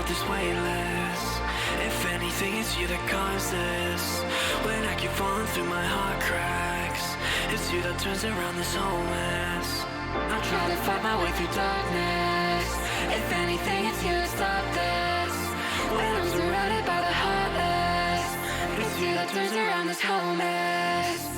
felt this weightless. If anything, it's you that caused this. When I keep falling through my heart cracks, it's you that turns around this whole mess. I try to fight my way through darkness. If anything, it's you that stopped this. When I'm surrounded by the heartless, it's you that turns around this whole mess.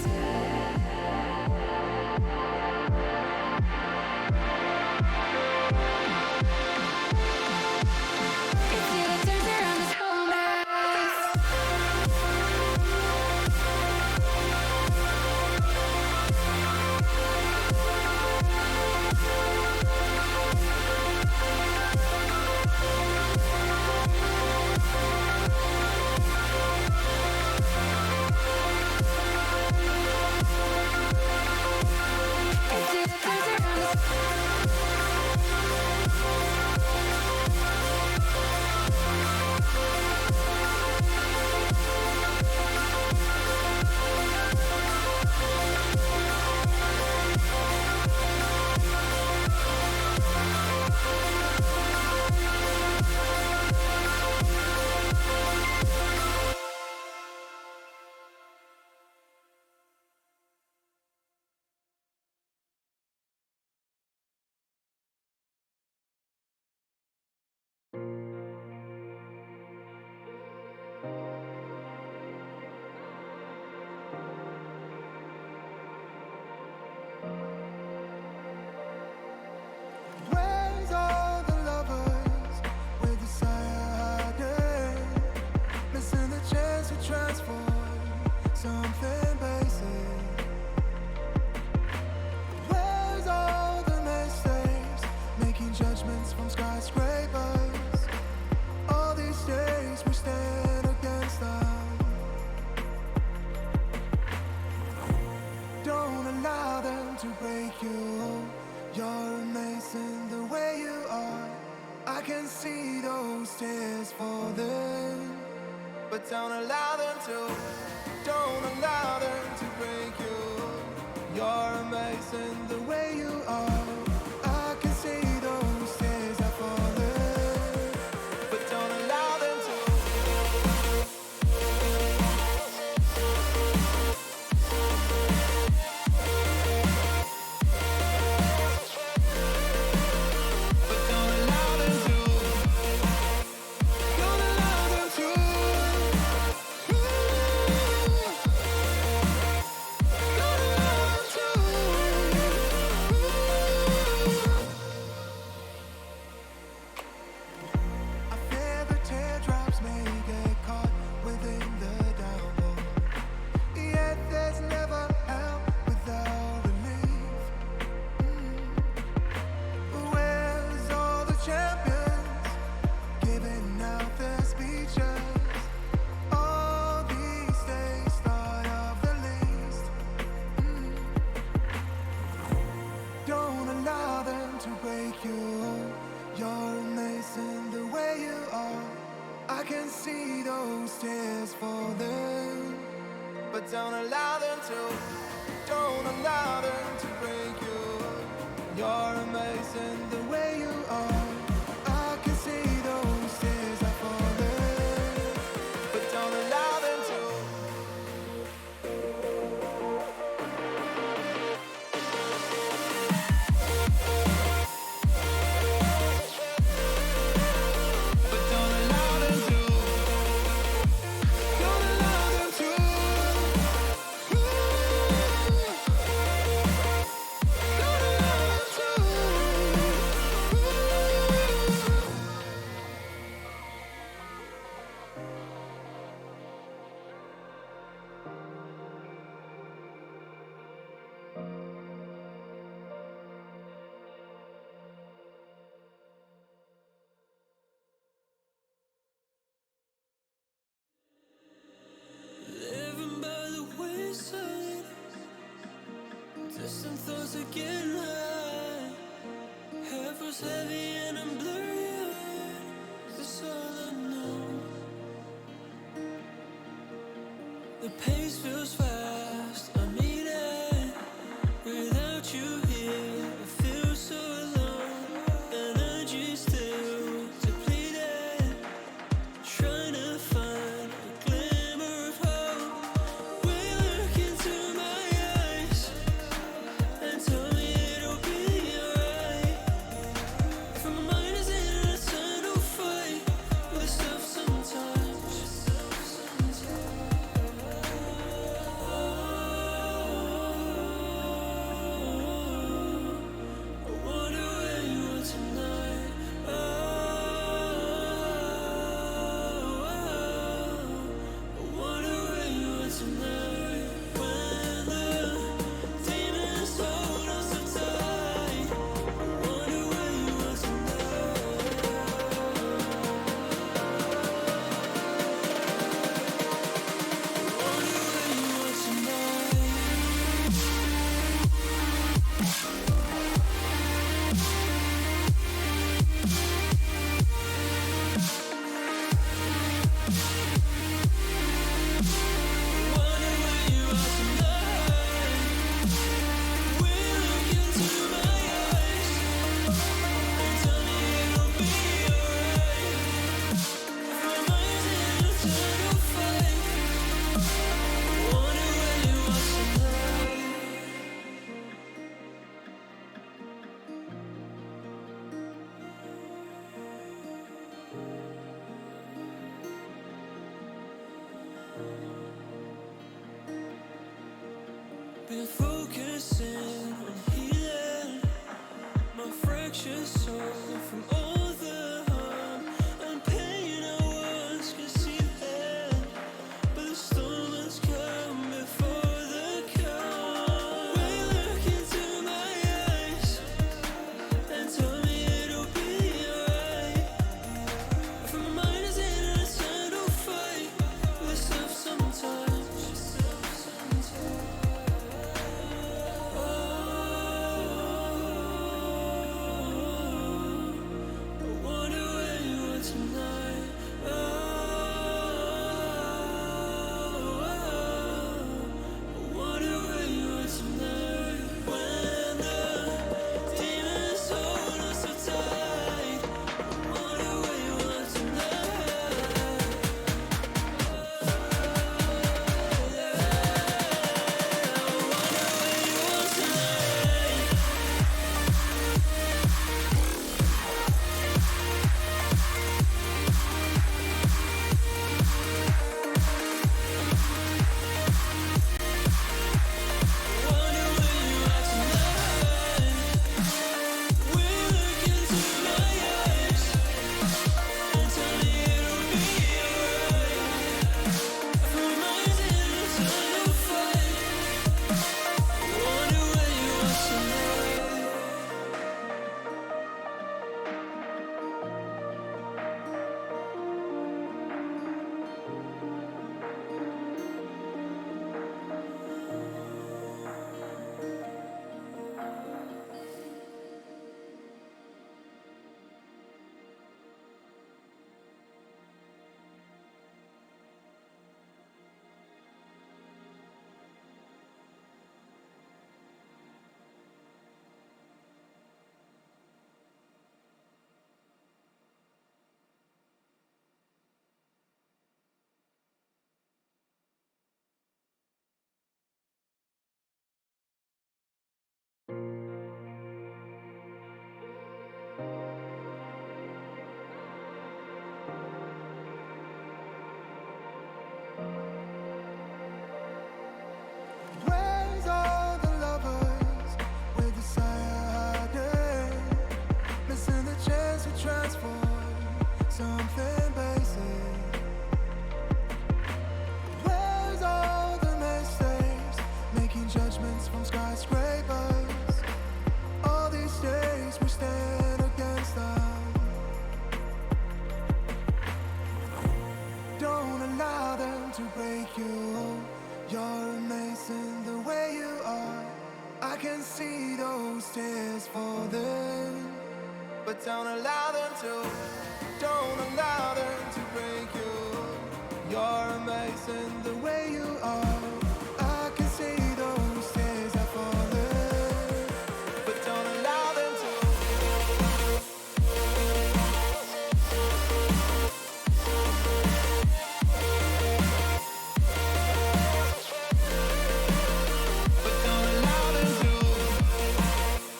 Distant thoughts are getting high. Head was heavy and I'm blurry-eyed. That's all I know. The pace feels fast. I need it. Without you here, I feel so alone. Energy still depleted. been focusing on healing my fractured soul from all the harm and pain I once concealed. But the storm has come before the calm. When you look into my eyes and tell me it'll be alright. For my mind is in an eternal fight with itself sometimes. Where's all the lovers with desire hiding? Missing the chance to transform something basic. Where's all the mistakes? Making judgments from skyscrapers. All these days we stand against them. Don't allow them to break you. You're amazing the way you are. I can see those tears falling, but don't allow them to. Don't allow them to break you. You're amazing the way you are. I can see those tears are falling, but don't allow them to. Don't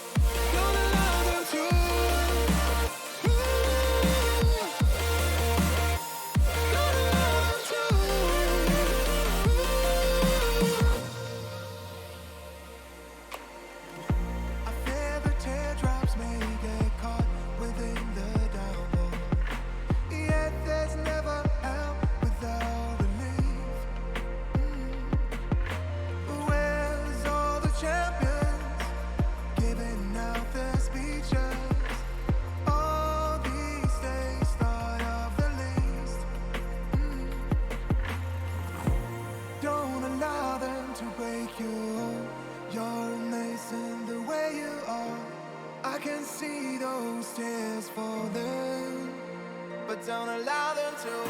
allow them to.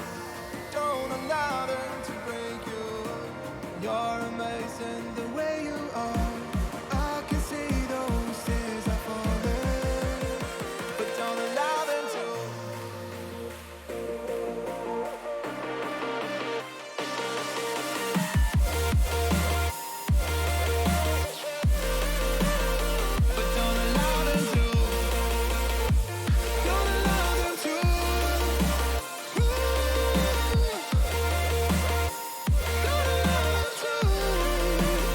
Don't allow them to break you. You're amazing the way you are. I can see those tears are falling, but don't allow them to. But don't allow them to. Don't allow them to. Don't allow them to.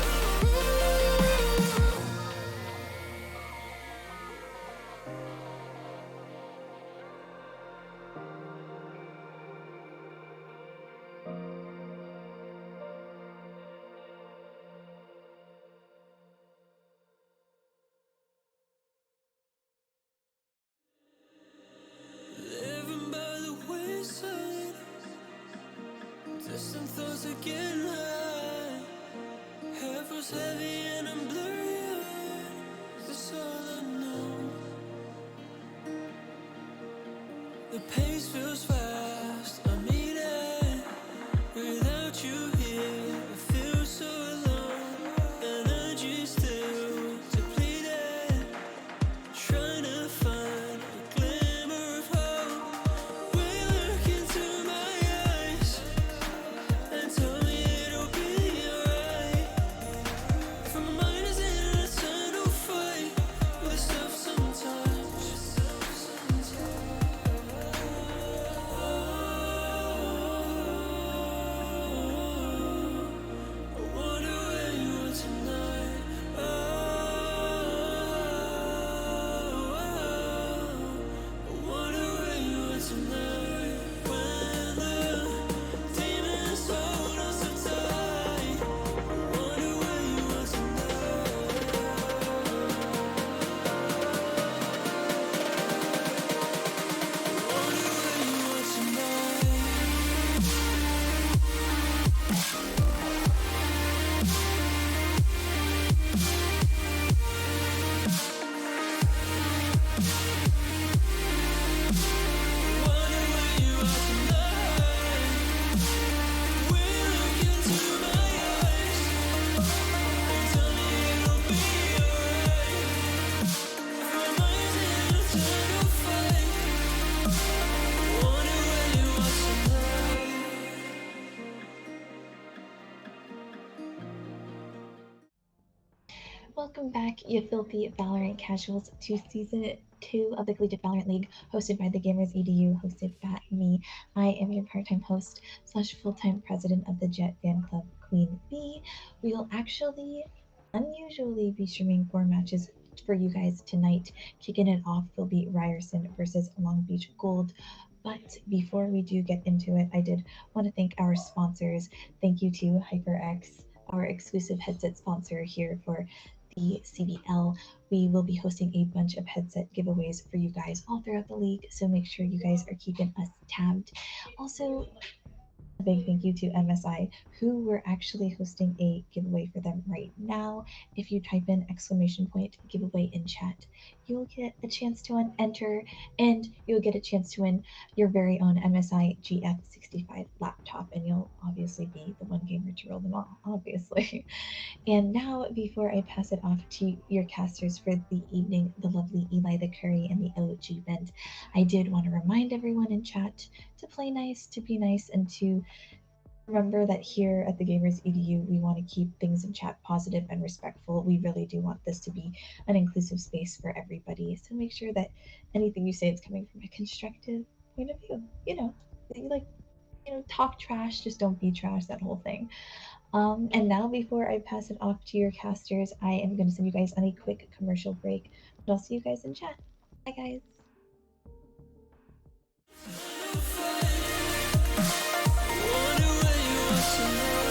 thoughts are getting high. Head feels heavy and I'm blurry-eyed. That's all I know. The pace feels fast. I'm eating without you here. I feel so alone. Energy still depleted. Trying to find a glimmer of hope. Will you look into my eyes and tell me it'll be alright? For my mind is in an eternal fight with itself sometimes. I wonder where you are tonight. I wonder where you are tonight. When the demons hold us so tight. I wonder where you are tonight. I wonder where you are tonight. Wonder where you are tonight. Will you look into my eyes and tell me it'll be alright? For my mind's in an eternal fight. Wonder where you are tonight. Welcome back, you filthy Valorant casuals, to Season 2 of the Collegiate Valorant League, hosted by the Gamers EDU, hosted by me. I am your part-time host slash full-time president of the Jet Fan Club, Queen Bee. We will actually, unusually, be streaming 4 matches for you guys tonight. Kicking it off will be Ryerson versus Long Beach Gold. But before we do get into it, I did want to thank our sponsors. Thank you to HyperX, our exclusive headset sponsor here for the CVL. We will be hosting a bunch of headset giveaways for you guys all throughout the league, so make sure you guys are keeping us tabbed. Also, a big thank you to MSI, who we're actually hosting a giveaway for them right now. If you type in !giveaway in chat, you'll get a chance to enter, and you'll get a chance to win your very own MSI GF65 laptop, and you'll obviously be the one gamer to roll them all, obviously. And now, before I pass it off to your casters for the evening, the lovely Eli the Curry and the OG Bent, I did want to remind everyone in chat to play nice, to be nice, and to remember that here at the Gamers EDU, we want to keep things in chat positive and respectful. We really do want this to be an inclusive space for everybody. So make sure that anything you say is coming from a constructive point of view. Talk trash, just don't be trash, that whole thing. And now, before I pass it off to your casters, I am going to send you guys on a quick commercial break. And I'll see you guys in chat. Bye, guys. Wonder where you are tonight.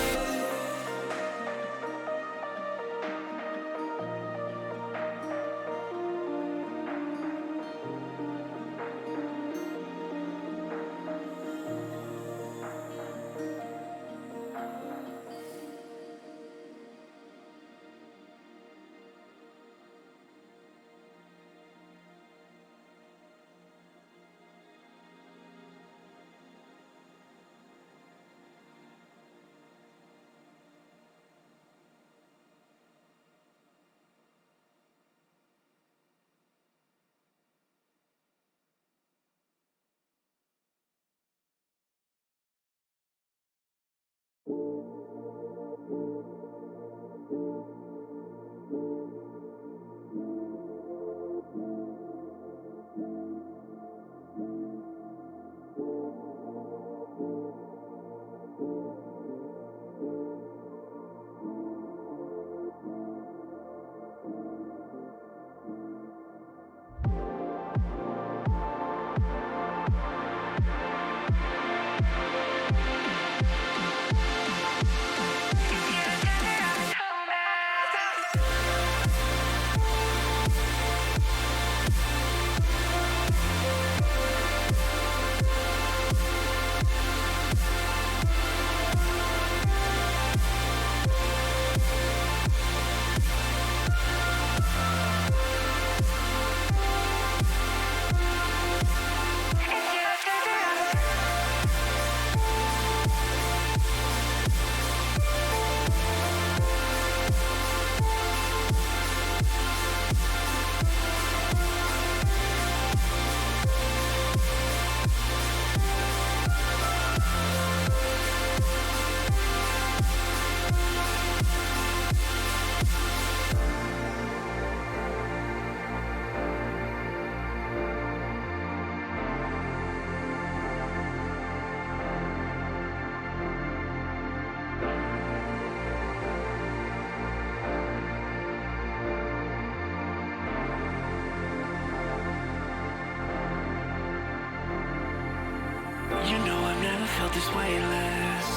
You know I've never felt this weightless.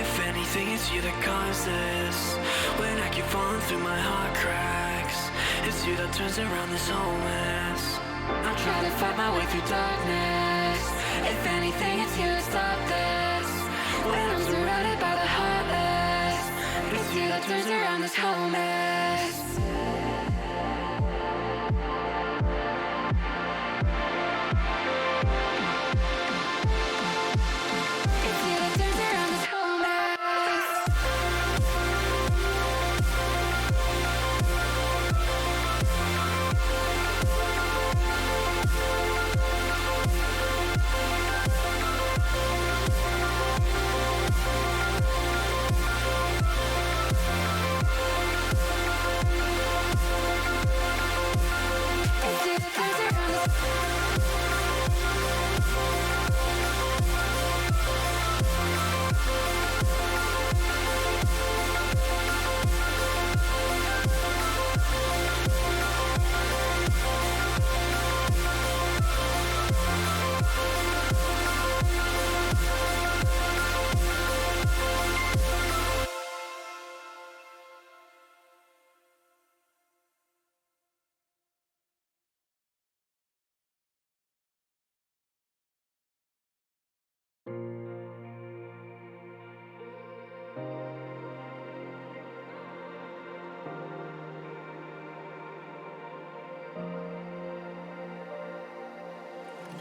If anything, it's you that caused this. When I keep falling through my heart cracks, it's you that turns around this whole mess. I try to fight my way through darkness. If anything, it's you that stopped this. When I'm surrounded by the heartless, it's you that turns around this whole mess.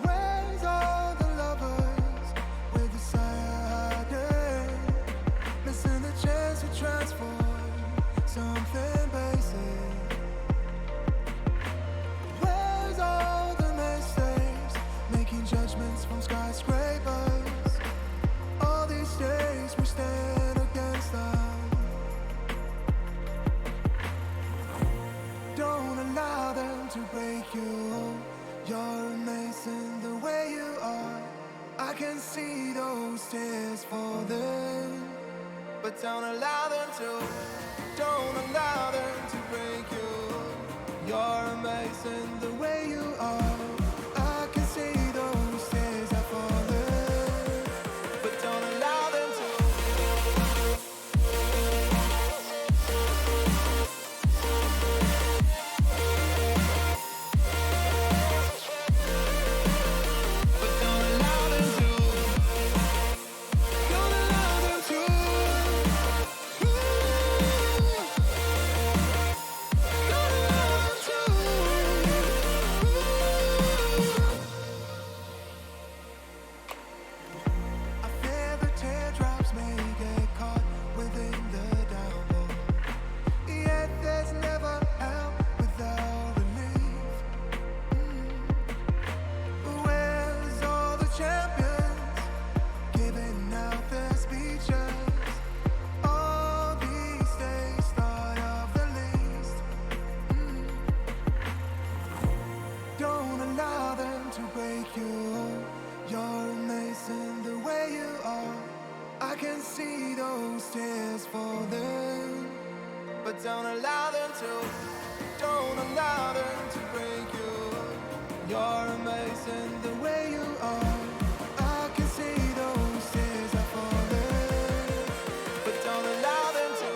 Where's all the lovers with the side? Missing the chance to transform something basic. Where's all the mistakes? Making judgments from skyscrapers. All these days we stand against them. Don't allow them to break you. You're amazing the way you are. I can see those tears falling, but don't allow them to. Don't allow them to break you. You're amazing the way you are. I can see those tears are falling, but don't allow them to. I can see those tears falling, but don't allow them to. Don't allow them to break you. You're amazing the way you are. I can see those tears are falling, but don't allow them to.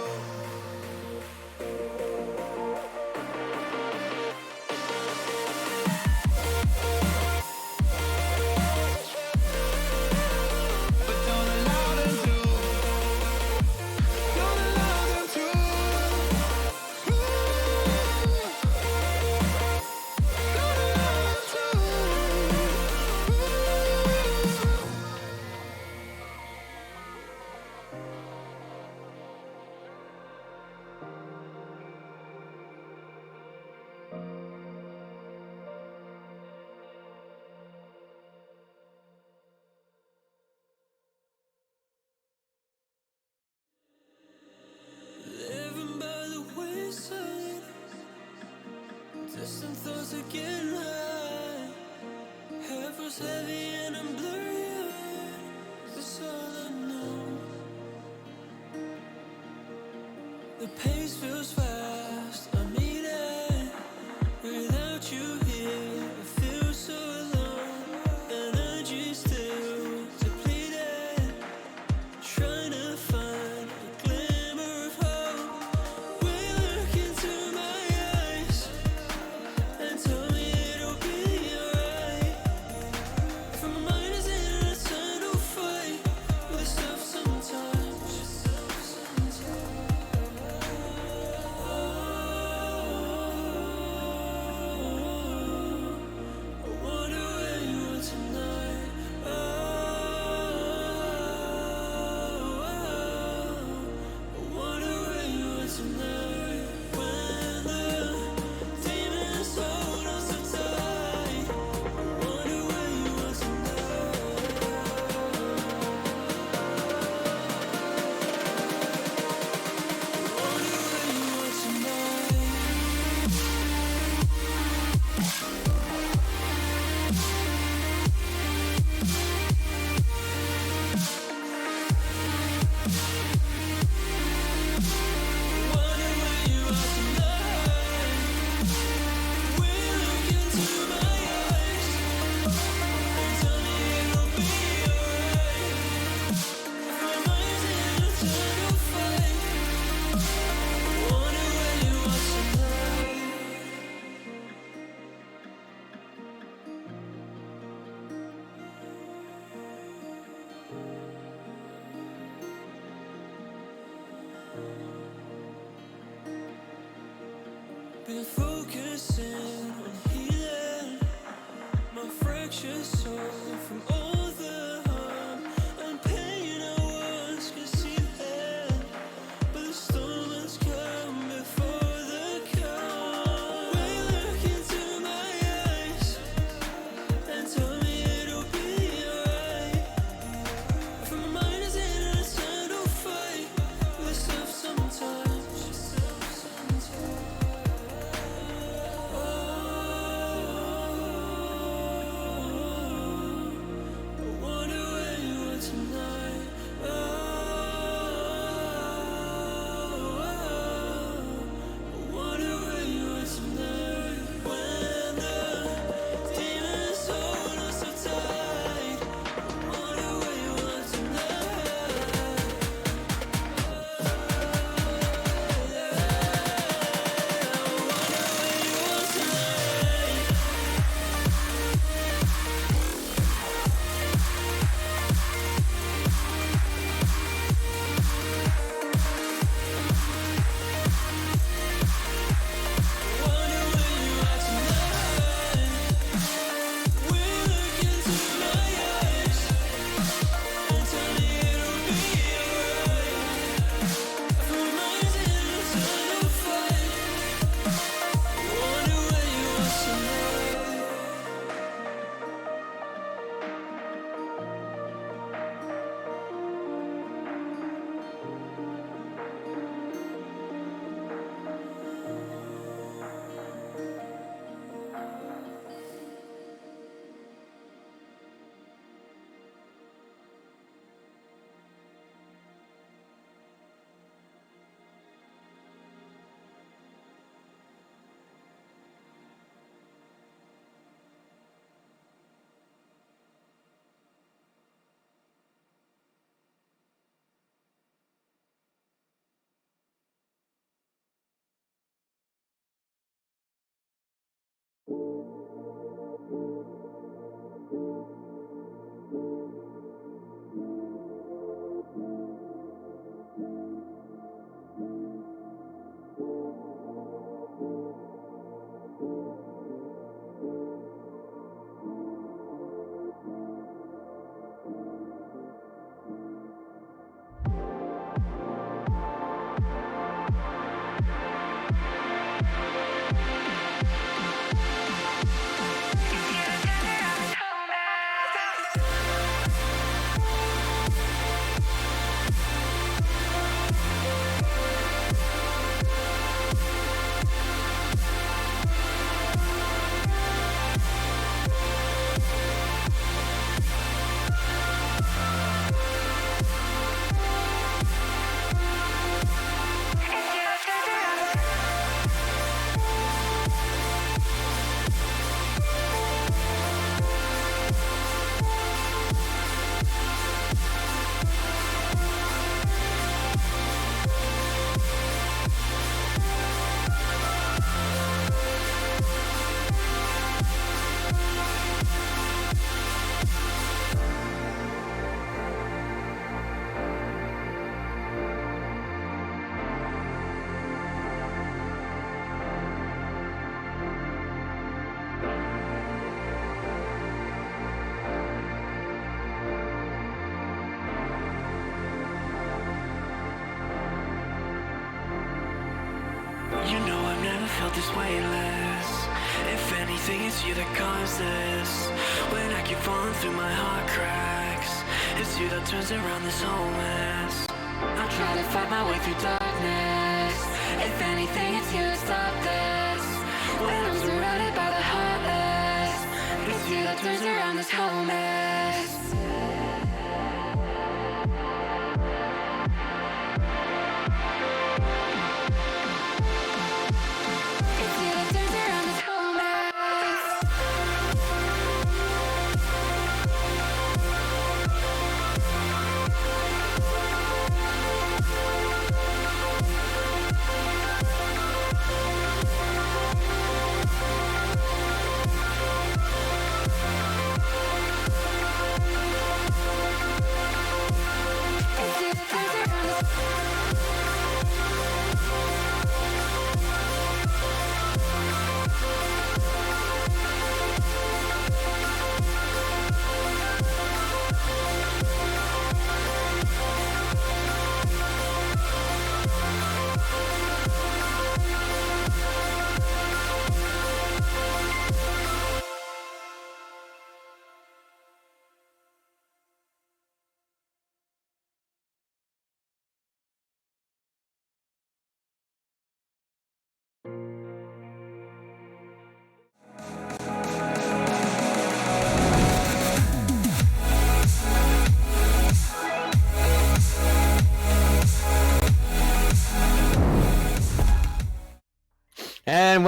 Living by the wayside, distant thoughts are getting high. Head was heavy and I'm blurry-eyed. That's all I know. The pace feels fast. I need it. Without you here, I feel so alone. Energy still to Been focusing on healing my fractured soul from all the harm and pain I once concealed. But the storm has come before the calm. When you look into my eyes and tell me it'll be alright. For my mind is in an eternal fight with itself sometimes. You know I've never felt this weightless. If anything, it's you that caused this. When I keep falling through my heart cracks, it's you that turns around this whole mess. I try to fight my way through darkness. If anything, it's you that stopped this. When I'm surrounded by the heartless, it's you that turns around this whole mess.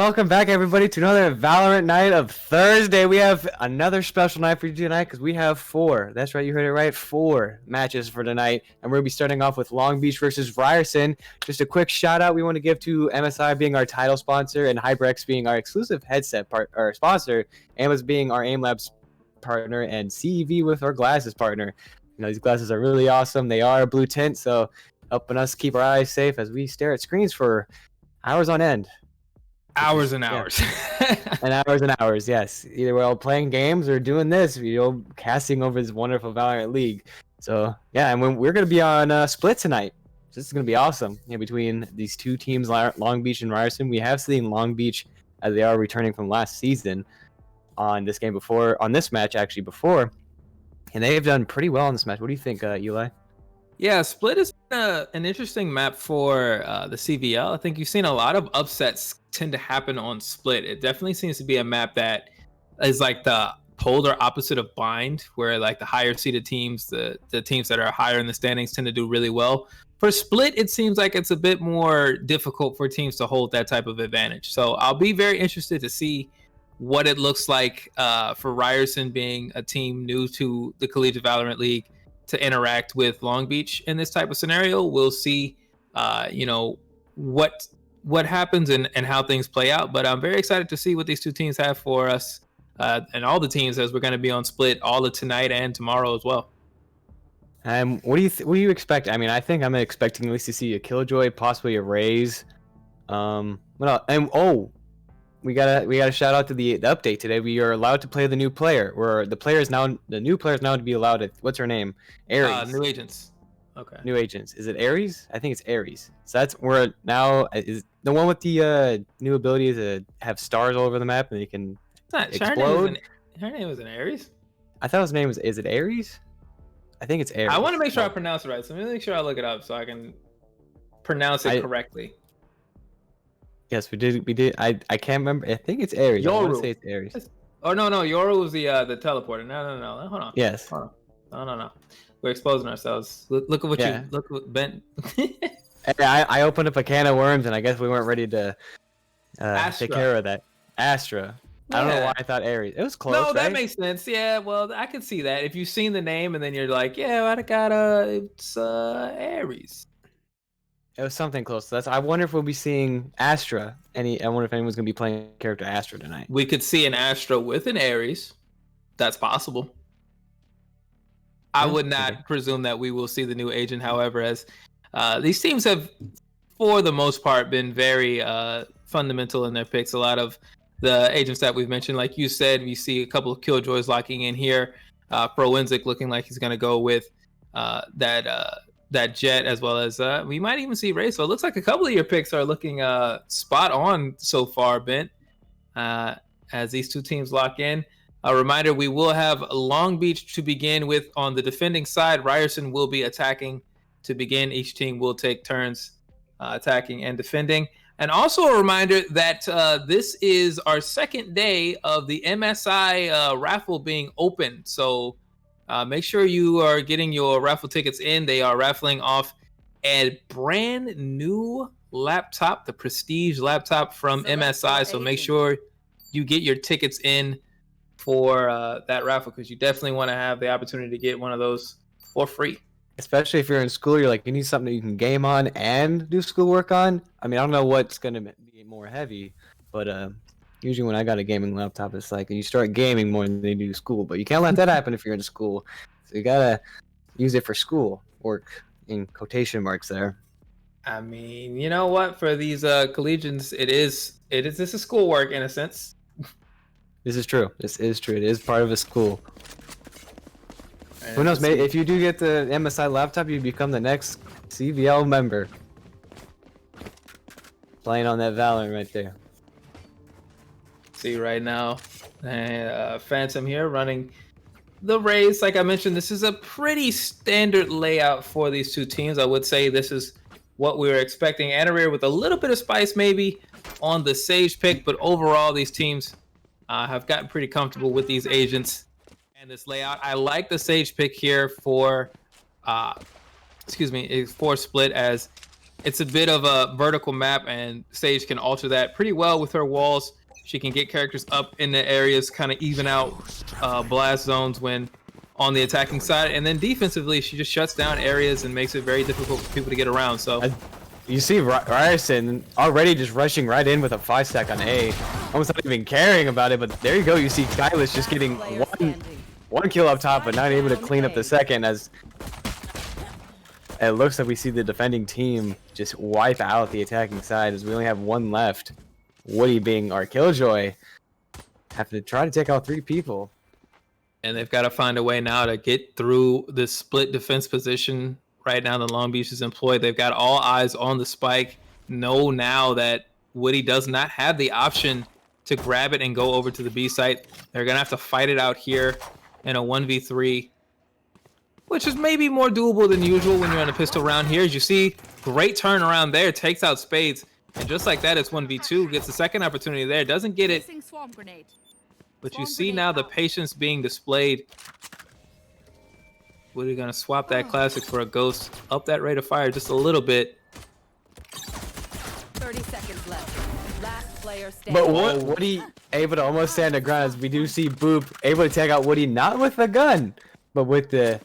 welcome back, everybody, to another Valorant night of Thursday. We have another special night for you tonight because we have 4. That's right, you heard it right. 4 matches for tonight, and we're gonna be starting off with Long Beach versus Ryerson. Just a quick shout out we want to give to MSI being our title sponsor and HyperX being our exclusive headset sponsor, Amos being our Aim Labs partner, and CEV with our glasses partner. You know, these glasses are really awesome. They are a blue tint, so helping us keep our eyes safe as we stare at screens for hours on end. Hours and hours. And hours and hours, yes. Either we're all playing games or doing this, casting over this wonderful Valorant League. So, yeah, and we're going to be on Split tonight. So this is going to be awesome. Between these two teams, Long Beach and Ryerson, we have seen Long Beach, as they are returning from last season, on this game before, on this match actually before. And they've done pretty well in this match. What do you think, Eli? Yeah, Split is an interesting map for the CVL. I think you've seen a lot of upsets tend to happen on Split. It definitely seems to be a map that is like the polar opposite of Bind, where like the higher seeded teams, the teams that are higher in the standings tend to do really well. For Split, it seems like it's a bit more difficult for teams to hold that type of advantage. So I'll be very interested to see what it looks like for Ryerson being a team new to the Collegiate Valorant League to interact with Long Beach in this type of scenario. We'll see, what happens and how things play out. But I'm very excited to see what these two teams have for us, and all the teams, as we're going to be on Split all of tonight and tomorrow as well. What do you expect? I mean, I think I'm expecting at least to see a Killjoy, possibly a Raze. What else? And we gotta shout out to the update today. We are allowed to play the new player. Where the new players now to be allowed to. What's her name? Aries. New agents. Okay. New agents. Is it Aries? I think it's Aries. So that's where now is the one with the new ability to have stars all over the map and you can explode. Her name was an Aries. I thought his name was. Is it Aries? I think it's Aries. I want to make sure I pronounce it right. So let me make sure I look it up so I can pronounce it correctly. Yes, we did. I can't remember. I think it's Aries. Yoru. I want to say it's Aries. Oh no, Yoru was the teleporter. No. Hold on. Yes. Hold on. No. We're exposing ourselves. Look at what look what Ben. I opened up a can of worms and I guess we weren't ready to take care of that. Astra. Yeah. I don't know why I thought Aries. It was close. No, that right? makes sense. Yeah, well, I can see that if you've seen the name and then you're like, yeah, I got it's Aries. It was something close to that. I wonder if we'll be seeing Astra. I wonder if anyone's gonna be playing character Astra tonight. We could see an Astra with an Aries. That's possible. I would not presume that we will see the new agent. However, as these teams have, for the most part, been very fundamental in their picks. A lot of the agents that we've mentioned, like you said, we see a couple of Killjoys locking in here. Prowensic looking like he's going to go with that Jet, as well as we might even see Ray. So it looks like a couple of your picks are looking spot on so far, Bent, as these two teams lock in. A reminder, we will have Long Beach to begin with on the defending side. Ryerson will be attacking to begin. Each team will take turns attacking and defending. And also a reminder that this is our second day of the MSI raffle being open. So make sure you are getting your raffle tickets in. They are raffling off a brand new laptop, the Prestige laptop from MSI. So make sure you get your tickets in for that raffle, because you definitely want to have the opportunity to get one of those for free. Especially if you're in school, you're like, you need something that you can game on and do schoolwork on. I mean, I don't know what's going to be more heavy, but usually when I got a gaming laptop, it's like you start gaming more than you do school. But you can't let that happen if you're in school. So you got to use it for school work, in quotation marks there. I mean, you know what? For these collegians, this is schoolwork in a sense. This is true. This is true. It is part of a school. And who knows, mate? If you do get the MSI laptop, you become the next CVL member. Playing on that Valorant right there. See right now, Phantom here running the Raze. Like I mentioned, this is a pretty standard layout for these two teams. I would say this is what we were expecting. Anarir with a little bit of spice maybe on the Sage pick, but overall these teams have gotten pretty comfortable with these agents and this layout. I like the Sage pick here for Split, as it's a bit of a vertical map, and Sage can alter that pretty well with her walls. She can get characters up in the areas, kind of even out blast zones when on the attacking side, and then defensively, she just shuts down areas and makes it very difficult for people to get around. So you see Ryerson already just rushing right in with a 5-stack on A, almost not even caring about it. But there you go. You see Kylis just getting one kill up top, but not able to clean up the second, as it looks like we see the defending team just wipe out the attacking side, as we only have one left. Woody, being our killjoy, have to try to take out 3 people. And they've got to find a way now to get through this split defense position. Right now, the Long Beach is employed. They've got all eyes on the spike. Know now that Woody does not have the option to grab it and go over to the B site. They're going to have to fight it out here in a 1v3, which is maybe more doable than usual when you're in a pistol round here. As you see, great turnaround there, takes out Spades. And just like that, it's 1v2, gets the second opportunity there. Doesn't get it. But you see now the patience being displayed. Woody gonna swap that classic for a ghost. Up that rate of fire just a little bit. 30 seconds left. Last player standing. But Woody able to almost stand the ground, as we do see Boop able to take out Woody, not with the gun, but with the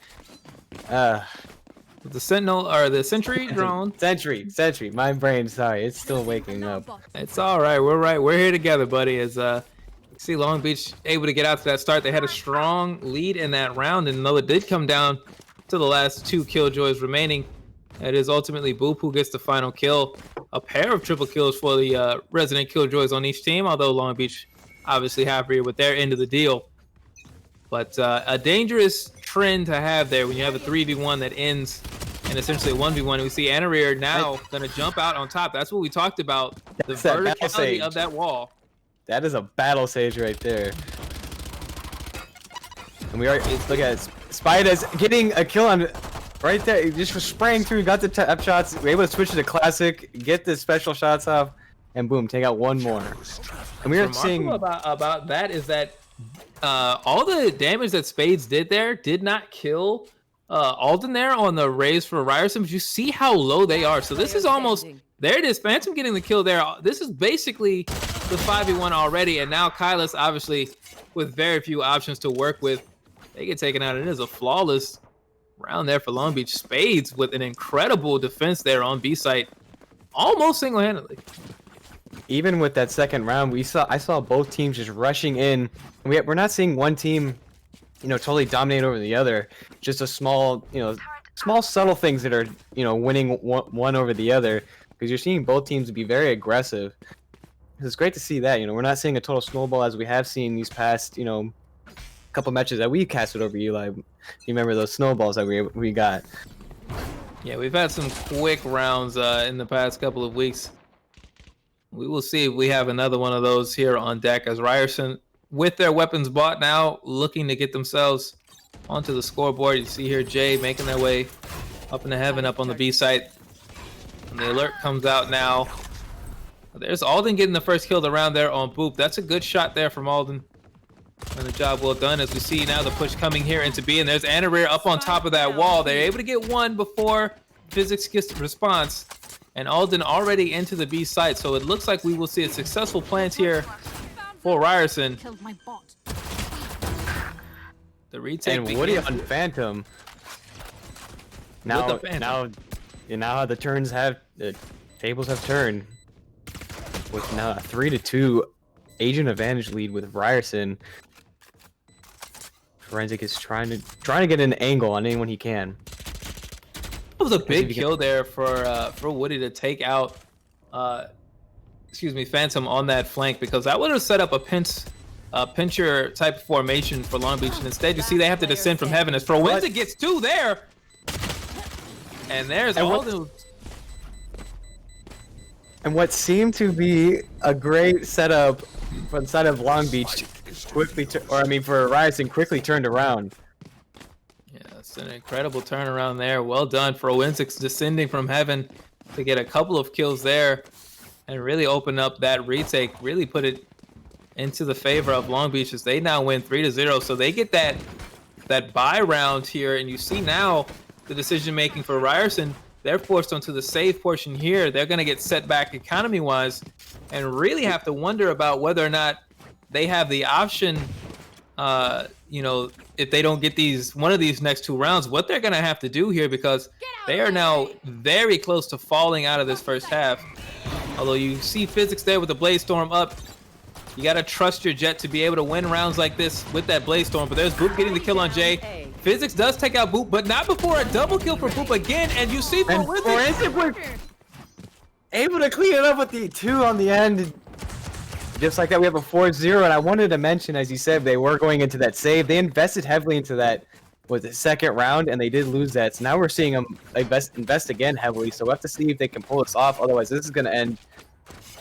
Sentinel or the Sentry drone. Sentry. My brain, sorry, it's still waking up. It's all right. We're here together, buddy. As see Long Beach able to get out to that start. They had a strong lead in that round, and though it did come down to the last 2 killjoys remaining, it is ultimately Boop who gets the final kill. A pair of triple kills for the resident killjoys on each team, although Long Beach obviously happier with their end of the deal. But a dangerous trend to have there when you have a 3v1 that ends in essentially a 1v1. We see Anarir now going to jump out on top. That's what we talked about, the verticality of that wall. That is a battle sage right there. And we are, look at it. Spider's getting a kill on right there. He just was spraying through, got the tap shots. We're able to switch to the classic, get the special shots off, and boom, take out one more. And we are seeing about that is that all the damage that Spades did there did not kill Alden there on the raise for Ryerson, but you see how low they are. So this is almost, there it is, Phantom getting the kill there. This is basically the 5v1 already, and now Kylis, obviously, with very few options to work with, they get taken out. It is a flawless round there for Long Beach. Spades with an incredible defense there on B site, almost single-handedly. Even with that second round, I saw both teams just rushing in. We're not seeing one team, totally dominate over the other. Just a small, small subtle things that are, winning one over the other, because you're seeing both teams be very aggressive. It's great to see that. We're not seeing a total snowball as we have seen these past, couple matches that we casted over Eli. You remember those snowballs that we got? Yeah, we've had some quick rounds in the past couple of weeks. We will see if we have another one of those here on deck, as Ryerson, with their weapons bought now, looking to get themselves onto the scoreboard. You see here Jay making their way up into heaven, up on the B site. And the alert comes out now. There's Alden getting the first kill of the round there on Boop. That's a good shot there from Alden. And the job well done, as we see now the push coming here into B. And there's Anarir up on top of that wall. They're able to get one before Physics gets the response. And Alden already into the B site. So it looks like we will see a successful plant here for Ryerson. The retake and Woody on Phantom. Now how the tables have turned. With now a 3-2 agent advantage lead with Ryerson. Forensic is trying to get an angle on anyone he can. It was a big kill there for Woody to take out Phantom on that flank, because that would have set up a pincher type of formation for Long Beach, and instead you see they have to descend from heaven as Forensic gets 2 there. And there's Alden. And what seemed to be a great setup from the side of Long Beach for Ryerson quickly turned around. Yeah, it's an incredible turnaround there. Well done. Forensics descending from heaven to get a couple of kills there and really open up that retake, really put it into the favor of Long Beach, as they now win 3-0. So they get that bye round here, and you see now the decision making for Ryerson. they're forced onto the save portion here. They're going to get set back economy-wise and really have to wonder about whether or not they have the option, you know, if they don't get one of these next 2 rounds, what they're going to have to do here, because they are now very close to falling out of this first half. Although you see Physics there with the Blaze Storm up. You got to trust your Jet to be able to win rounds like this with that Blaze Storm. But there's Boop getting the kill on Jay. Physics does take out Boop, but not before a double kill for Boop again. And you see Forensic we're able to clean it up with the 2 on the end. Just like that, we have a 4-0. And I wanted to mention, as you said, they were going into that save. They invested heavily into that with the second round, and they did lose that. So now we're seeing them invest again heavily. So we'll have to see if they can pull this off. Otherwise, this is going to end.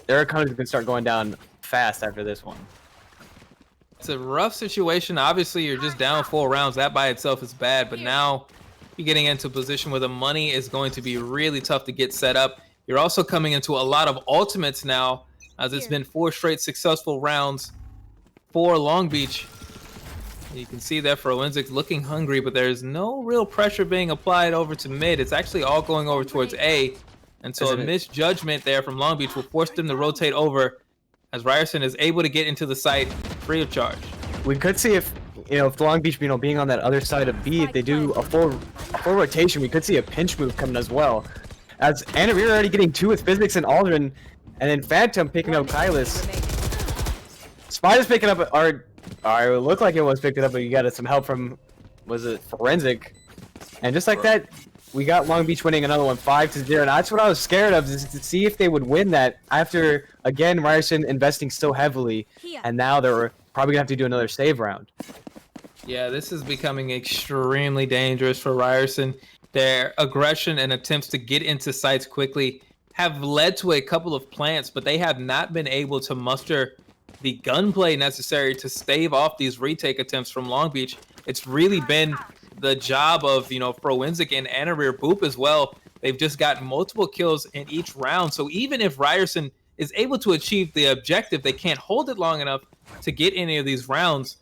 Their economy is going to start going down fast after this one. It's a rough situation. Obviously, you're just down 4 rounds. That by itself is bad. But now you're getting into a position where the money is going to be really tough to get set up. You're also coming into a lot of ultimates now, as it's been 4 straight successful rounds for Long Beach. You can see that Forensic looking hungry, but there's no real pressure being applied over to mid. It's actually all going over towards A. And so a misjudgment there from Long Beach will force them to rotate over, as Ryerson is able to get into the site free of charge. We could see if, you know, if Long Beach, you know, being on that other side of B, if they do a full rotation, we could see a pinch move coming as well. As we're already getting 2 with Physics and Aldrin, and then Phantom picking up Kylus. Spider's picking up, or it looked like it was picked up, but you got some help from, was it Forensic? And just like that, we got Long Beach winning another one 5-0. And that's what I was scared of, is to see if they would win that after, again, Ryerson investing so heavily. And now they're probably going to have to do another save round. Yeah, this is becoming extremely dangerous for Ryerson. Their aggression and attempts to get into sites quickly have led to a couple of plants, but they have not been able to muster the gunplay necessary to stave off these retake attempts from Long Beach. It's really been the job of, you know, Forensic and Anarir Boop as well. They've just gotten multiple kills in each round. So even if Ryerson is able to achieve the objective, they can't hold it long enough to get any of these rounds.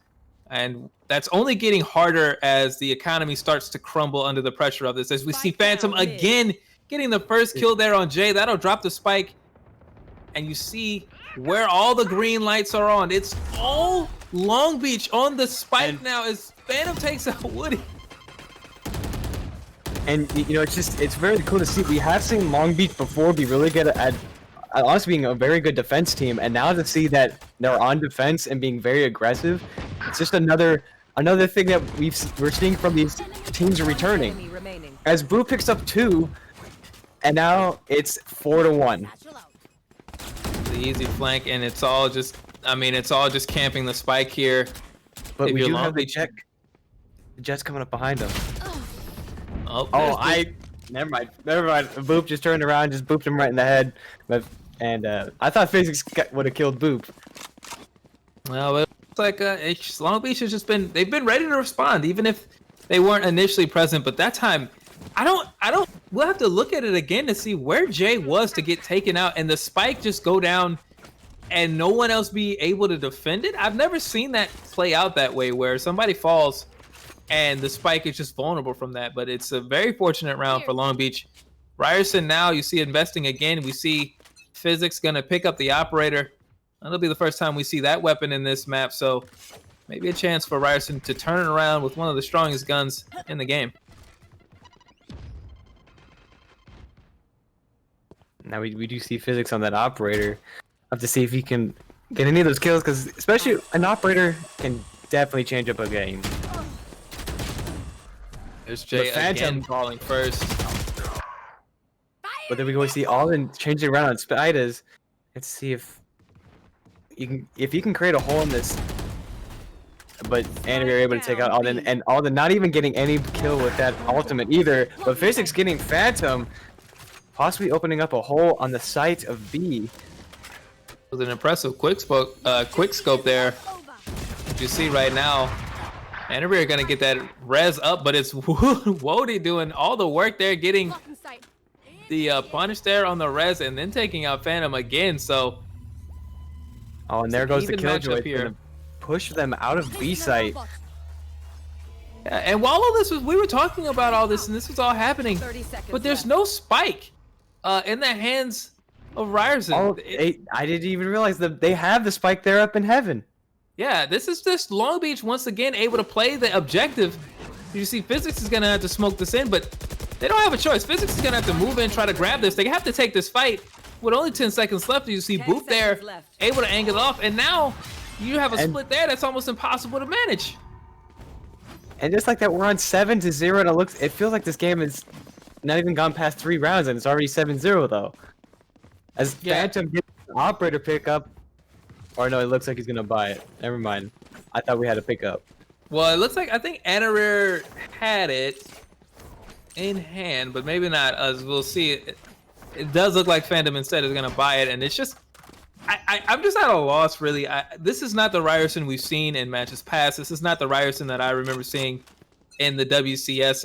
And that's only getting harder as the economy starts to crumble under the pressure of this. As we see Phantom again getting the first kill there on Jay. That'll drop the spike. And you see where all the green lights are on. It's all Long Beach on the spike now as Phantom takes out Woody. And, you know, it's very cool to see. We have seen Long Beach before be really good at honestly being a very good defense team, and now to see that they're on defense and being very aggressive, it's just another thing that we're seeing from these teams returning. As Boo picks up 2, and now it's 4-1. The easy flank, and it's all just, I mean, it's all just camping the spike here. But if we do Long have the Beach... Jet's coming up behind him. Oh, never mind. Boop just turned around, just booped him right in the head. And I thought Physics would have killed Boop. Well, it looks like Long Beach has just been, they've been ready to respond, even if they weren't initially present. But that time, we'll have to look at it again to see where Jay was to get taken out and the spike just go down and no one else be able to defend it. I've never seen that play out that way, where somebody falls and the spike is just vulnerable from that. But it's a very fortunate round for Long Beach. Ryerson now, you see investing again. We see Physics gonna pick up the operator. That'll be the first time we see that weapon in this map. So maybe a chance for Ryerson to turn it around with one of the strongest guns in the game. Now we do see Physics on that operator. Have to see if he can get any of those kills, because especially an operator can definitely change up a game. There's Jay again falling first. But then we go see Alden changing around on Spiders. Let's see if you can create a hole in this. But and you're able to take out Alden, and Alden not even getting any kill with that ultimate either. But Physics getting Phantom, possibly opening up a hole on the site of B. It was an impressive quick scope there. As you see right now, and we're gonna get that res up, but it's Wody doing all the work there, getting the punish there on the res, and then taking out Phantom again. So, and there goes the Killjoy here. Push them out of B site. Yeah, and while all this was, we were talking about all this, and this was all happening, 30 seconds but there's left. no spike in the hands of Ryerson. Oh, I didn't even realize that they have the spike there up in heaven. Yeah, this is just Long Beach once again able to play the objective. You see, Physics is gonna have to smoke this in, but they don't have a choice. Physics is gonna have to move in, try to grab this. They have to take this fight with only 10 seconds left. You see 10 Boop there, seconds left. able to angle it off, and now you have a And- split there that's almost impossible to manage. And just like that, we're on 7-0, and it feels like this game has not even gone past 3 rounds, and it's already 7-0 though. As Yeah. Phantom gets the operator pickup, or no, it looks like he's gonna buy it. Never mind. I thought we had a pickup. Well, it looks like I think Anarir had it in hand, but maybe not. As we'll see, it does look like Phantom instead is gonna buy it, and it's just I'm just at a loss, really. This is not the Ryerson we've seen in matches past. This is not the Ryerson that I remember seeing in the WCS,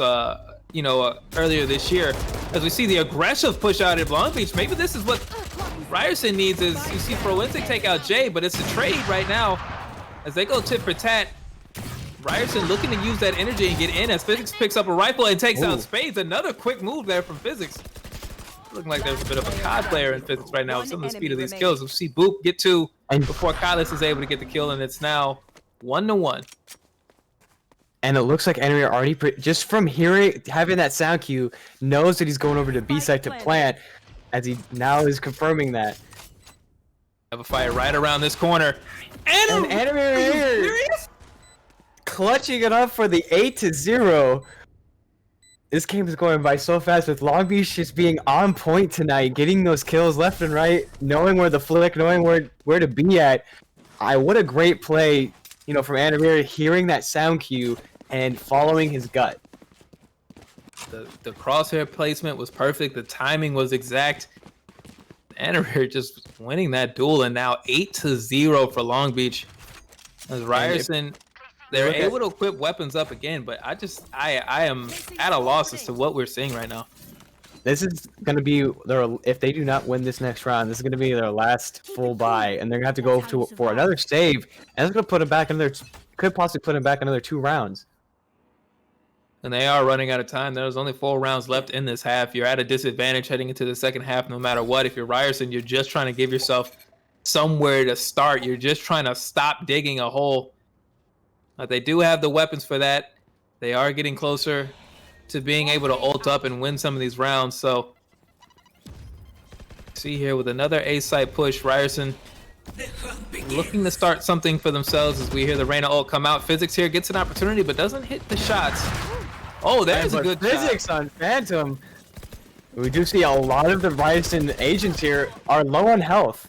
earlier this year. As we see the aggressive push out at Long Beach, maybe this is what Ryerson needs. Is you see Forensic take out Jay, but it's a trade right now as they go tit for tat. Ryerson looking to use that energy and get in as Physics picks up a rifle and takes out Spades. Another quick move there from Physics. Looking like there's a bit of a COD player in Physics right now with some of the speed of these kills. We'll see Boop get 2 before Kylis is able to get the kill, and it's now 1-1. And it looks like Enemy already, just from having that sound cue, knows that he's going over to B site to plant, as he now is confirming that. Have a fire right around this corner. And Enemy here, clutching it up for the 8-0. This game is going by so fast with Long Beach just being on point tonight, getting those kills left and right, knowing where the flick, knowing where to be at. What a great play, from Anamir, hearing that sound cue and following his gut. The crosshair placement was perfect. The timing was exact. Anamir just winning that duel, and now 8-0 for Long Beach. As Ryerson, they're able to equip weapons up again, but I am at a loss as to what we're seeing right now. This is going to be if they do not win this next round, this is going to be their last full buy, and they're going to have to go for another save, and it's going to put them back could possibly put them back another 2 rounds. And they are running out of time. There's only 4 rounds left in this half. You're at a disadvantage heading into the second half no matter what. If you're Ryerson, you're just trying to give yourself somewhere to start. You're just trying to stop digging a hole. They do have the weapons for that. They are getting closer to being able to ult up and win some of these rounds. So, see here with another A-site push, Ryerson looking to start something for themselves as we hear the Reyna ult come out. Physics here gets an opportunity but doesn't hit the shots. Oh, there's a good Physics shot. on Phantom. We do see a lot of the Ryerson agents here are low on health.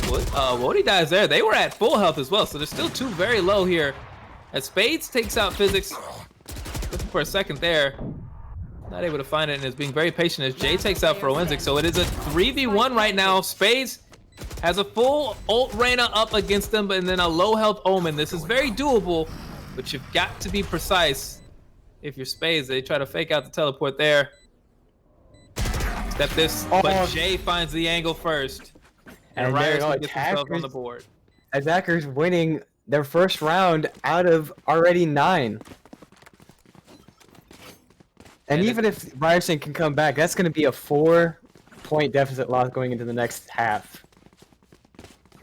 Wody dies there. They were at full health as well, so there's still 2 very low here. As Spades takes out Physics. Looking for a second there. Not able to find it and is being very patient as Jay takes out Forensic. So it is a 3v1 right now. Spades has a full ult Reyna up against them, and then a low health Omen. This is very doable, but you've got to be precise if you're Spades. They try to fake out the teleport there. Step this, but Jay finds the angle first. And Ryerson gets himself on the board. Attackers winning their first round out of already 9. And even if Ryerson can come back, that's going to be a 4-point deficit loss going into the next half.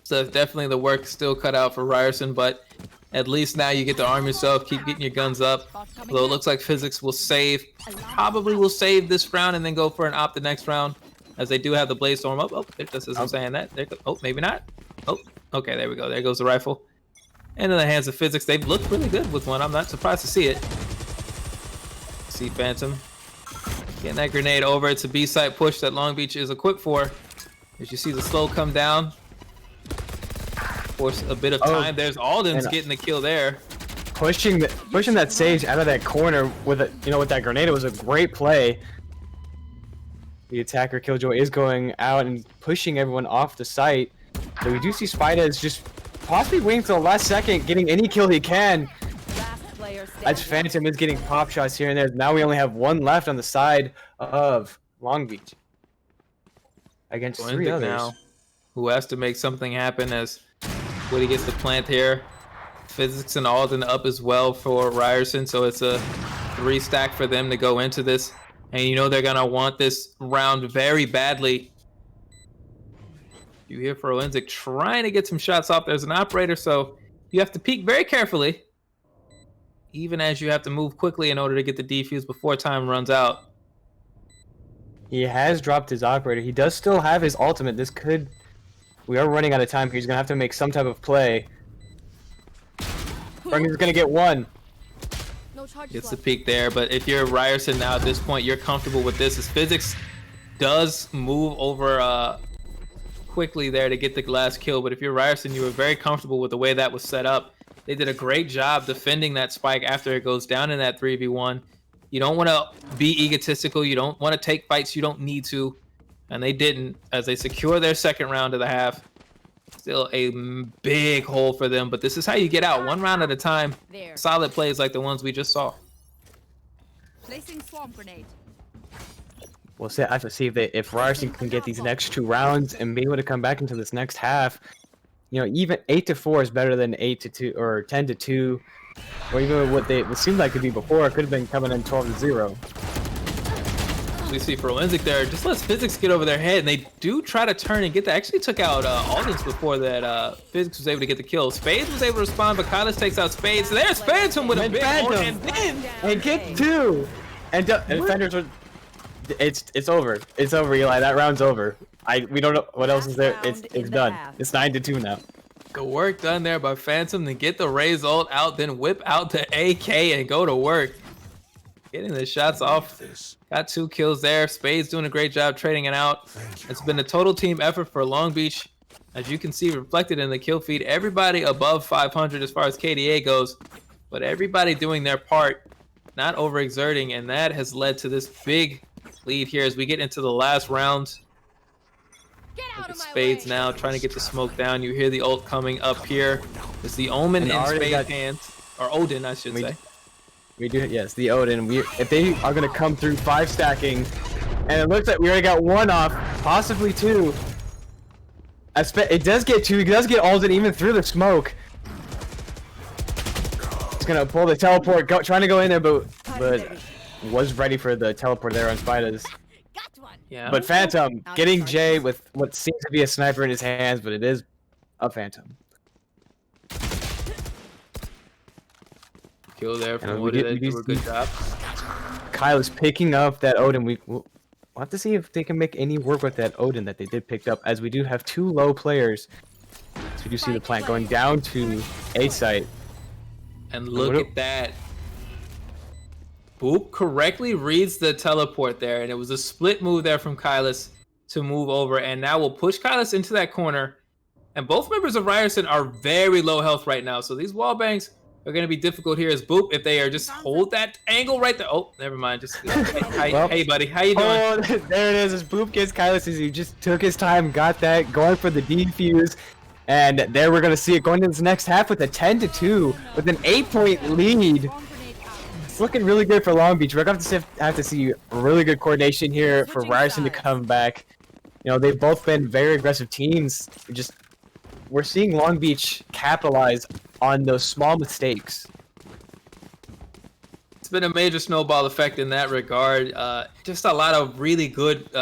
So definitely the work still cut out for Ryerson, but at least now you get to arm yourself, keep getting your guns up. Although it looks like Physics will save, probably will save this round and then go for an op the next round, as they do have the Blaze Storm up. Oh, just as I'm saying that. Oh, maybe not. Oh, okay, there we go. There goes the rifle. And in the hands of Physics, they've looked really good with one. I'm not surprised to see it. See Phantom getting that grenade over. It's a B-side push that Long Beach is equipped for. As you see the slow come down. Force a bit of time. There's Alden's getting the kill there. Pushing that Sage out of that corner with that grenade was a great play. The attacker Killjoy is going out and pushing everyone off the site. So we do see Spider is just possibly waiting till the last second, getting any kill he can. As Phantom is getting pop shots here and there. Now we only have 1 left on the side of Long Beach against 3 others. Now, who has to make something happen as Woody gets the plant here. Physics and Alden up as well for Ryerson, so it's a 3 stack for them to go into this. And you know they're gonna want this round very badly. You hear Forensic trying to get some shots off. There's an operator, so you have to peek very carefully, even as you have to move quickly in order to get the defuse before time runs out. He has dropped his operator. He does still have his ultimate. This could... We are running out of time. He's going to have to make some type of play. Franklin's going to get one. Gets the peek there, but if you're Ryerson now at this point, you're comfortable with this. As Physics does move over quickly there to get the last kill, but if you're Ryerson, you were very comfortable with the way that was set up. They did a great job defending that spike after it goes down in that 3v1. You don't want to be egotistical. You don't want to take fights you don't need to. And they didn't, as they secure their second round of the half. Still a big hole for them, but this is how you get out, 1 round at a time. Solid plays like the ones we just saw. Placing swarm grenade. We'll see. I have to see if Ryerson can get these next 2 rounds and be able to come back into this next half. You know, even 8-4 is better than 8-2 or 10-2, or even what it seemed like it could be before. It could have been coming in 12-0. We see Forensic there, just lets Physics get over their head, and they do try to turn and get that. Actually took out Aldens before that. Physics was able to get the kill. Spades was able to respond, but Kylis takes out Spades. There's Phantom with a big horn, and then and get 2. And Defenders were... It's over. It's over, Eli. That round's over. We don't know what else is there. It's done. It's 9-2 now. the work done there by Phantom to get the Raze ult out, then whip out the AK and go to work. Getting the shots off. Got 2 kills there. Spade's doing a great job trading it out. It's been a total team effort for Long Beach. As you can see reflected in the kill feed, everybody above 500 as far as KDA goes, but everybody doing their part, not overexerting, and that has led to this big lead here as we get into the last round. Look at Spades now trying to get the smoke down. You hear the ult coming up here. It's the Omen in Spade's hands, or Odin, I should say. We do, yes, the Odin. If they are going to come through 5 stacking, and it looks like we already got 1 off, possibly 2. It does get 2. He does get Alden even through the smoke. He's gonna pull the teleport, trying to go in there, but was ready for the teleport there on Spiders. Yeah. But Phantom getting Jay with what seems to be a sniper in his hands, but it is a Phantom. Kill there from Odin. They do a good job. Kyle is picking up that Odin. We'll have to see if they can make any work with that Odin that they did pick up, as we do have 2 low players. So we do see the plant going down to A site. And look at that. Boop correctly reads the teleport there, and it was a split move there from Kylis to move over, and now we'll push Kylis into that corner. And both members of Ryerson are very low health right now, so these wall bangs are going to be difficult here as Boop, if they are just hold that angle right there. Oh, never mind. Just hey, buddy, how you doing? Oh, there it is. As Boop gets Kylis, as he just took his time, got that, going for the defuse. And there we're going to see it going into this next half with a 10-2, with an 8-point lead. It's looking really good for Long Beach. We're going to have to see really good coordination here for Ryerson to come back. You know, they've both been very aggressive teams. We're seeing Long Beach capitalize on those small mistakes. It's been a major snowball effect in that regard. Just a lot of really good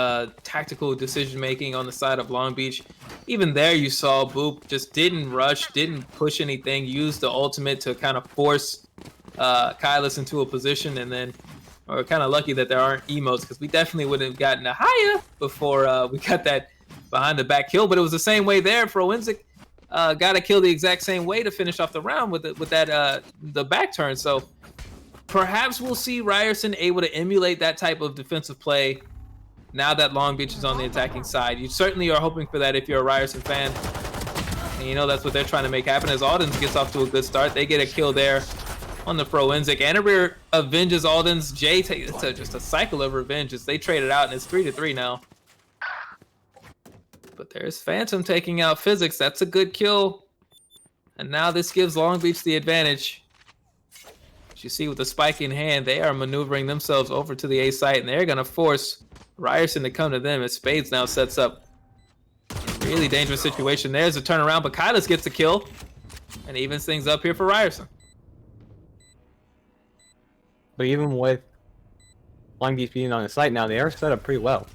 tactical decision making on the side of Long Beach. Even there you saw Boop just didn't rush, didn't push anything, used the ultimate to kind of force Kylis into a position, and then we're kind of lucky that there aren't emotes, because we definitely would have gotten a higher before we got that behind the back kill. But it was the same way there. Forensic got a kill the exact same way to finish off the round with the back turn. So perhaps we'll see Ryerson able to emulate that type of defensive play now that Long Beach is on the attacking side. You certainly are hoping for that if you're a Ryerson fan. And you know that's what they're trying to make happen. As Aldens gets off to a good start, they get a kill there on the Forensic. Anabir avenges Aldens. Jay takes just a cycle of revenge as they trade it out, and it's 3-3 now. But there's Phantom taking out Physics. That's a good kill. And now this gives Long Beach the advantage. As you see with the spike in hand, they are maneuvering themselves over to the A site, and they're going to force Ryerson to come to them as Spades now sets up a really dangerous situation. There's a turnaround, but Kylis gets the kill. and evens things up here for Ryerson. But even with Long Beach being on the site now, they are set up pretty well.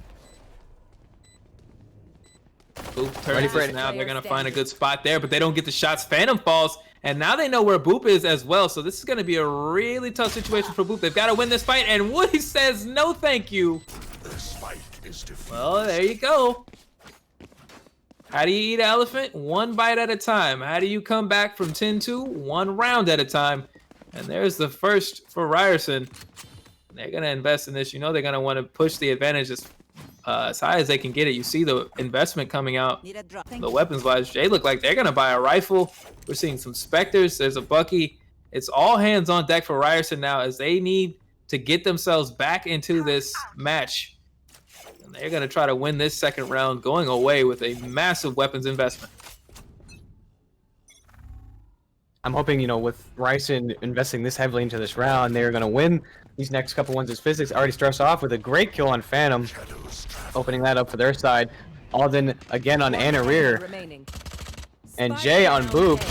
Boop turns it now. They're going to find a good spot there, but they don't get the shots. Phantom falls, and now they know where Boop is as well. So this is going to be a really tough situation for Boop. They've got to win this fight, and Woody says no thank you. Well, there you go. How do you eat an elephant? One bite at a time. How do you come back from 10-2? One round at a time. And there's the first for Ryerson. They're going to invest in this. You know they're going to want to push the advantage as high as they can get it. You see the investment coming out. The weapons-wise, Jay look like they're going to buy a rifle. We're seeing some Spectres. There's a Bucky. It's all hands on deck for Ryerson now as they need to get themselves back into this match. And they're going to try to win this second round, going away with a massive weapons investment. I'm hoping, you know, with Ryerson investing this heavily into this round, they're going to win these next couple ones. As Physics already starts off with a great kill on Phantom, opening that up for their side. Alden again on Anna Rear. And Jay on Boop.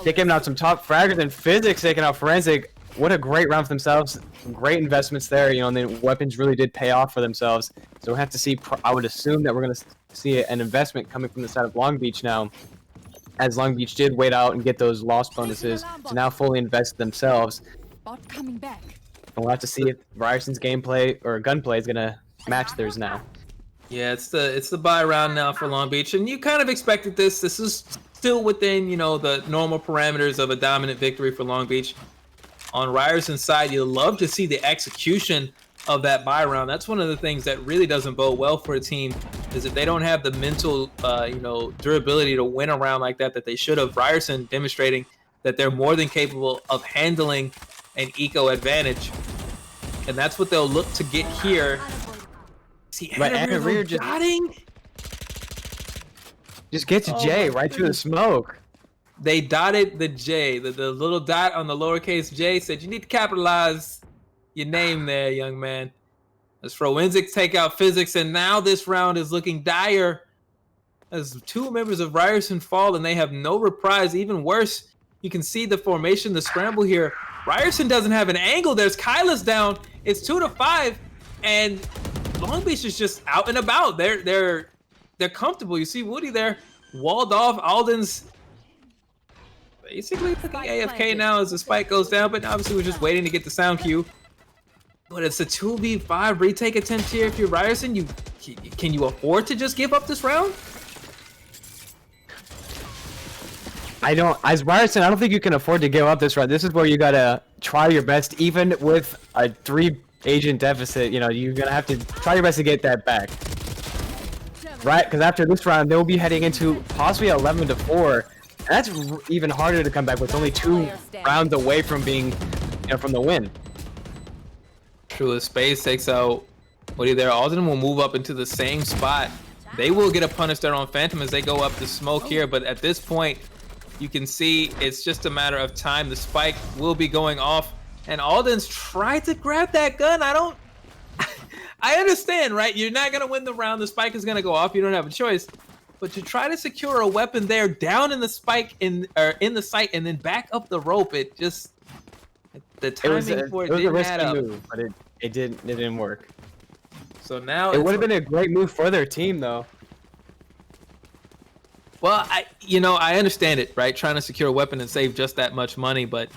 Taking out some top fraggers, and Physics taking out Forensic. What a great round for themselves. Great investments there, you know, and the weapons really did pay off for themselves. So we have to see, I would assume that we're going to see an investment coming from the side of Long Beach now, as Long Beach did wait out and get those loss bonuses to now fully invest themselves. Coming back. And we'll have to see if Ryerson's gameplay or gunplay is going to match theirs now. Yeah, it's the buy round now for Long Beach, and you kind of expected this. This is still within, you know, the normal parameters of a dominant victory for Long Beach. On Ryerson's side, you love to see the execution of that buy round. That's one of the things that really doesn't bode well for a team, is if they don't have the mental, you know, durability to win a round like that they should have. Ryerson demonstrating that they're more than capable of handling an eco advantage, and that's what they'll look to get here. See, Anna Rear just get to Jay right through the smoke. They dotted the J, the little dot on the lowercase J said you need to capitalize your name there, young man. As Forensics take out Physics, and now this round is looking dire as two members of Ryerson fall, and they have no reprise. Even worse, you can see the formation, the scramble here. Ryerson doesn't have an angle. There's Kyla's down. It's 2-5, and Long Beach is just out and about. They're comfortable. You see Woody there, walled off. Alden's basically looking AFK now as the spike goes down, but obviously we're just waiting to get the sound cue. But it's a 2v5 retake attempt here. If you're Ryerson, can you afford to just give up this round? As Ryerson, I don't think you can afford to give up this round. This is where you gotta try your best, even with a 3-agent deficit. You know, you're gonna have to try your best to get that back, right? Because after this round, they'll be heading into possibly 11-4. And that's even harder to come back with only 2 rounds away from being, you know, from the win. True, as Space takes out Woody there, Alden will move up into the same spot. They will get a punish there on Phantom as they go up the smoke here, but at this point, you can see it's just a matter of time. The spike will be going off, and Alden's tried to grab that gun. I understand, right? You're not gonna win the round. The spike is gonna go off. You don't have a choice. But to try to secure a weapon there, down in the spike in the site, and then back up the rope, it just the timing for it didn't add up. Move, but it didn't work. So now it would have been a great move for their team, though. Well, I understand it, right? Trying to secure a weapon and save just that much money, but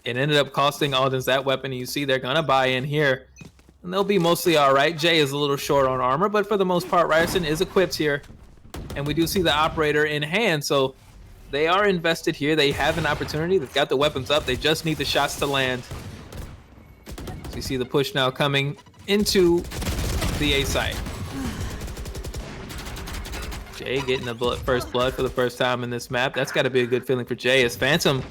it ended up costing Alden's that weapon. And you see they're gonna buy in here, and they'll be mostly all right. Jay is a little short on armor, but for the most part, Ryerson is equipped here. And we do see the operator in hand, so they are invested here. They have an opportunity. They've got the weapons up. They just need the shots to land. So you see the push now coming into the A site. Jay getting the first blood for the first time in this map. That's got to be a good feeling for Jay, as Phantom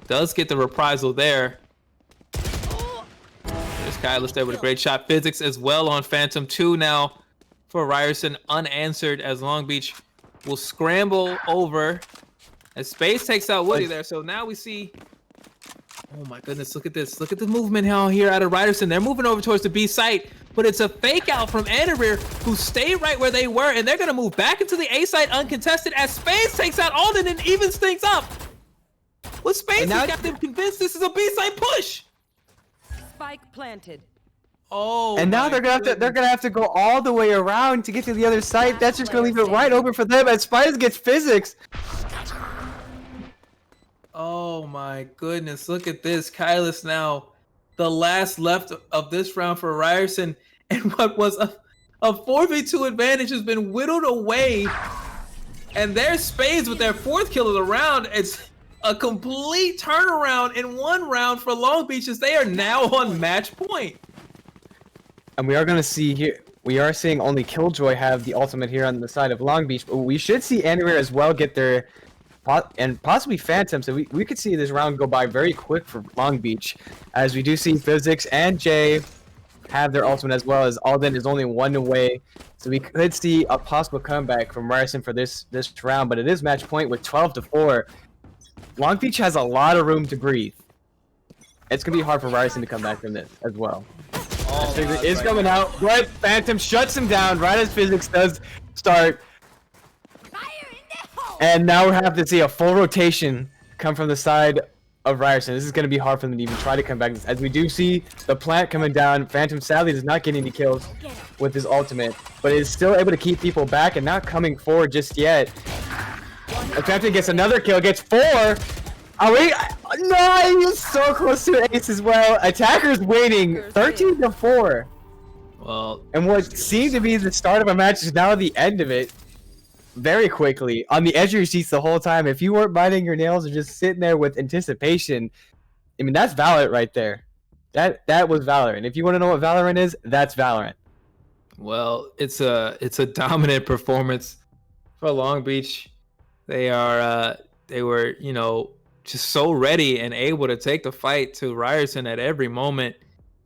does get the reprisal there. There's Kyla's there with a great shot. Physics as well on Phantom. 2 now for Ryerson, unanswered, as Long Beach will scramble over as Space takes out Woody there. So now we see, oh my goodness, look at this. Look at the movement here out of Ryerson. They're moving over towards the B site. but it's a fake out from Anirir, who stayed right where they were, and they're gonna move back into the A site uncontested as Spades takes out Alden and evens things up. With Spades, he's got them convinced this is a B site push. Spike planted. Oh, and now they're gonna have to go all the way around to get to the other side. That's just gonna leave it right open for them. And Spiders gets physics. Oh my goodness! Look at this, Kylus now, the last left of this round for Ryerson, and what was a 4v2 advantage has been whittled away. And there's Spades with their 4th kill of the round. It's a complete turnaround in 1 round for Long Beach as they are now on match point. And we are going to see here, we are seeing only Killjoy have the ultimate here on the side of Long Beach, but we should see Anirir as well get their, and possibly Phantom, so we could see this round go by very quick for Long Beach, as we do see Physics and Jay have their ultimate as well, as Alden is only 1 away, so we could see a possible comeback from Ryerson for this round, but it is match point with 12-4. Long Beach has a lot of room to breathe. It's going to be hard for Ryerson to come back from this as well. Physics is coming out, but Phantom shuts him down right as Physics does start. And now we have to see a full rotation come from the side of Ryerson. This is going to be hard for them to even try to come back. As we do see the plant coming down, Phantom sadly does not get any kills with his ultimate, but is still able to keep people back and not coming forward just yet. And Phantom gets another kill, gets 4. Oh wait, no, he's so close to an ace as well. Attacker's waiting, 13-4. Well, and what seemed to be the start of a match is now the end of it. Very quickly, on the edge of your seats the whole time. If you weren't biting your nails or just sitting there with anticipation, I mean, that's Valorant right there. That was Valorant. If you want to know what Valorant is, that's Valorant. Well, it's a dominant performance for Long Beach. They were, you know, just so ready and able to take the fight to Ryerson at every moment.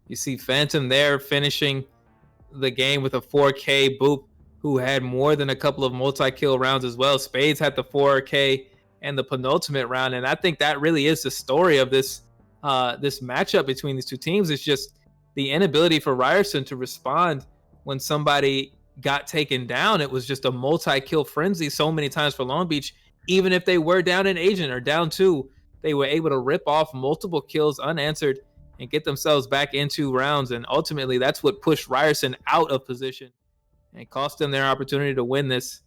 You see Phantom there finishing the game with a 4K. Boop, who had more than a couple of multi-kill rounds as well. Spades had the 4K and the penultimate round, and I think that really is the story of this this matchup between these two teams. It's just the inability for Ryerson to respond when somebody got taken down. It was just a multi-kill frenzy so many times for Long Beach. Even if they were down an agent or down 2, they were able to rip off multiple kills unanswered and get themselves back into rounds. And ultimately, that's what pushed Ryerson out of position and cost them their opportunity to win this.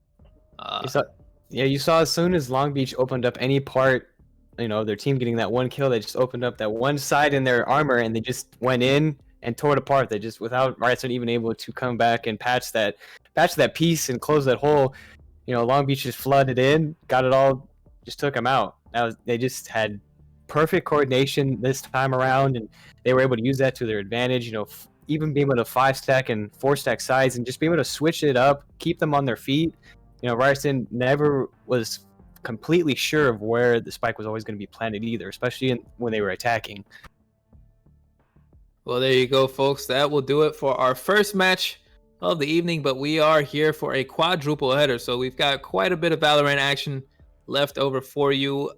You saw as soon as Long Beach opened up any part, you know, their team getting that 1 kill, they just opened up that one side in their armor and they just went in and tore it apart. They just, without Ryerson even able to come back and patch that piece and close that hole, you know, Long Beach just flooded in, got it all, just took them out. They just had perfect coordination this time around, and they were able to use that to their advantage. You know, even being able to 5-stack and 4-stack sides and just being able to switch it up, keep them on their feet. You know, Ryerson never was completely sure of where the spike was always going to be planted either, especially when they were attacking. Well, there you go, folks. That will do it for our first match of the evening, but we are here for a quadruple header, so we've got quite a bit of Valorant action left over for you.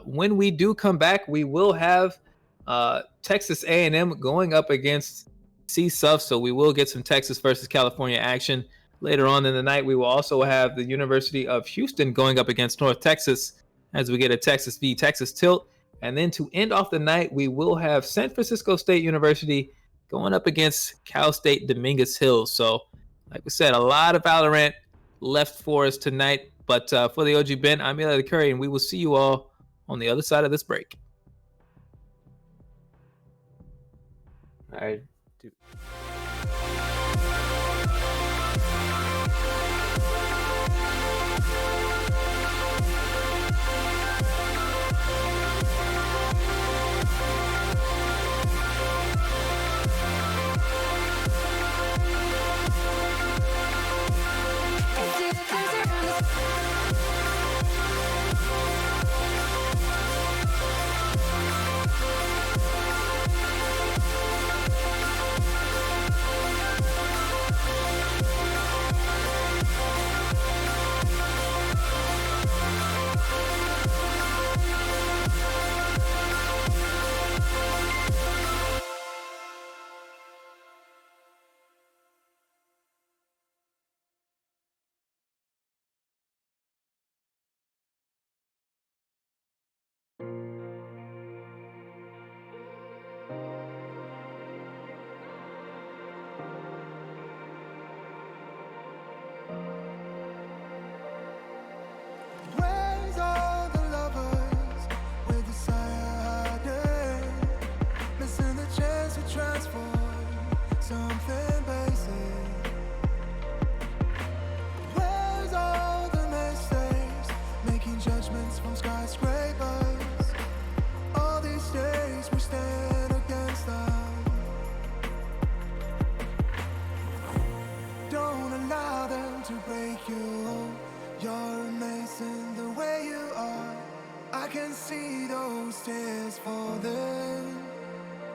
When we do come back, we will have Texas A&M going up against CSUF, so we will get some Texas versus California action. Later on in the night, we will also have the University of Houston going up against North Texas as we get a Texas v. Texas tilt. And then to end off the night, we will have San Francisco State University going up against Cal State Dominguez Hills. So, like we said, a lot of Valorant left for us tonight. But for the OG Ben, I'm Eli the Curry, and we will see you all on the other side of this break. All right. something basic. Where's all the mistakes? Making judgments from skyscrapers. All these days we stand against them. Don't allow them to break you. You're amazing the way you are. I can see those tears falling,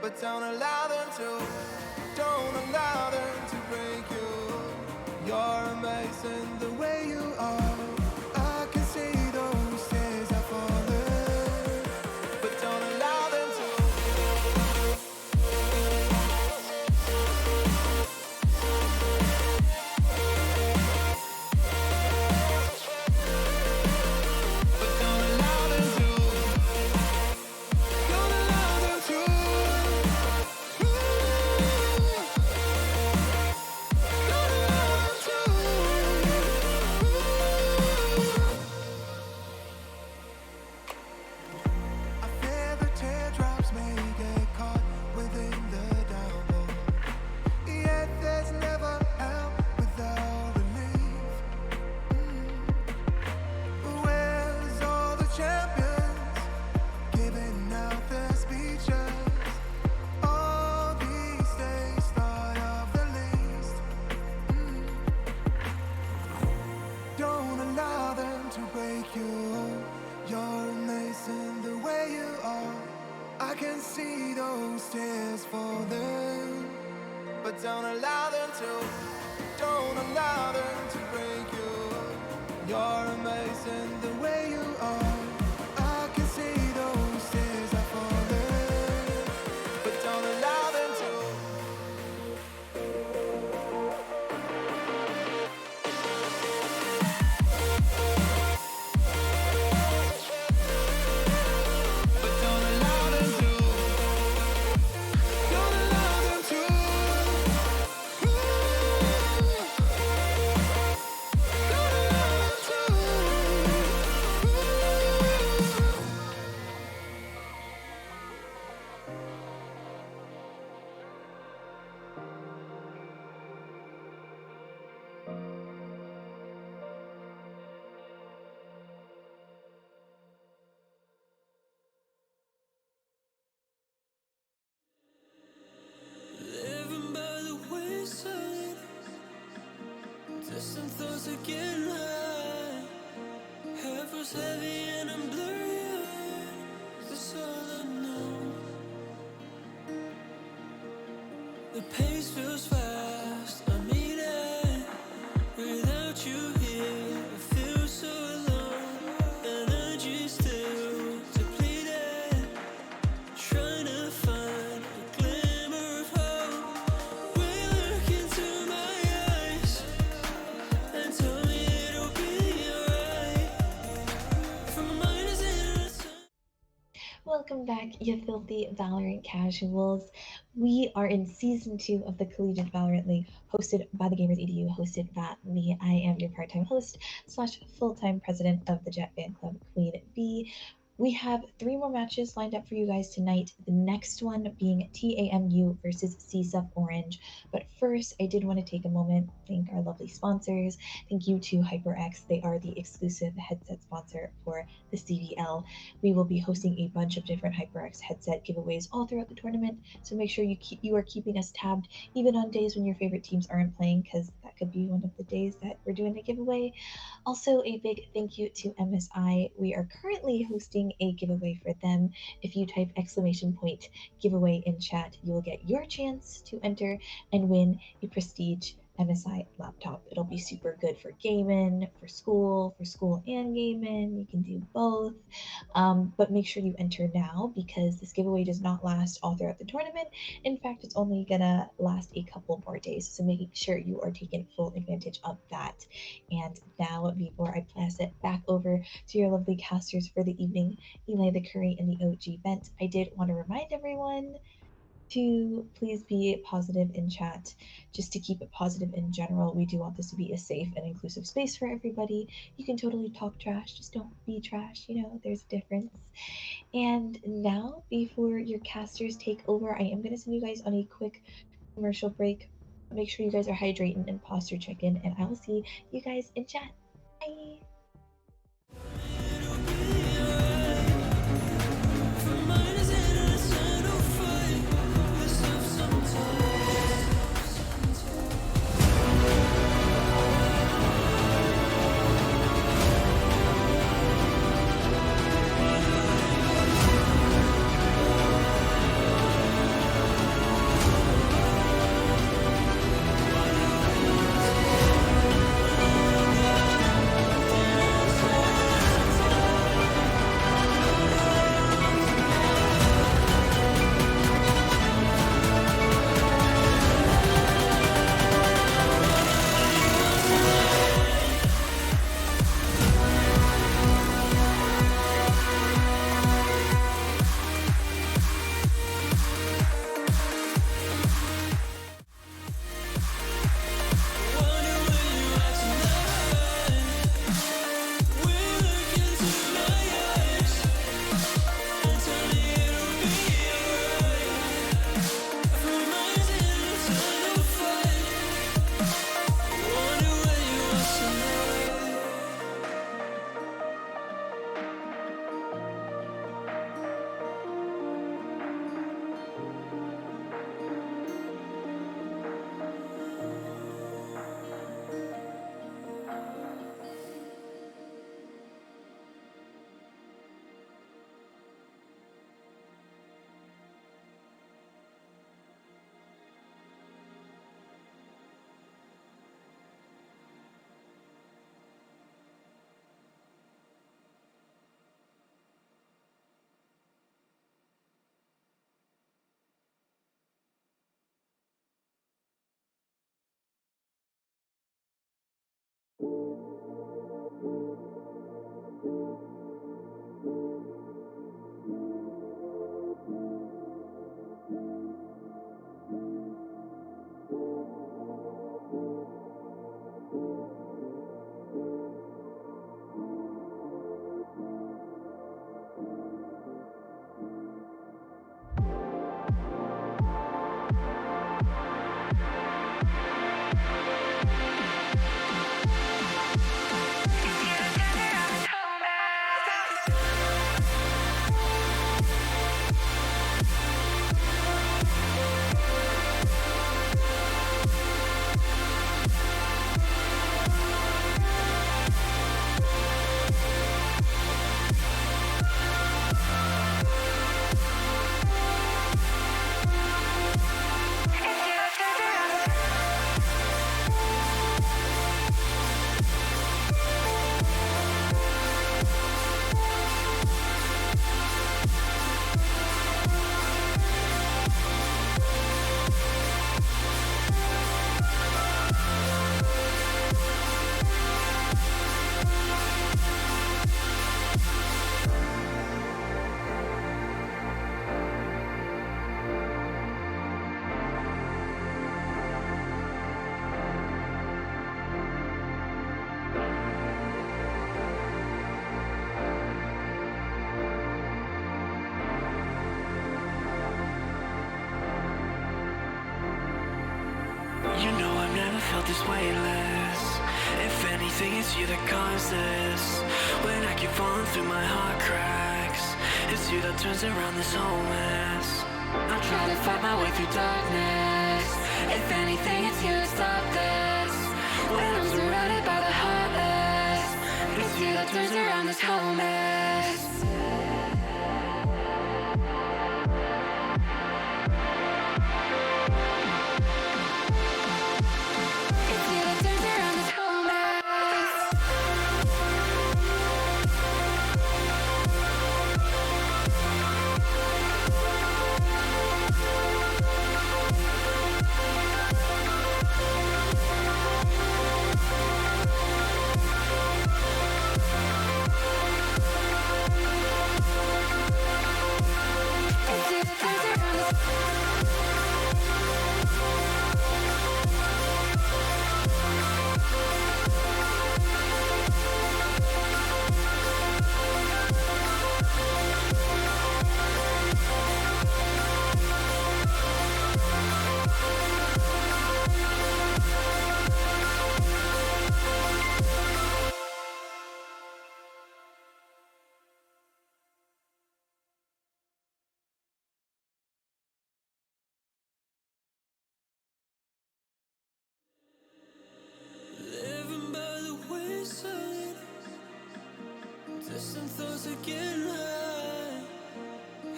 but don't allow them to. Don't allow them to break you. You're amazing the way you are. I can see those tears are falling, but don't allow them to. But don't allow them to. Don't allow them to. Don't allow them to. I fear the teardrops may get caught within the downpour. Yet there's never help without relief. Where's all the champions giving out their speeches? All these days thought of the least. Don't allow them to break you. You're amazing the way you are. I can see those tears falling, but don't allow them to. Don't allow them to break you. You're amazing the way you are. I can see those tears are falling, but don't allow them to. But don't allow them to. Don't allow them to. Don't allow them to. Living by the wayside, distant thoughts are getting high. Head was heavy and I'm blurry-eyed. That's all I know. The pace feels fast. I mean it. Without you here, I feel so alone. Energy still depleted. Trying to find a glimmer of hope. Will you look into my eyes and tell me it'll be alright? If my mind is in a Welcome back, you filthy Valorant casuals. We are in season 2 of the Collegiate Valorant League, hosted by the Gamers EDU, hosted by me. I am your part-time host slash full-time president of the Jet Fan Club, Queen B. We have 3 more matches lined up for you guys tonight. The next one being TAMU versus CSUF Orange. But first, I did want to take a moment, thank our lovely sponsors. Thank you to HyperX. They are the exclusive headset sponsor for the CVL. We will be hosting a bunch of different HyperX headset giveaways all throughout the tournament, so make sure you are keeping us tabbed even on days when your favorite teams aren't playing, because that could be one of the days that we're doing a giveaway. Also, a big thank you to MSI. We are currently hosting a giveaway for them. If you type !giveaway in chat, you will get your chance to enter and win a prestige MSI laptop. It'll be super good for gaming, for school and gaming. You can do both. But make sure you enter now, because this giveaway does not last all throughout the tournament. In fact, it's only gonna last a couple more days, so making sure you are taking full advantage of that. And now, before I pass it back over to your lovely casters for the evening, Eli the Curry and the OG Bent, I did want to remind everyone to please be positive in chat, just to keep it positive in general. We do want this to be a safe and inclusive space for everybody. You can totally talk trash, just don't be trash, there's a difference. And now, before your casters take over, I am going to send you guys on a quick commercial break. Make sure you guys are hydrating and posture checking, and I will see you guys in chat. Bye. You know I've never felt this weightless. If anything, it's you that caused this. When I keep falling through my heart cracks, it's you that turns around this whole mess. I try to fight my way through darkness. If anything, it's you that stopped this. When I'm surrounded by the heartless, it's you that turns around this whole mess. Some thoughts are getting high.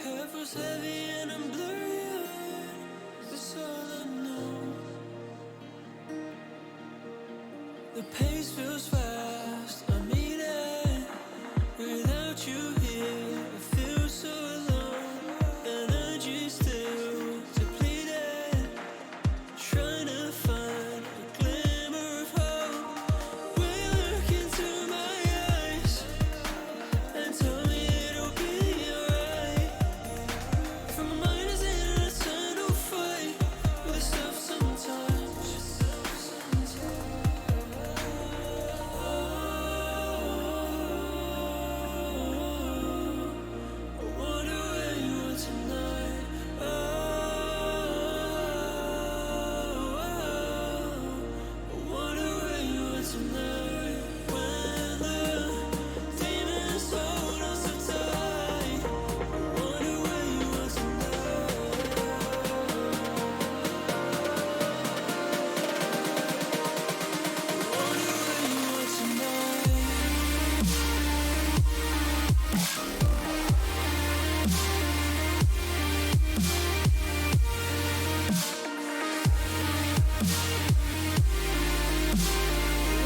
Head feels heavy and I'm blurry-eyed. That's all I know. The pace feels fast. I mean it. Without you here, I feel so alone. Energy still depleted. Trying to find a glimmer of hope. Will you look into my eyes and tell me it'll be alright? If my mind is in an eternal fight with itself sometimes. I wonder where you are tonight. I wonder where you are tonight. When the demons hold us so tight. I wonder where you are tonight. I wonder where you are tonight.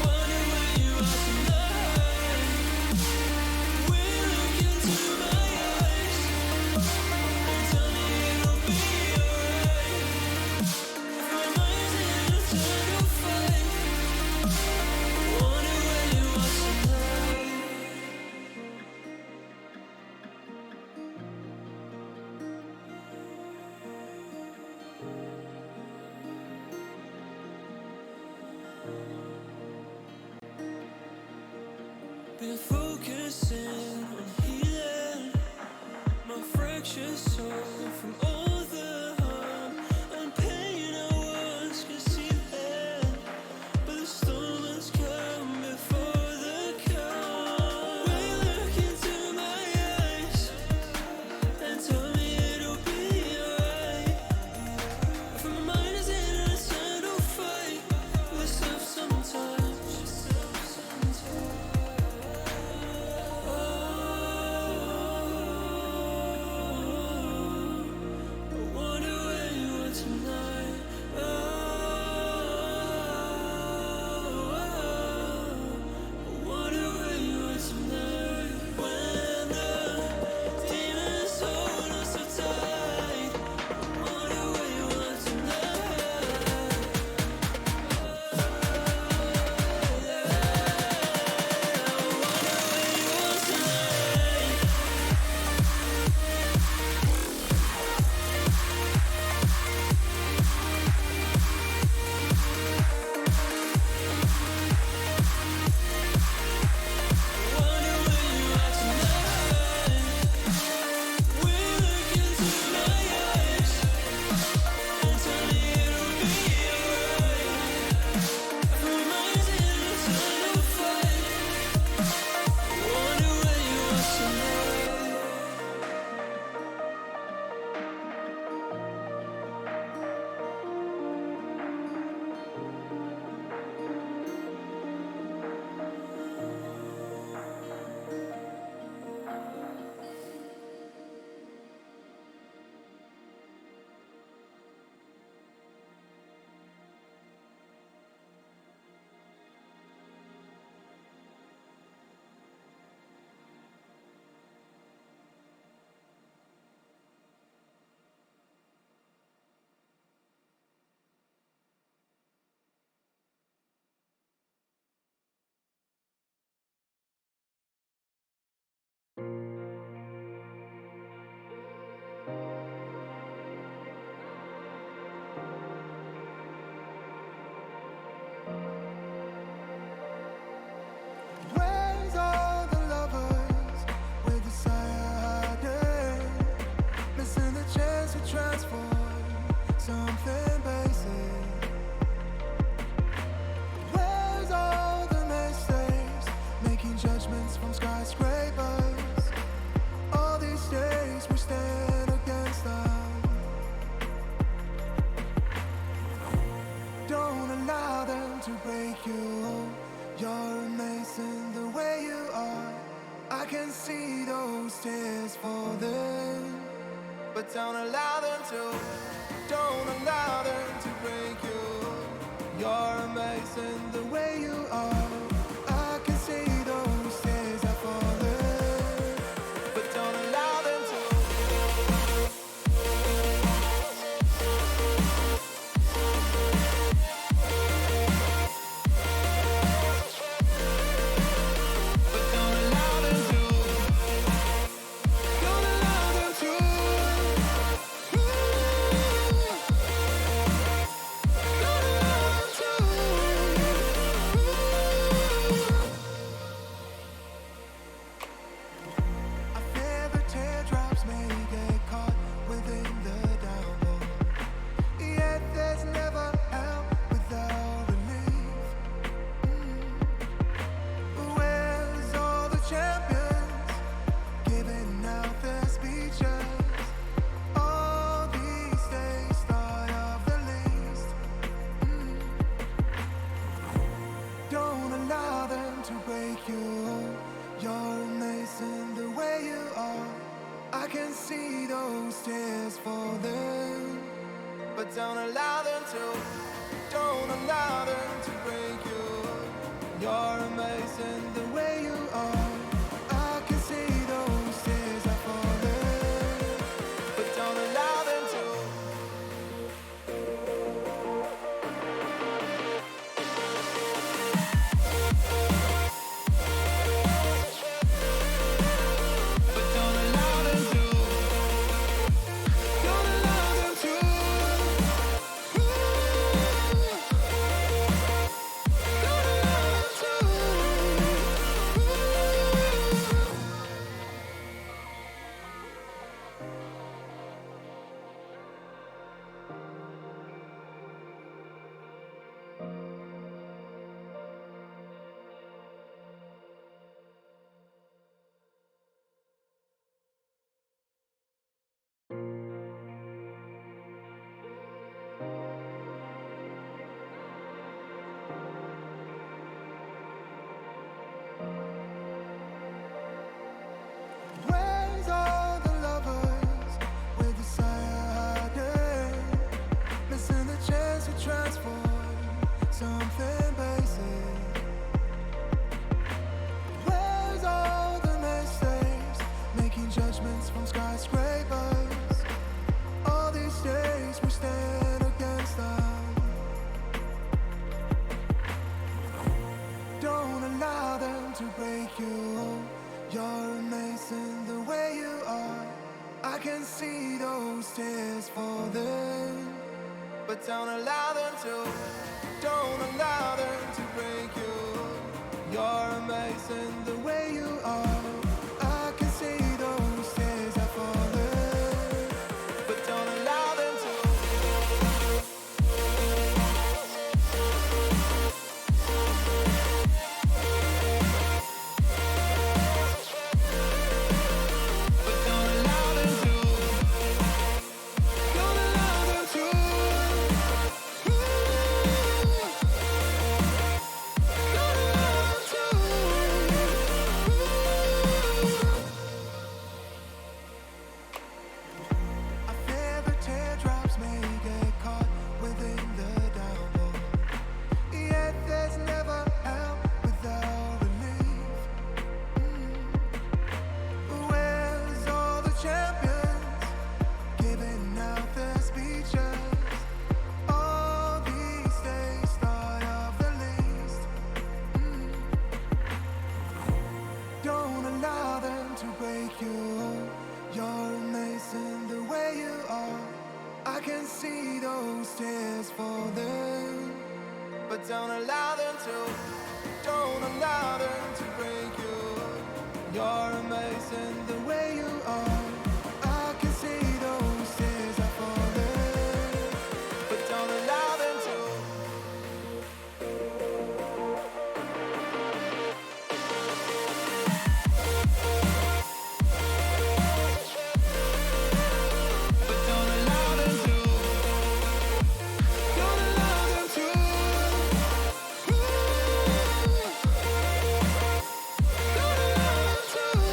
Wonder where you are tonight. Will look into my eyes and tell me it'll be alright. My mind's in an eternal fight. Wonder where you are tonight. Been focusing on healing my fractured soul from all the harm and pain I once concealed. But the storm has come before the calm. Will you look into my eyes and tell me it'll be alright? If my mind is in an eternal fight with itself sometimes. I wonder where you are tonight. I wonder where you are tonight. When the demons hold us so tight. I wonder where you are tonight. Where's all the lovers with desire hiding? Missing the chance to transform something basic. Where's all the mistakes? Making judgments from skyscrapers. All these days we stand against them. Don't allow them to break you. You're amazing the way you are. I can see those tears falling, but don't allow them to. Don't allow them to break you. You're amazing the way you are. I can see those tears are falling, but don't allow them to. But don't allow them to. Don't allow them to. I fear the teardrops may get caught within the downpour. Yet there's never help without relief. Where's all the champions giving out their speeches? All these days start of the least. Don't allow them to break you. You're amazing the way you are. I can see those tears falling, but don't allow them to. Don't allow them to break you. You're amazing the way you are. I can see those tears are falling, but don't allow them to. But don't allow them to. Don't allow them to. Don't allow them to. Where's all the lovers with desire hiding? Missing the chance to transform something basic. Where's all the mistakes? Making judgments from skyscrapers. All these days we stand against them. Don't allow them to break you. You're amazing the way you are. I can see those tears falling, but don't allow them to. Don't allow them to break you. You're amazing the way you are. I can see those tears are falling, but don't allow them to. But don't allow them to. Don't allow them to. Don't allow them to. I fear the teardrops may get caught within the downpour. Yet there's never help without relief. Where's all the champions giving out their speeches? All these days start of the least. Don't allow them to break you. You're amazing the way you are. I can see those tears falling, but don't allow them to. Don't allow them to break you. You're amazing the way you are. I can see those tears are falling, but don't allow them to. But don't allow them to. Don't allow them to. Don't allow them to.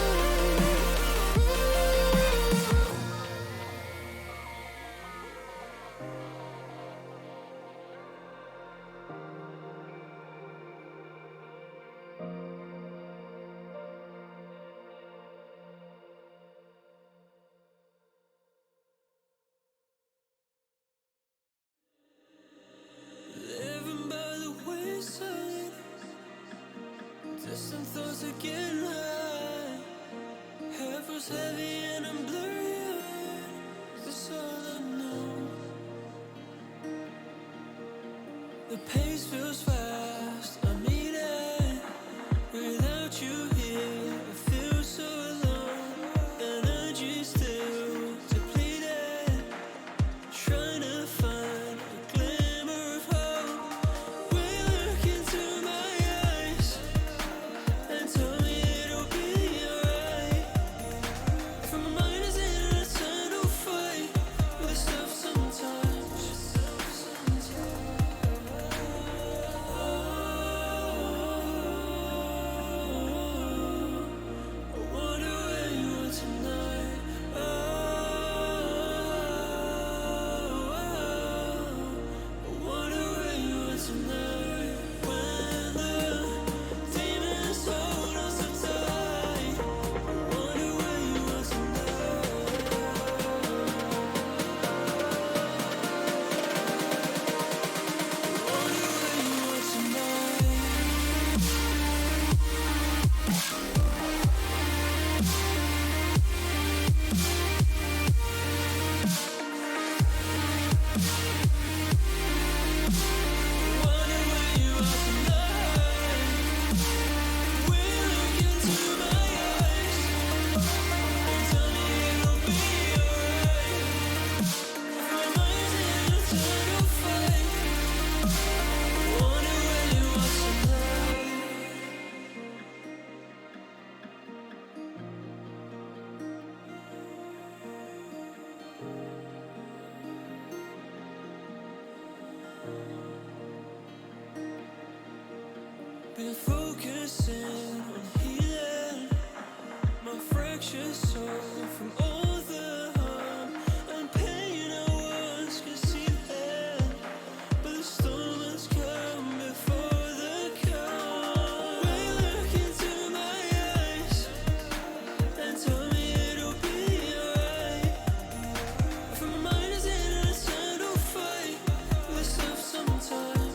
Some thoughts are getting high. Head feels heavy and I'm blurry-eyed. That's all I know. The pace feels fast. I need it. Without you here, I feel so alone. Energy still depleted. Trying to find a glimmer of hope. Will you look into my eyes and tell me it'll be alright? From my mind is in an eternal fight with this stuff sometimes. I wonder where you are tonight. I wonder where you are tonight. When the demons hold us so tight. I wonder where you are tonight. I wonder where you are tonight. Wonder where you are tonight. Will look into my eyes and tell me it'll be alright. My mind's in an eternal fight. Wonder where you are tonight. Been focusing on healing my fractured soul from all the harm and pain I once concealed. But the storm has come before the calm. Will you look into my eyes and tell me it'll be alright? From my mind is in an eternal fight with this stuff sometimes.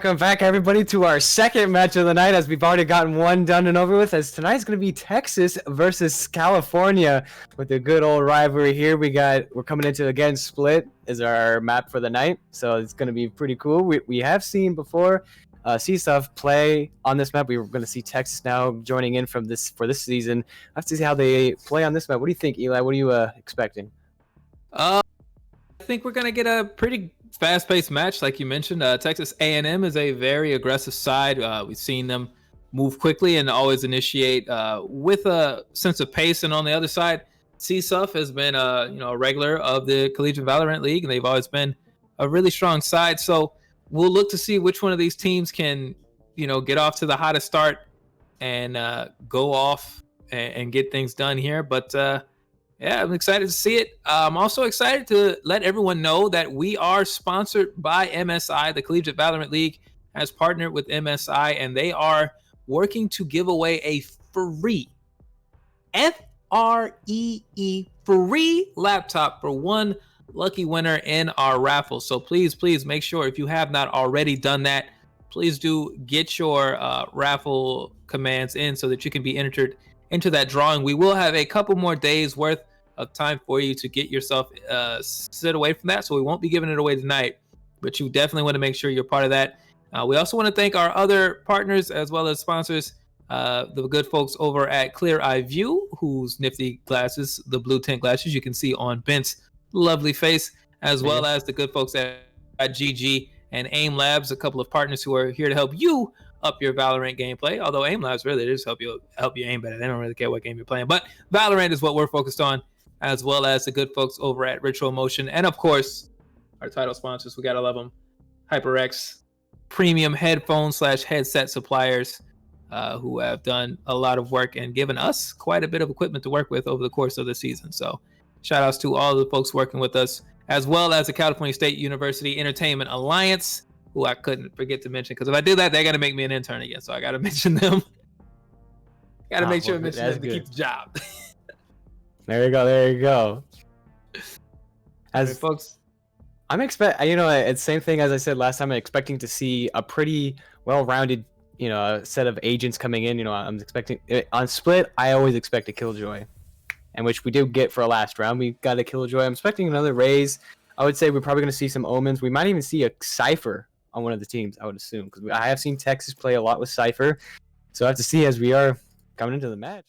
welcome back, everybody, to our second match of the night, as we've already gotten one done and over with, as tonight's going to be Texas versus California with a good old rivalry here. We're coming into, again, Split is our map for the night, so it's going to be pretty cool. We have seen before CSUF play on this map. We were going to see Texas now joining in for this season. I have to see how they play on this map. What do you think, Eli? What are you expecting? I think we're going to get a pretty fast-paced match, like you mentioned. Texas A&M is a very aggressive side. We've seen them move quickly and always initiate with a sense of pace. And on the other side, CSUF has been a regular of the Collegiate Valorant League, and they've always been a really strong side. So we'll look to see which one of these teams can get off to the hottest start and go off and get things done here. But yeah, I'm excited to see it. I'm also excited to let everyone know that we are sponsored by MSI. The Collegiate Valorant League has partnered with MSI, and they are working to give away a free, F-R-E-E, free laptop for one lucky winner in our raffle. So please make sure, if you have not already done that, please do get your raffle commands in so that you can be entered into that drawing. We will have a couple more days worth of time for you to get yourself sit away from that, so we won't be giving it away tonight, but you definitely want to make sure you're part of that. We also want to thank our other partners as well as sponsors, the good folks over at Clear Eye View, whose nifty glasses, the blue tint glasses, you can see on Bent's lovely face, as well as the good folks at GG and AIM Labs, a couple of partners who are here to help you up your Valorant gameplay. Although AIM Labs really just help you aim better. They don't really care what game you're playing, but Valorant is what we're focused on, as well as the good folks over at Ritual Motion, and of course our title sponsors. We gotta love them, HyperX, premium headphone/headset suppliers, who have done a lot of work and given us quite a bit of equipment to work with over the course of the season. So shout outs to all the folks working with us, as well as the California State University Entertainment Alliance, who I couldn't forget to mention, because if I do that, they're gonna make me an intern again, so I gotta mention them. Gotta make sure I mention them to keep the job. There you go. As folks, I'm it's same thing as I said last time. I'm expecting to see a pretty well-rounded, set of agents coming in. I'm expecting on Split. I always expect a Killjoy, and which we did get for a last round. We got a Killjoy. I'm expecting another Raze. I would say we're probably going to see some Omens. We might even see a Cypher on one of the teams, I would assume, because I have seen Texas play a lot with Cypher. So I have to see as we are coming into the match.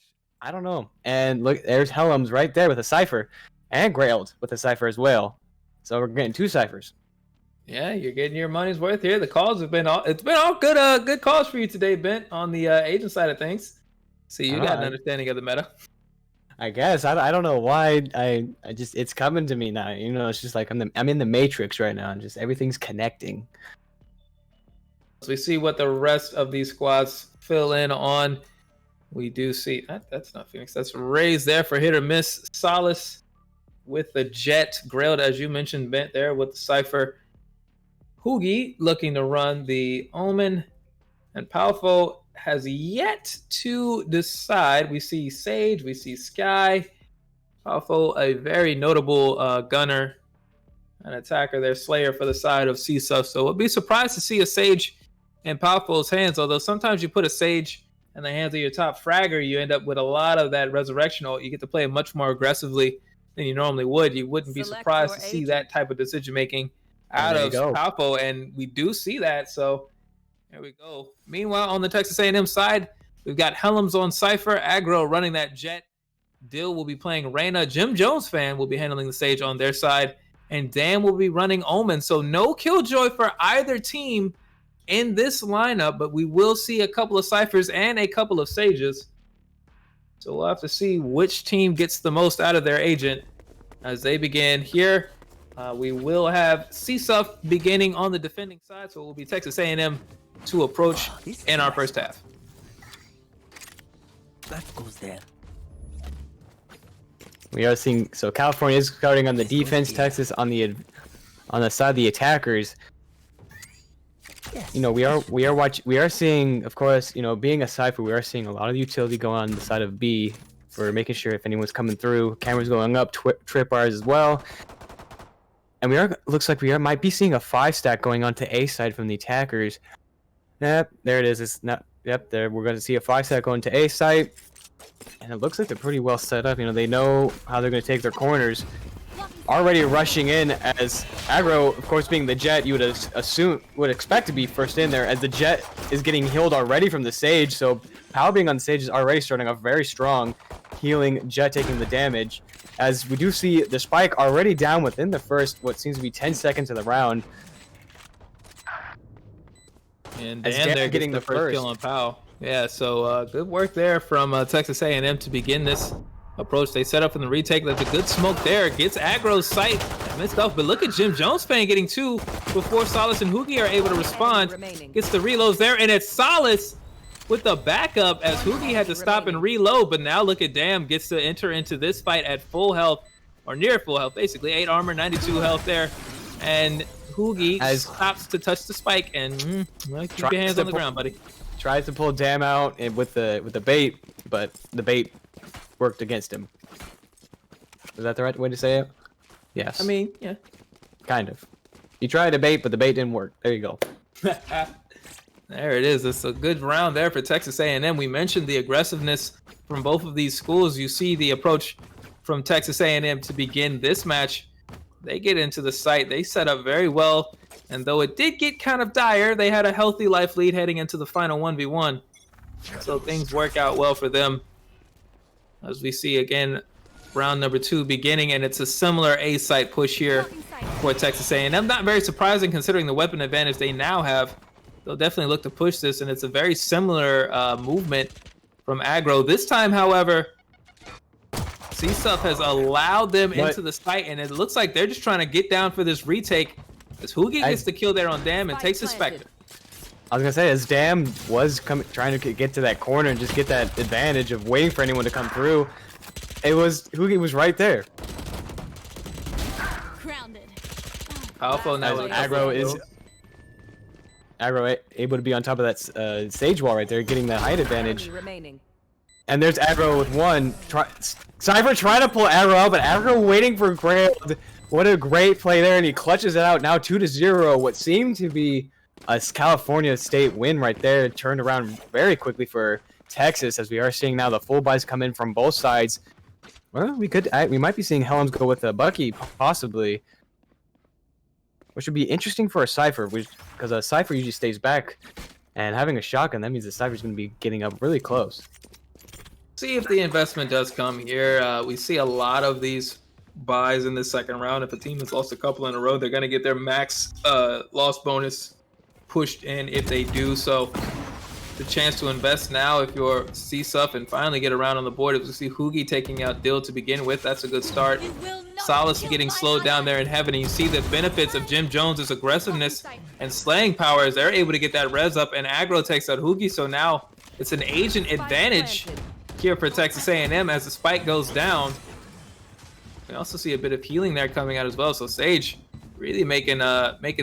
I don't know. And look, there's Helms right there with a Cypher, and Grailed with a Cypher as well. So we're getting two Cyphers. Yeah, you're getting your money's worth here. The calls have been all good calls for you today, Bent, on the agent side of things. So you got an understanding of the meta. I guess I don't know why I just, it's coming to me now. It's just like I'm in the Matrix right now, and just everything's connecting. So we see what the rest of these squads fill in on. We do see that's not Phoenix. That's Raze there for hit or miss. Solace with the Jet. Grailed, as you mentioned, Bent there with the Cypher. Hoogie looking to run the Omen. And Palfo has yet to decide. We see Sage. We see Sky. Palfo, a very notable gunner, an attacker there, Slayer for the side of CSUF. So we'll be surprised to see a Sage in Palfo's hands. Although sometimes you put a Sage in the hands of your top fragger, you end up with a lot of that resurrection ult. You get to play much more aggressively than you normally would. You wouldn't be surprised to see that type of decision making out of Palpo, and we do see that. So there we go. Meanwhile, on the Texas A&M side, we've got Helms on Cypher, Aggro running that Jet. Dill will be playing Reyna. Jim Jones fan will be handling the Sage on their side, and Dan will be running Omen. So no Killjoy for either team in this lineup, but we will see a couple of Cyphers and a couple of Sages. So we'll have to see which team gets the most out of their agent as they begin here. We will have CSUF beginning on the defending side, so it will be Texas A&M to approach in our first half. That goes there. We are seeing, so California is starting on the defense, Texas on the side of the attackers. We are seeing, of course, being a Cypher, we are seeing a lot of utility going on the side of B for making sure if anyone's coming through. Cameras going up, trip bars as well. And looks like we might be seeing a 5-stack going on to A side from the attackers. Yep, there it is. It's not. Yep, there. We're going to see a 5-sec go into A site, and it looks like they're pretty well set up. You know, they know how they're going to take their corners. Already rushing in as aggro, of course, being the Jet, you would expect to be first in there, as the Jet is getting healed already from the Sage. So Power being on the Sage is already starting off very strong, healing Jet taking the damage. As we do see the Spike already down within the first, what seems to be 10 seconds of the round. And As Dan Dan there getting gets the the first first. kill on Powell. Yeah, so good work there from Texas A&M to begin this approach. They set up in the retake. That's a good smoke there. Gets aggro's sight. Missed off, but look at Jim Jones fan getting 2 before Solace and Hoogie are able to respond. Gets the reloads there, and it's Solace with the backup as Hoogie had to stop and reload. But now look at Dam gets to enter into this fight at full health, or near full health, basically. 8 armor, 92 health there. And Hoogie stops to touch the Spike, and keep your hands on the ground, buddy. Tries to pull Dam out and with the bait, but the bait worked against him. Is that the right way to say it? Yes. I mean, yeah. Kind of. He tried to bait, but the bait didn't work. There you go. There it is. It's a good round there for Texas A&M. We mentioned the aggressiveness from both of these schools. You see the approach from Texas A&M to begin this match. They get into the site. They set up very well. And though it did get kind of dire, they had a healthy life lead heading into the final 1v1. So things work out well for them. As we see again, round number 2 beginning, and it's a similar A site push here for Texas A&M. Not very surprising considering the weapon advantage they now have. They'll definitely look to push this, and it's a very similar movement from aggro. This time, however, CSUF has allowed them into the site, and it looks like they're just trying to get down for this retake. As Hoogie gets the kill there on Dam and takes the Spectre. I was gonna say, as Dam was trying to get to that corner and just get that advantage of waiting for anyone to come through, Hoogie was right there. Powerful now. Aggro able to be on top of that Sage wall right there, getting that height advantage. And there's Aggro with 1. Cypher trying to pull Aggro out, but Aggro waiting for Grailed. What a great play there, and he clutches it out now 2-0. What seemed to be a California State win right there turned around very quickly for Texas, as we are seeing now the full buys come in from both sides. Well, we might be seeing Helms go with a Bucky, possibly. Which would be interesting for a Cypher, because a Cypher usually stays back, and having a shotgun, that means the Cypher's going to be getting up really close. See if the investment does come here. We see a lot of these buys in the second round. If a team has lost a couple in a row, they're going to get their max loss bonus pushed in if they do. So the chance to invest now if you're CSUF and finally get around on the board. As we see Hoogie taking out Dill to begin with, that's a good start. Solace getting slowed down there in heaven, and you see the benefits of Jim Jones' aggressiveness and slaying power as they're able to get that res up, and aggro takes out Hoogie. So now it's an agent advantage here for Texas A&M as the Spike goes down. We also see a bit of healing there coming out as well. So Sage really making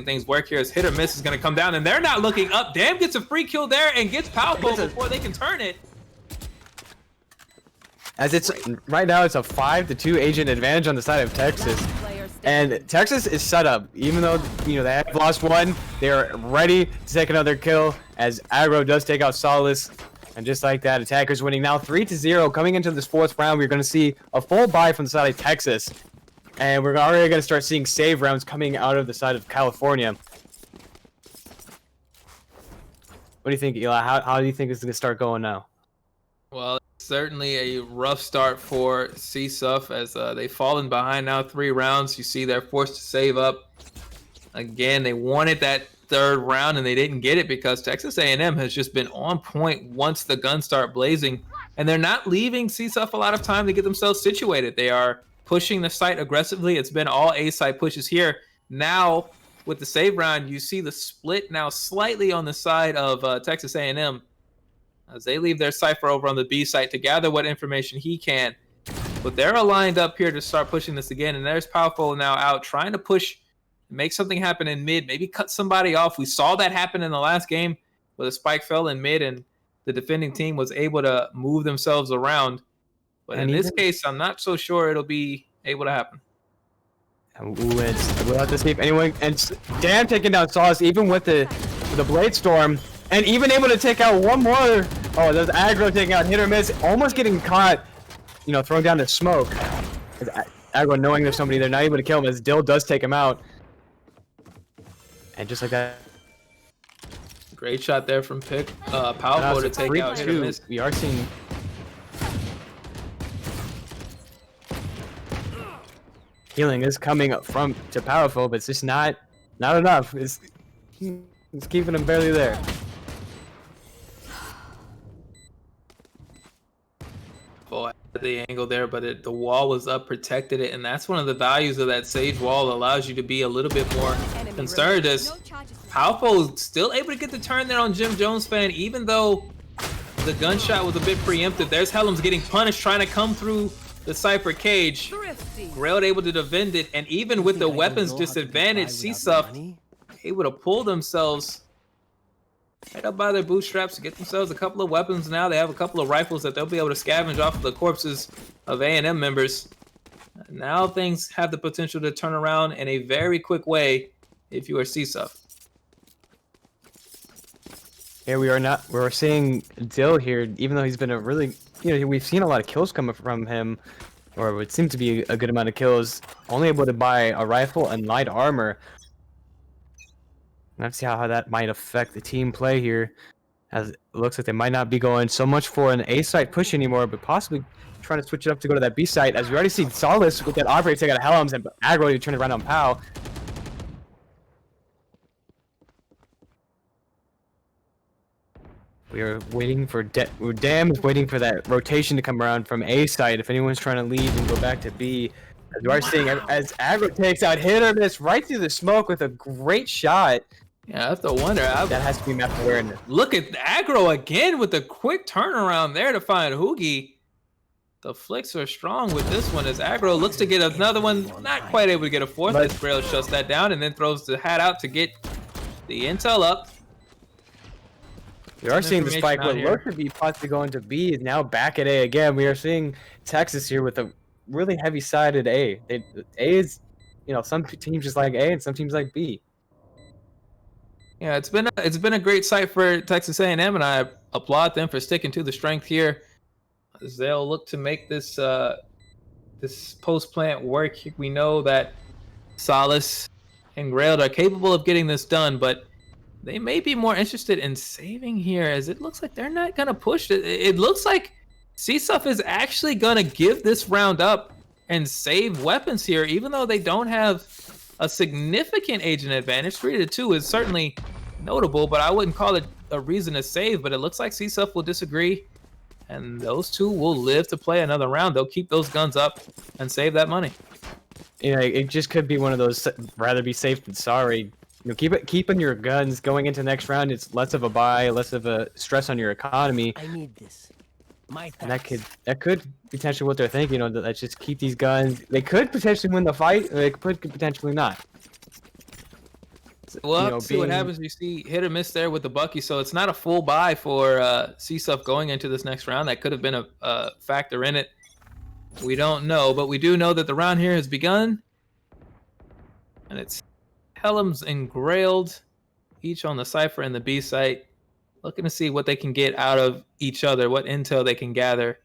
things work here as hit or miss is going to come down, and they're not looking up. Dam gets a free kill there and gets powerful before they can turn it. As it's right now, it's a 5-2 agent advantage on the side of Texas, and Texas is set up. Even though they have lost 1, they are ready to take another kill. As aggro does take out Solace, and just like that, attackers winning now 3-0. Coming into this 4th round, we're going to see a full buy from the side of Texas, and we're already going to start seeing save rounds coming out of the side of California. What do you think, Eli? How do you think it's going to start going now? Well, certainly a rough start for CSUF as they've fallen behind now 3 rounds. You see they're forced to save up. Again, they wanted that 3rd round and they didn't get it because Texas A&M has just been on point once the guns start blazing. And they're not leaving CSUF a lot of time to get themselves situated. They are pushing the site aggressively. It's been all A site pushes here. Now, with the save round, you see the split now slightly on the side of Texas A&M. As they leave their Cypher over on the B site to gather what information he can. But they're aligned up here to start pushing this again. And there's Powerful now out trying to push, make something happen in mid, maybe cut somebody off. We saw that happen in the last game where the Spike fell in mid and the defending team was able to move themselves around. But in this case, I'm not so sure it'll be able to happen. We'll have to see if anyone... And Dam taking down Solace, even with the Blade Storm. And even able to take out one more. Oh, there's aggro taking out hit or miss. Almost getting caught, you know, thrown down to smoke. Aggro knowing there's somebody, they're not able to kill him as Dill does take him out. And just like that. Great shot there from Pick. Powerful to take out hit or miss. We are seeing healing is coming up from to Powerful, but it's just not enough. It's keeping him barely there. The angle there, but the wall was up, protected it, and that's one of the values of that Sage wall. Allows you to be a little bit more concerned as Powerful still able to get the turn there on Jim Jones fan, even though the gunshot was a bit preemptive. There's Helms getting punished, trying to come through the Cypher cage. Grailed able to defend it, and even with the weapons disadvantage, CSUF able to pull themselves right up by their bootstraps to get themselves a couple of weapons. Now they have a couple of rifles that they'll be able to scavenge off of the corpses of A&M members. Now things have the potential to turn around in a very quick way if you are CSUF. Here we're seeing Dill here, even though he's been a really, you know, we've seen a lot of kills coming from him, or what seemed to be a good amount of kills, only able to buy a rifle and light armor. Let's see how that might affect the team play here, as it looks like they might not be going so much for an A site push anymore, but possibly trying to switch it up to go to that B site, as we already see Solace with that operator take out Helms and aggro to turn it around on Pow. We are waiting for Dam is waiting for that rotation to come around from A site if anyone's trying to leave and go back to B. As we are seeing as aggro takes out hit or miss right through the smoke with a great shot. Yeah, I have to wonder. That has to be map awareness. Look at aggro again with a quick turnaround there to find Hoogie. The flicks are strong with this one as aggro looks to get another one. Not quite able to get a fourth. As Grail shuts that down and then throws the hat out to get the intel up. We are seeing the spike. What looked to be possibly going to B is now back at A again. We are seeing Texas here with a really heavy-sided A. A is, you know, some teams just like A and some teams like B. Yeah, it's been a great site for Texas A&M, and I applaud them for sticking to the strength here. As they'll look to make this this post plant work. We know that Solace and Grailed are capable of getting this done, but they may be more interested in saving here, as it looks like they're not gonna push it. It looks like CSUF is actually gonna give this round up and save weapons here, even though they don't have a significant agent advantage. 3-2 is certainly notable, but I wouldn't call it a reason to save. But it looks like CSUF will disagree, and those two will live to play another round. They'll keep those guns up and save that money. Yeah, it just could be one of those rather be safe than sorry. You know, keeping your guns going into next round. It's less of a buy, less of a stress on your economy. I need this. And that could potentially what they're thinking. You know, let's just keep these guns. They could potentially win the fight. Or they could potentially not. Well, see what happens. You see hit or miss there with the Bucky, so it's not a full buy for CSUF going into this next round. That could have been a factor in it. We don't know, but we do know that the round here has begun, and it's Helms and Grailed, each on the Cypher and the B site, looking to see what they can get out of each other, what intel they can gather.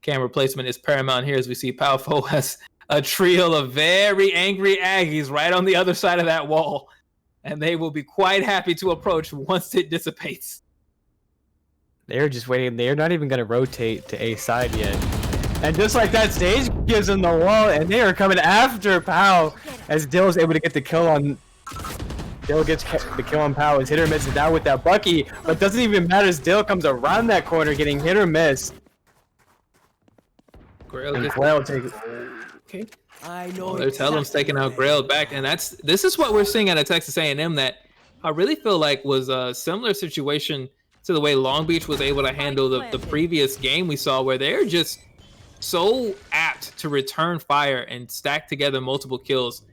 Camera placement is paramount here as we see Powerful has a trio of very angry Aggies right on the other side of that wall, and they will be quite happy to approach once it dissipates. They're just waiting. They're not even going to rotate to A side yet. And just like that, Stage gives them the wall, and they are coming after Pow as Dill is able to get the kill on. Dill gets the kill on Pow as hit or miss is down with that Bucky, but doesn't even matter as Dill comes around that corner getting hit or miss. Grail takes. Okay. I know. They're telling them taking out Grail back, and this is what we're seeing out of Texas A&M that I really feel like was a similar situation to the way Long Beach was able to handle the previous game we saw, where they're just so apt to return fire and stack together multiple kills.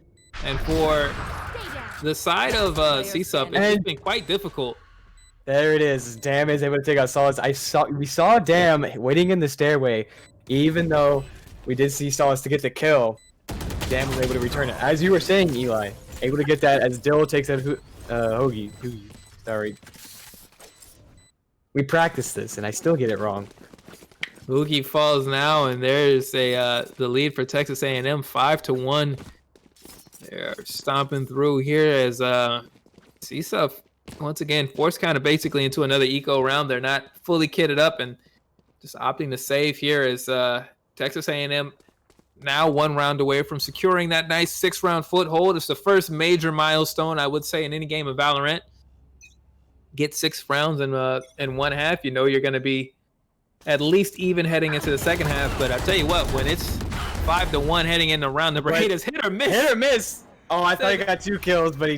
And for the side of CSUF, it's been quite difficult. There it is. Dam is able to take out Solace. We saw Dam waiting in the stairway, even though we did see Solace to get the kill. Dam was able to return it. As you were saying, Eli, able to get that as Dill takes out Hoogie. Sorry. We practiced this, and I still get it wrong. Hoogie falls now, and there's the lead for Texas A&M, 5-1. They're stomping through here as CSUF once again forced kind of basically into another eco round. They're not fully kitted up and just opting to save here as Texas A&M now 1 round away from securing that nice 6-round foothold. It's the first major milestone, I would say, in any game of Valorant. Get 6 rounds in one half, you know you're going to be at least even heading into the second half. But I tell you what, when it's 5-1 heading into round number 8, is hit or miss. Hit or miss. Oh, I thought he got 2 kills, but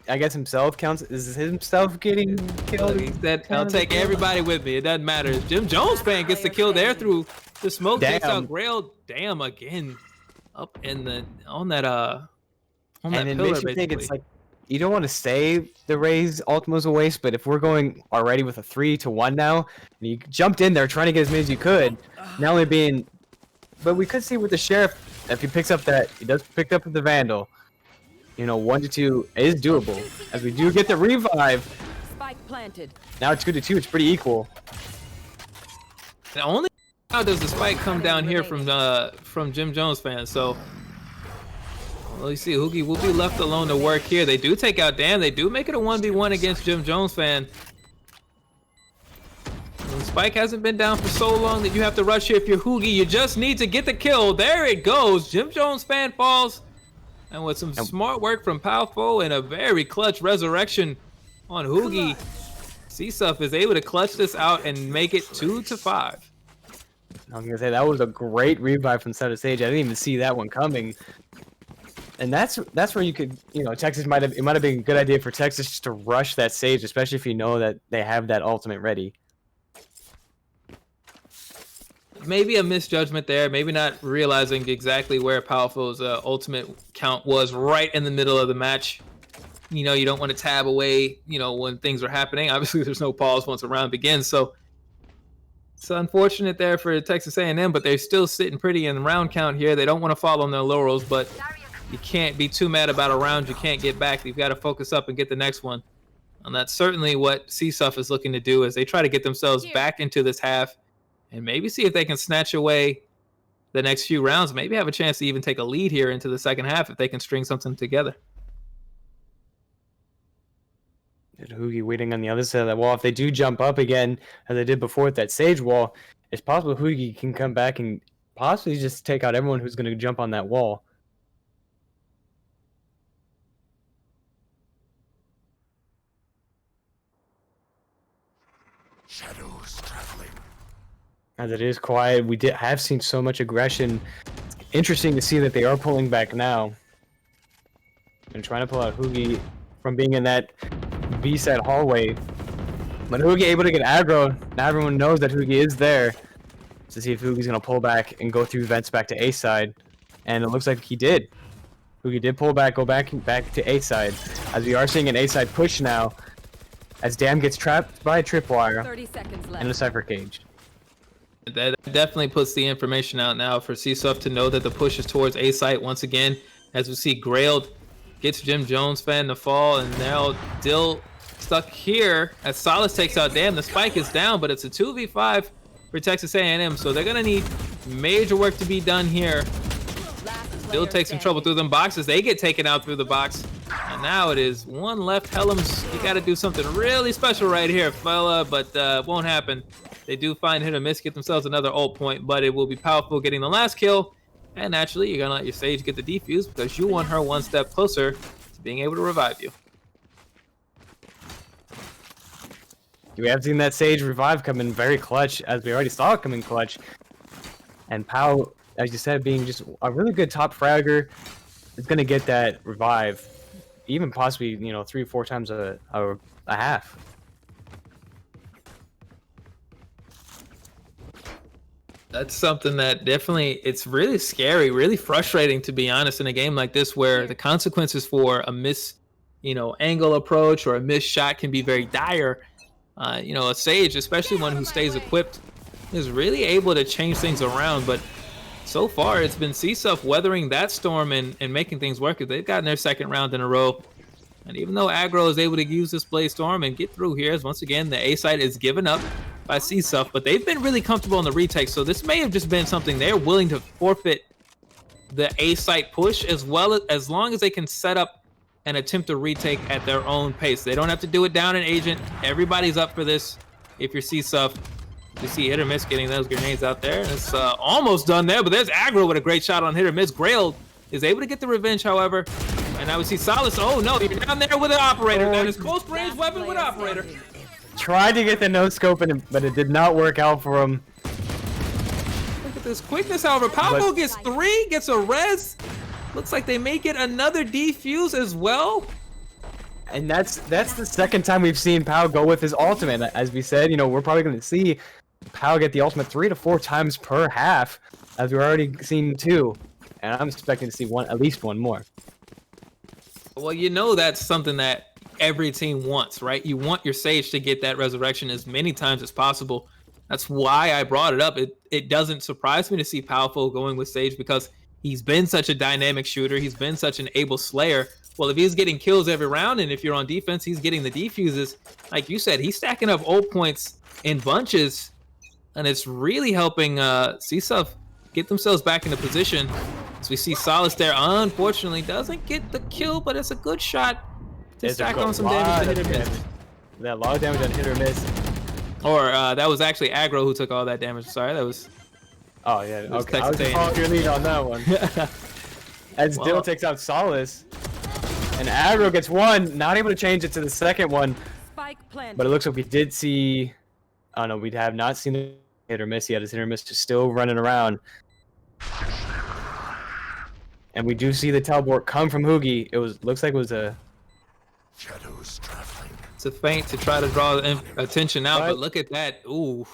I guess himself counts. Is himself getting killed? He said, I'll take everybody with me. It doesn't matter. Jim Jones fan gets the kill there through the smoke. Takes out Grail. Damn, again, up in the on that pillar. And it makes you think it's like you don't want to say the Rays Ultima's a waste, but if we're going already with a 3-1 now, and you jumped in there trying to get as many as you could, not only being, but we could see with the Sheriff, if he picks up that, he does pick up the Vandal, you know, 1-2 is doable, as we do get the revive. Spike planted. Now it's 2-2, it's pretty equal. And only now does the spike come down here from Jim Jones fans, so well, you see, Hoogie will be left alone to work here. They do take out Dan. They do make it a 1v1 against Jim Jones fan. And Spike hasn't been down for so long that you have to rush here if you're Hoogie. You just need to get the kill. There it goes. Jim Jones fan falls. And with some smart work from Palfo and a very clutch resurrection on Hoogie, CSUF is able to clutch this out and make it 2-5. I was gonna say that was a great revive from Center Stage. I didn't even see that one coming. And that's where you could, you know, it might have been a good idea for Texas just to rush that Sage, especially if you know that they have that ultimate ready. Maybe a misjudgment there, maybe not realizing exactly where Powerful's ultimate count was right in the middle of the match. You know, you don't want to tab away, you know, when things are happening. Obviously, there's no pause once a round begins, so it's unfortunate there for Texas A&M, but they're still sitting pretty in the round count here. They don't want to fall on their laurels, but you can't be too mad about a round you can't get back. You've got to focus up and get the next one. And that's certainly what CSUF is looking to do as they try to get themselves back into this half and maybe see if they can snatch away the next few rounds. Maybe have a chance to even take a lead here into the second half if they can string something together. Hoogie waiting on the other side of that wall. If they do jump up again, as they did before with that Sage wall, it's possible Hoogie can come back and possibly just take out everyone who's going to jump on that wall. Shadows traveling. As it is quiet, we have seen so much aggression. It's interesting to see that they are pulling back now and trying to pull out Hoogie from being in that B-side hallway. But Hoogie able to get aggro. Now everyone knows that Hoogie is there. To see if Hoogie's going to pull back and go through vents back to A-side. And it looks like he did. Hoogie did pull back, go back to A-side. As we are seeing an A-side push now. As Dam gets trapped by a tripwire 30 seconds left. and a Cypher cage. That definitely puts the information out now for CSUF to know that the push is towards A site once again. As we see, Grail gets Jim Jones fan to fall, and now Dill stuck here as Solace takes out Dam. The spike is down, but it's a 2v5 for Texas A&M, so they're gonna need major work to be done here. Dill takes some trouble through them boxes. They get taken out through the box. And now it is one left. Helms, you got to do something really special right here, fella, but won't happen. They do find hit or miss, get themselves another ult point, but it will be Powerful getting the last kill. And naturally, you're going to let your Sage get the defuse because you want her one step closer to being able to revive you. We have seen that Sage revive come in very clutch, as we already saw it come in clutch. And Pow, as you said, being just a really good top fragger, is going to get that revive. Even possibly, you know, 3 or 4 times a half. That's something that definitely, it's really scary, really frustrating, to be honest, in a game like this where the consequences for a miss, you know, angle approach or a missed shot can be very dire. You know, a Sage, especially one who stays equipped, is really able to change things around. But so far, it's been CSUF weathering that storm and making things work. They've gotten their second round in a row. And even though Aggro is able to use this Blaze Storm and get through here, as once again, the A site is given up by CSUF, but they've been really comfortable in the retake, so this may have just been something they're willing to forfeit the A site push as long as they can set up and attempt to retake at their own pace. They don't have to do it down in Agent. Everybody's up for this. If you're CSUF, you see Hit or Miss getting those grenades out there. It's almost done there, but there's Aggro with a great shot on Hit or Miss. Grail is able to get the revenge, however. And now we see Solace. Oh no, you're down there with an operator. That is close range weapon with operator. Tried to get the no scope in him, but it did not work out for him. Look at this quickness, however. Pablo gets 3, gets a res. Looks like they may get another defuse as well. And that's the second time we've seen Pau go with his ultimate. As we said, you know, we're probably going to see Pau get the ultimate 3 to 4 times per half, as we've already seen 2. And I'm expecting to see at least one more. Well, you know that's something that every team wants, right? You want your Sage to get that resurrection as many times as possible. That's why I brought it up. It doesn't surprise me to see Powerful going with Sage because he's been such a dynamic shooter. He's been such an able slayer. Well, if he's getting kills every round and if you're on defense, he's getting the defuses. Like you said, he's stacking up ult points in bunches, and it's really helping CSUF get themselves back into position. As we see Solace there, unfortunately, doesn't get the kill, but it's a good shot to stack on some damage to Hit or Miss. That lot of damage on Hit or Miss. Or that was actually Aggro who took all that damage. Sorry, that was... Oh, yeah. Okay, I was Texas following your lead on that one. As Dill takes out Solace. And Aggro gets 1, not able to change it to the second one. Spike planted. But it looks like we did see... Oh, no, we have not seen the Hit or Miss yet. His Hit or Miss is still running around. And we do see the teleport come from Hoogie. Looks like it was a... Shadows traveling. It's a feint to try to draw attention out, but look at that. Ooh.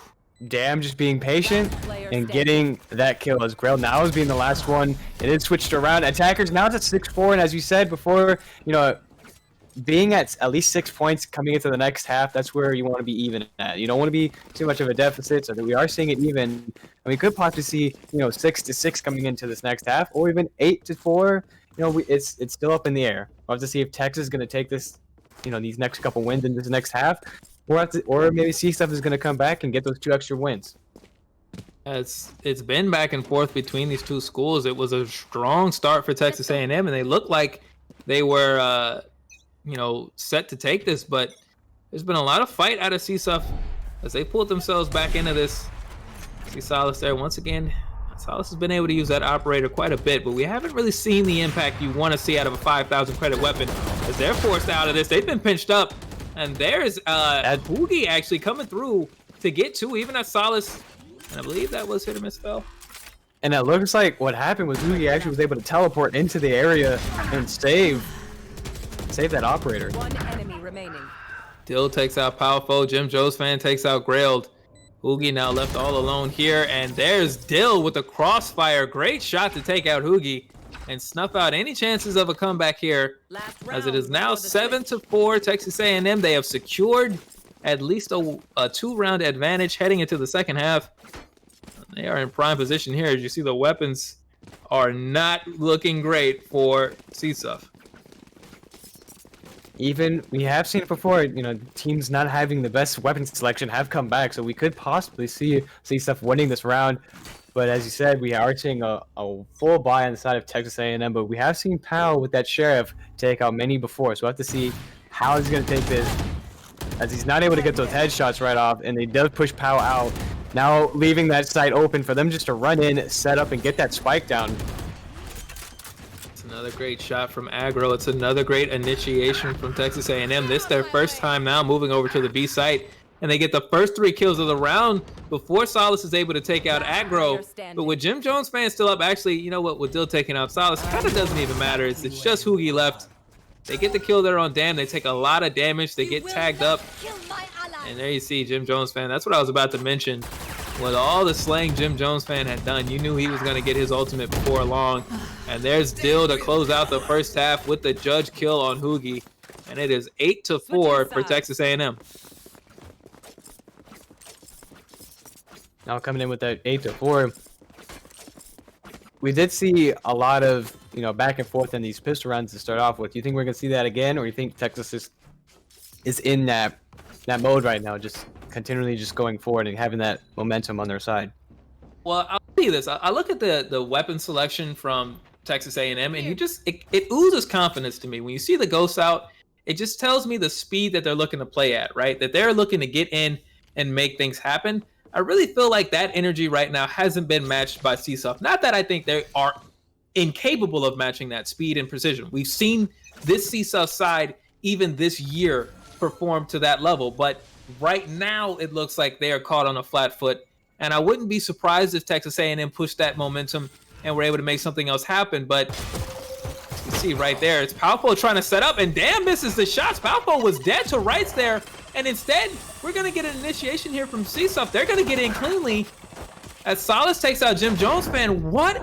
Damn, just being patient and getting that kill as Grail now is being the last one. It is switched around. Attackers now it's at 6-4, and as you said before, you know, being at least 6 points coming into the next half, that's where you want to be even at. You don't want to be too much of a deficit, so that we are seeing it even. And we could possibly see, you know, 6-6 coming into this next half, or even 8-4. You know, it's still up in the air. We'll have to see if Texas is going to take this, you know, these next couple wins in this next half, or maybe CSUF is going to come back and get those 2 extra wins. It's been back and forth between these two schools. It was a strong start for Texas A&M, and they looked like they were, you know, set to take this, but there's been a lot of fight out of CSUF as they pulled themselves back into this. See Solace there once again. Solace has been able to use that operator quite a bit, but we haven't really seen the impact you want to see out of a 5,000 credit weapon as they're forced out of this. They've been pinched up, and there's Boogie actually coming through to get 2, even as Solace, and I believe that was Hit or Miss fell. And it looks like what happened was Hoogie actually was able to teleport into the area and save that operator. 1 enemy remaining. Dill takes out Powerful. Jim Joe's fan takes out Grailed. Hoogie now left all alone here, and there's Dill with the crossfire. Great shot to take out Hoogie and snuff out any chances of a comeback here, as it is now 7-4 Texas A&M. They have secured at least a 2-round advantage heading into the second half. They are in prime position here. As you see, the weapons are not looking great for CSUF. Even we have seen it before, you know, teams not having the best weapon selection have come back, so we could possibly see stuff winning this round. But as you said, we are seeing a full buy on the side of Texas A&M, but we have seen Powell with that Sheriff take out many before, so we'll have to see how he's going to take this, as he's not able to get those headshots right off, and he does push Powell out, now leaving that site open for them just to run in, set up, and get that spike down. Another great shot from Aggro. It's another great initiation from Texas A&M. This is their first time now moving over to the B site, and they get the first 3 kills of the round before Solace is able to take out Aggro. But with Jim Jones fans still up, actually, you know what, with Dill taking out Solace, it kind of doesn't even matter. It's just Hoogie left. They get the kill there on Dam. They take a lot of damage. They get tagged up. And there you see Jim Jones fan. That's what I was about to mention. With all the slaying Jim Jones fan had done, you knew he was going to get his ultimate before long. And there's Dill to close out the first half with the judge kill on Hoogie. And it is 8-4 for Texas A&M. Now coming in with that 8-4. We did see a lot of back and forth in these pistol rounds to start off with. Do you think we're gonna see that again, or do you think Texas is in that mode right now, just continually just going forward and having that momentum on their side? Well, I'll tell you this. I look at the weapon selection from Texas A&M, and it oozes confidence to me. When you see the ghosts out, it just tells me the speed that they're looking to play at, right? That they're looking to get in and make things happen. I really feel like that energy right now hasn't been matched by CSUF. Not that I think they are incapable of matching that speed and precision. We've seen this CSUF side even this year perform to that level, but right now it looks like they are caught on a flat foot. And I wouldn't be surprised if Texas A&M pushed that momentum and were able to make something else happen. But you see right there, it's Palpo trying to set up, and damn misses the shots. Palpo was dead to rights there. And instead, we're going to get an initiation here from CSUF. They're going to get in cleanly as Solace takes out Jim Jones fan. What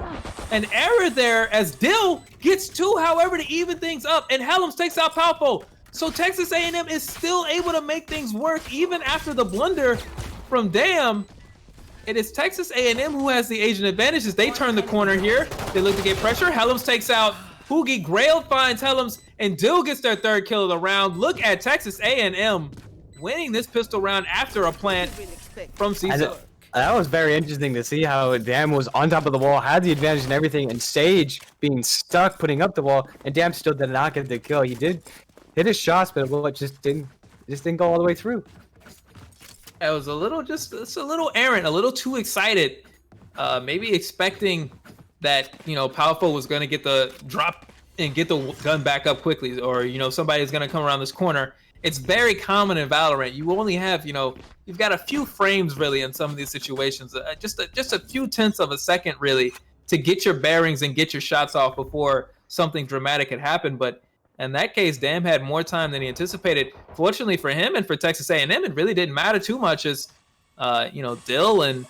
an error there as Dill gets 2, however, to even things up. And Helms takes out Palpo. So Texas A&M is still able to make things work even after the blunder from Dam. It is Texas A&M who has the agent advantage as they turn the corner here. They look to get pressure. Helms takes out Hoogie. Grail finds Helms, and Dill gets their 3rd kill of the round. Look at Texas A&M winning this pistol round after a plant from CSUF. That was very interesting to see how Dam was on top of the wall, had the advantage and everything, and Sage being stuck putting up the wall, and Dam still did not get the kill. He did hit his shots, but it just didn't go all the way through. It was a little errant, a little too excited. Maybe expecting that, Palpo was going to get the drop and get the gun back up quickly, or, somebody's going to come around this corner. It's very common in Valorant. You only have, you've got a few frames really in some of these situations, just a few tenths of a second really to get your bearings and get your shots off before something dramatic had happened. But in that case, Dam had more time than he anticipated. Fortunately for him and for Texas A&M, it really didn't matter too much as, Dill and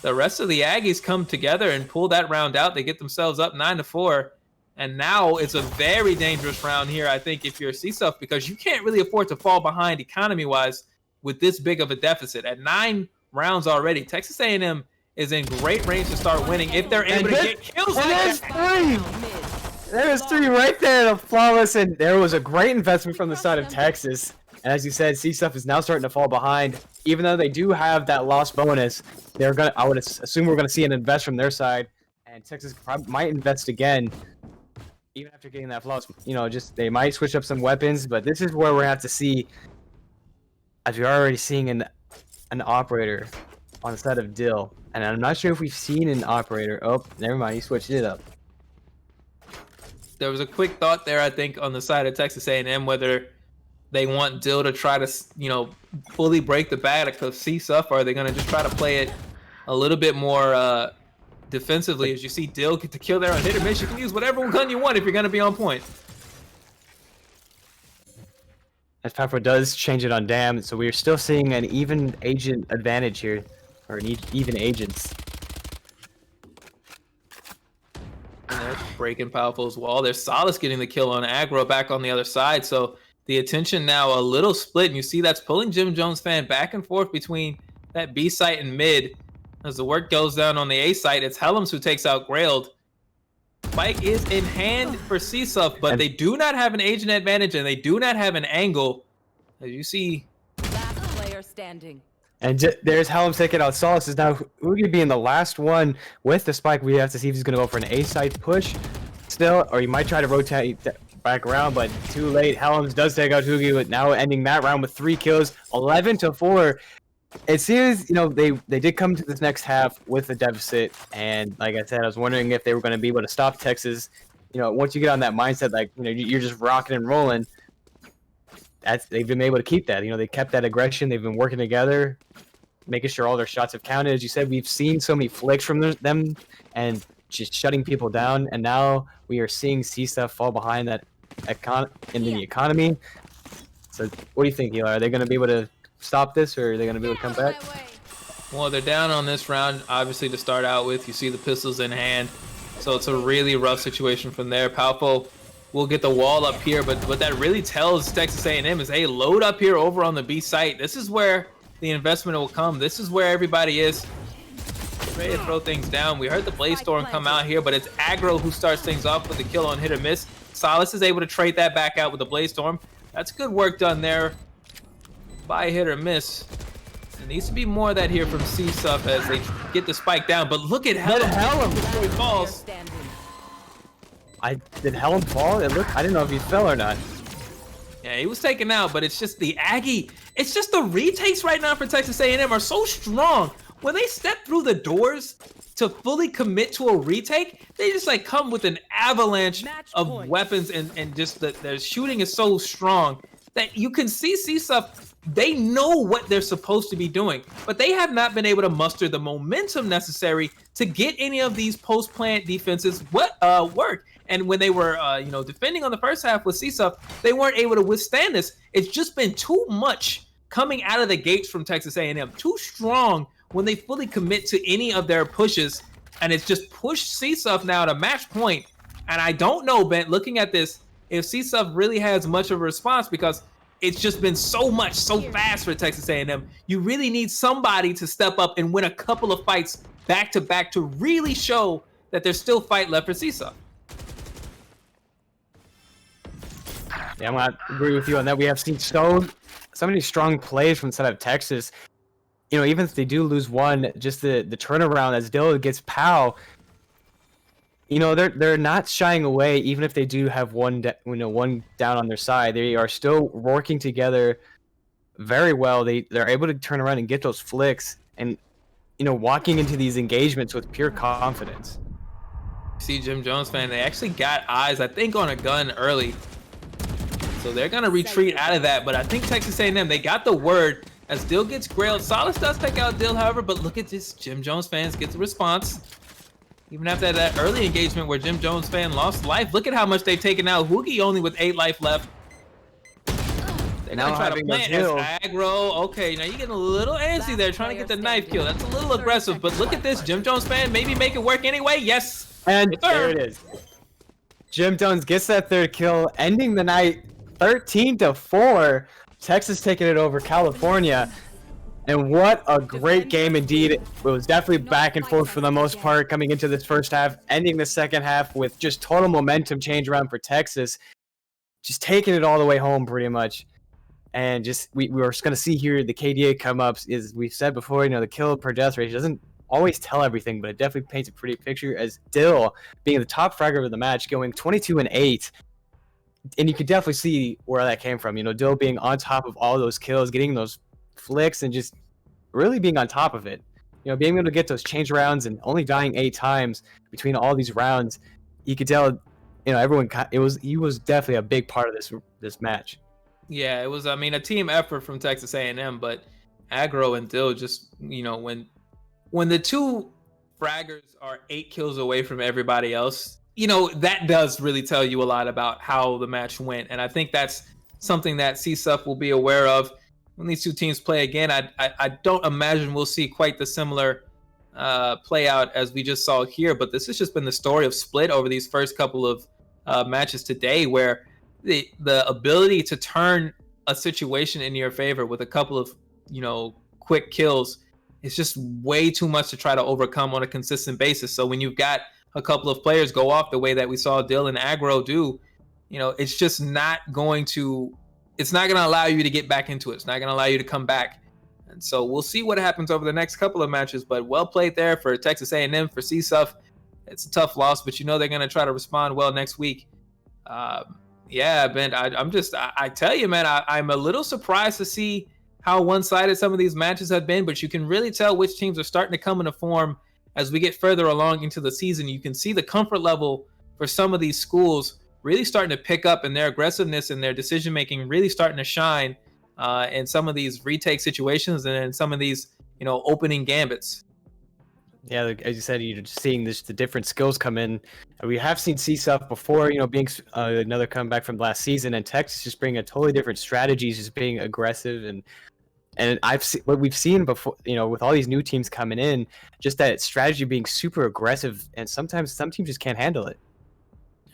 the rest of the Aggies come together and pull that round out. They get themselves up 9-4. And now it's a very dangerous round here, I think, if you're CSUF, because you can't really afford to fall behind economy-wise with this big of a deficit. At 9 rounds already, Texas A&M is in great range to start winning if they're able to get kills like that. There's 3 right there, the flawless, and there was a great investment from the side of Texas. And as you said, CSUF is now starting to fall behind. Even though they do have that loss bonus, I would assume we're gonna see an invest from their side, and Texas might invest again, even after getting that loss. They might switch up some weapons, but this is where we're gonna have to see, as we're already seeing an operator on the side of Dill, and I'm not sure if we've seen an operator. Oh, never mind, he switched it up. There was a quick thought there, I think, on the side of Texas A&M, whether they want Dill to try to, fully break the back of CSUF, or are they going to just try to play it a little bit more defensively? As you see Dill get the kill there on hit or miss, you can use whatever gun you want if you're going to be on point. As Pepper does change it on Dam, so we're still seeing an even agent advantage here, or even agents. And they're breaking Palpo's wall. There's Solace getting the kill on aggro back on the other side. So the attention now a little split. And you see that's pulling Jim Jones fan back and forth between that B site and mid. As the work goes down on the A site, it's Helms who takes out Grailed. Spike is in hand for CSUF, but they do not have an agent advantage and they do not have an angle. As you see. Last player standing. And there's Helms taking out Solace. Is now Hoogie being the last one with the spike. We have to see if he's going to go for an A-side push still, or he might try to rotate back around, but too late. Helms does take out Hoogie, with now ending that round with 3 kills, 11-4. It seems, they did come to this next half with a deficit, and like I said, I was wondering if they were going to be able to stop Texas. Once you get on that mindset, you're just rocking and rolling. They've been able to keep that. They kept that aggression. They've been working together, making sure all their shots have counted. As you said, we've seen so many flicks from them and just shutting people down. And now we are seeing CSUF fall behind that in the economy. So what do you think, Eli? Are they going to be able to stop this, or are they going to be able to come back? Well, they're down on this round, obviously, to start out with. You see the pistols in hand. So it's a really rough situation from there. Palpo will get the wall up here, but what that really tells Texas A&M is, hey, load up here over on the B site. This is where the investment will come. This is where everybody is. ready to throw things down. We heard the Blaze Storm come out here, but it's Aggro who starts things off with the kill on hit or miss. Solace is able to trade that back out with the Blaze Storm. That's good work done there by hit or miss. There needs to be more of that here from CSUF as they get the spike down, but look at Helm before he falls. Did Helm fall? I didn't know if he fell or not. Yeah, he was taken out, but it's just the Aggie. It's just the retakes right now for Texas A&M are so strong. When they step through the doors to fully commit to a retake, they just like come with an avalanche of weapons and just their shooting is so strong that you can see CSUF, they know what they're supposed to be doing, but they have not been able to muster the momentum necessary to get any of these post-plant defenses work. And when they were, defending on the first half with CSUF, they weren't able to withstand this. It's just been too much coming out of the gates from Texas A&M, too strong when they fully commit to any of their pushes, and it's just pushed CSUF now to match point. And I don't know, Ben, looking at this, if CSUF really has much of a response, because it's just been so much, so fast for Texas A&M. You really need somebody to step up and win a couple of fights back to back to really show that there's still fight left for CSUF. Yeah, I'm gonna agree with you on that. We have seen so many strong plays from the side of Texas. You know, even if they do lose one, just the turnaround as Dilla gets POW. You know, they're not shying away, even if they do have one down on their side. They are still working together very well. They're able to turn around and get those flicks, and walking into these engagements with pure confidence. See, Jim Jones fan, they actually got eyes, I think, on a gun early. So they're going to retreat out of that. But I think Texas A&M, they got the word as Dill gets grailed. Solace does take out Dill, however, but look at this. Jim Jones fans get the response. Even after that early engagement where Jim Jones fan lost life, look at how much they've taken out. Hoogie only with 8 life left. They're going to try to plant as aggro. Okay, now you're getting a little antsy there trying to get the knife kill. That's a little aggressive, but look at this. Jim Jones fan maybe make it work anyway. Yes. And there it is. Jim Jones gets that third kill, ending the night 13-4. Texas taking it over California. And what a great game indeed. It was definitely back and forth for the most part coming into this first half, ending the second half with just total momentum change around for Texas. Just taking it all the way home pretty much. And just we were going to see here the KDA come up. As we've said before, the kill per death ratio doesn't always tell everything, but it definitely paints a pretty picture as Dill being the top fragger of the match, going 22-8. And you could definitely see where that came from. Dill being on top of all those kills, getting those flicks, and just really being on top of it. Being able to get those change rounds and only dying 8 times between all these rounds. You could tell, everyone. He was definitely a big part of this match. Yeah, it was. A team effort from Texas A&M, but Aggro and Dill just, when the two fraggers are 8 kills away from everybody else, that does really tell you a lot about how the match went. And I think that's something that CSUF will be aware of when these two teams play again. I don't imagine we'll see quite the similar play out as we just saw here, but this has just been the story of Split over these first couple of matches today, where the ability to turn a situation in your favor with a couple of, quick kills is just way too much to try to overcome on a consistent basis. So when you've got a couple of players go off the way that we saw Dill and Aggro do, it's just not going to allow you to get back into it. It's not going to allow you to come back. And so we'll see what happens over the next couple of matches, but well played there for Texas A&M, for CSUF. It's a tough loss, but they're going to try to respond well next week. Yeah, Ben, I tell you, man, I'm a little surprised to see how one-sided some of these matches have been, but you can really tell which teams are starting to come into form as we get further along into the season. You can see the comfort level for some of these schools really starting to pick up, and their aggressiveness and their decision-making really starting to shine in some of these retake situations and in some of these, opening gambits. Yeah, as you said, you're just seeing the different skills come in. We have seen CSUF before, being another comeback from last season, and Texas just bringing a totally different strategies, just being aggressive. And what we've seen before, with all these new teams coming in, just that strategy being super aggressive, and sometimes some teams just can't handle it.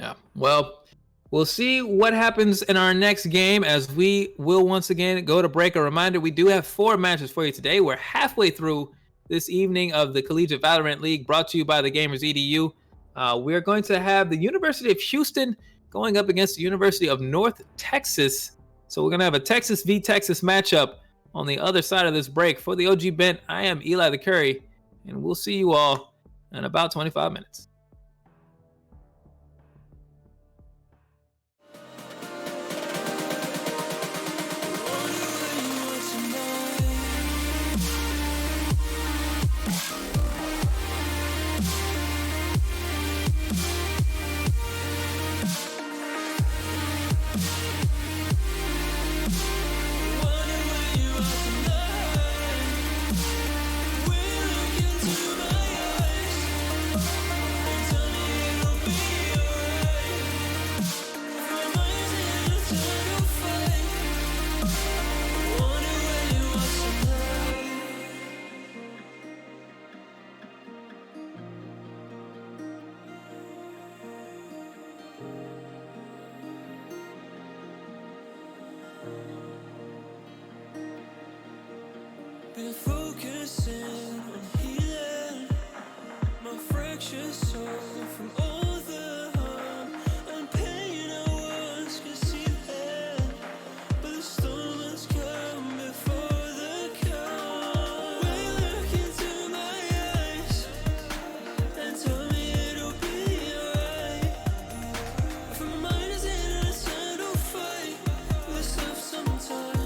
Yeah, well, we'll see what happens in our next game as we will once again go to break. A reminder, we do have 4 matches for you today. We're halfway through this evening of the Collegiate Valorant League, brought to you by the Gamers EDU. We're going to have the University of Houston going up against the University of North Texas. So we're going to have a Texas v Texas matchup on the other side of this break. For the OG Bent, I am Eli the Curry, and we'll see you all in about 25 minutes. Been focusing on healing my fractured soul from all the harm and pain I once concealed. But the storm has come before the calm. Will you look into my eyes and tell me it'll be alright? For my mind is in an eternal fight with itself sometimes.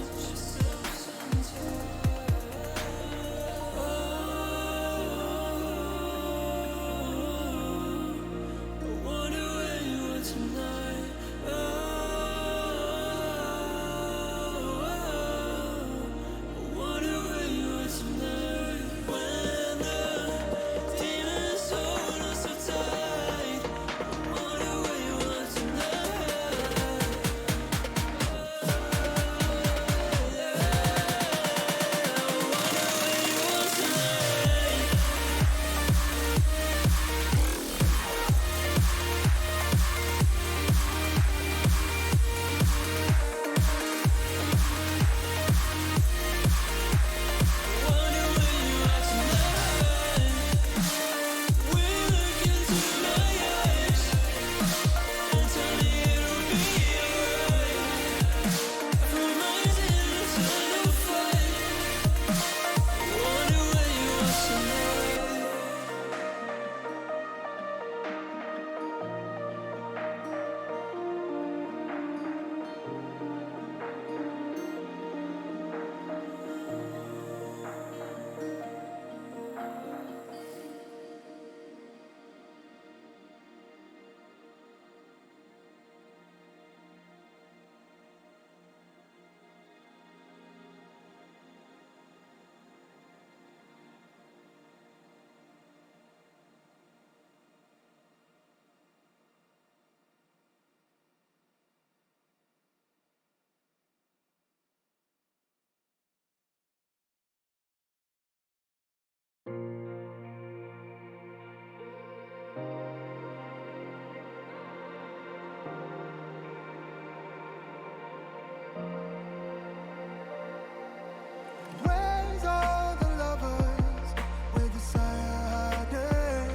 Where's all the lovers with desire hiding?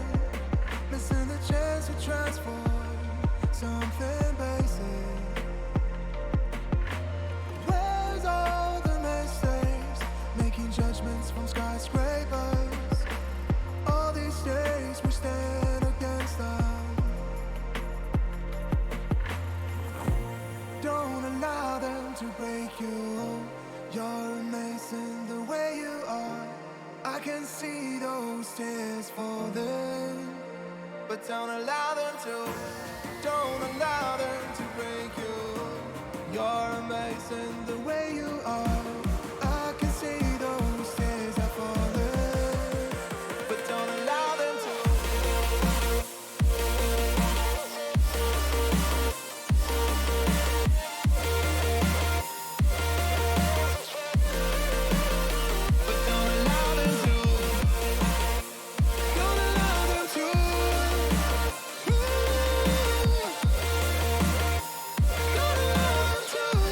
Missing the chance to transform something basic. Where's all the mistakes? Making judgments from skyscrapers. All these days we stand against them. Don't allow them to break you. You're amazing the way you are. I can see those tears falling, but don't allow them to. Don't allow them to break you. You're amazing the way you are. I can see those tears are falling, but don't allow them to. True.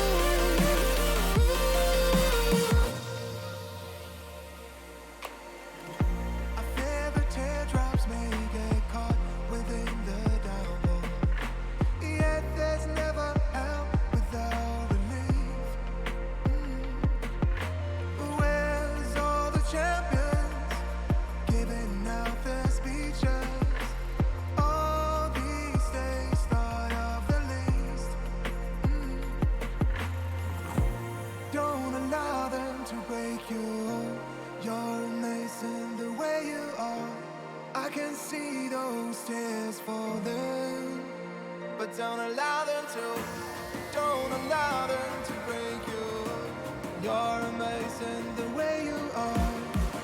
can see those tears falling, but don't allow them to. Don't allow them to break you. You're amazing the way you are.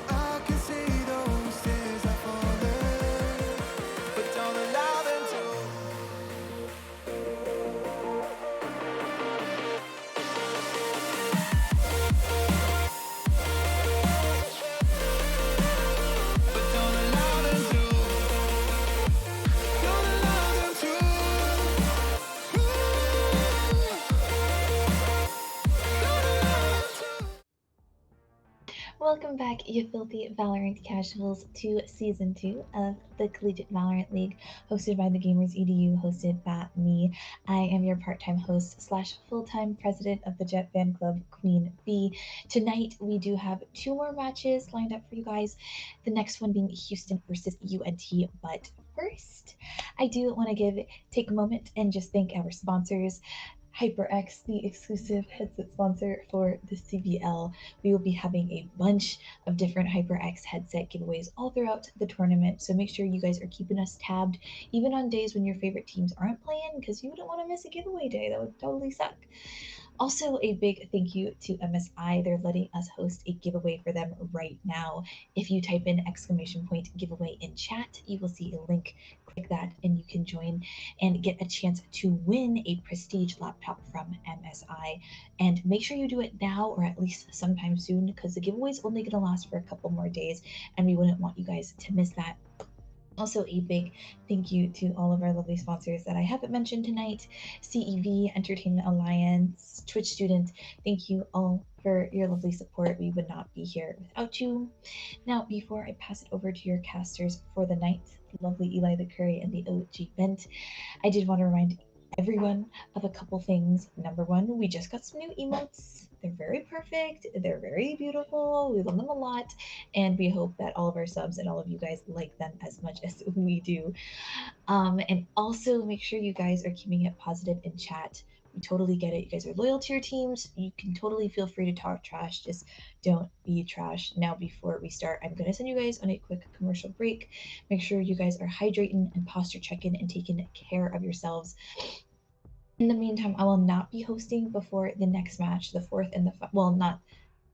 I can see those tears are falling, but don't allow them to. But don't allow them to. Don't allow them to. Welcome back, you filthy Valorant casuals, to Season 2 of the Collegiate Valorant League, hosted by the Gamers EDU, hosted by me. I am your part-time host / full-time president of the Jet Fan Club, Queen B. Tonight, we do have 2 more matches lined up for you guys, the next one being Houston versus UNT, but first, I do want to take a moment and just thank our sponsors. HyperX, the exclusive headset sponsor for the CVL. We will be having a bunch of different HyperX headset giveaways all throughout the tournament, so make sure you guys are keeping us tabbed, even on days when your favorite teams aren't playing, because you don't want to miss a giveaway day. That would totally suck. Also, a big thank you to MSI. They're letting us host a giveaway for them right now. If you type in !giveaway in chat, you will see a link. Click that and you can join and get a chance to win a prestige laptop from MSI. And make sure you do it now or at least sometime soon, because the giveaway is only going to last for a couple more days and we wouldn't want you guys to miss that. Also, a big thank you to all of our lovely sponsors that I haven't mentioned tonight: CEV, Entertainment Alliance, Twitch Student. Thank you all for your lovely support. We would not be here without you. Now, before I pass it over to your casters for the night, the lovely Eli the Curry and the OG Bent, I did want to remind everyone of a couple things. Number one, we just got some new emotes. They're very perfect. They're very beautiful. We love them a lot. And we hope that all of our subs and all of you guys like them as much as we do. And also make sure you guys are keeping it positive in chat. We totally get it. You guys are loyal to your teams. You can totally feel free to talk trash. Just don't be trash. Now, before we start, I'm going to send you guys on a quick commercial break. Make sure you guys are hydrating and posture checking and taking care of yourselves. In the meantime, I will not be hosting before the next match, the fourth and not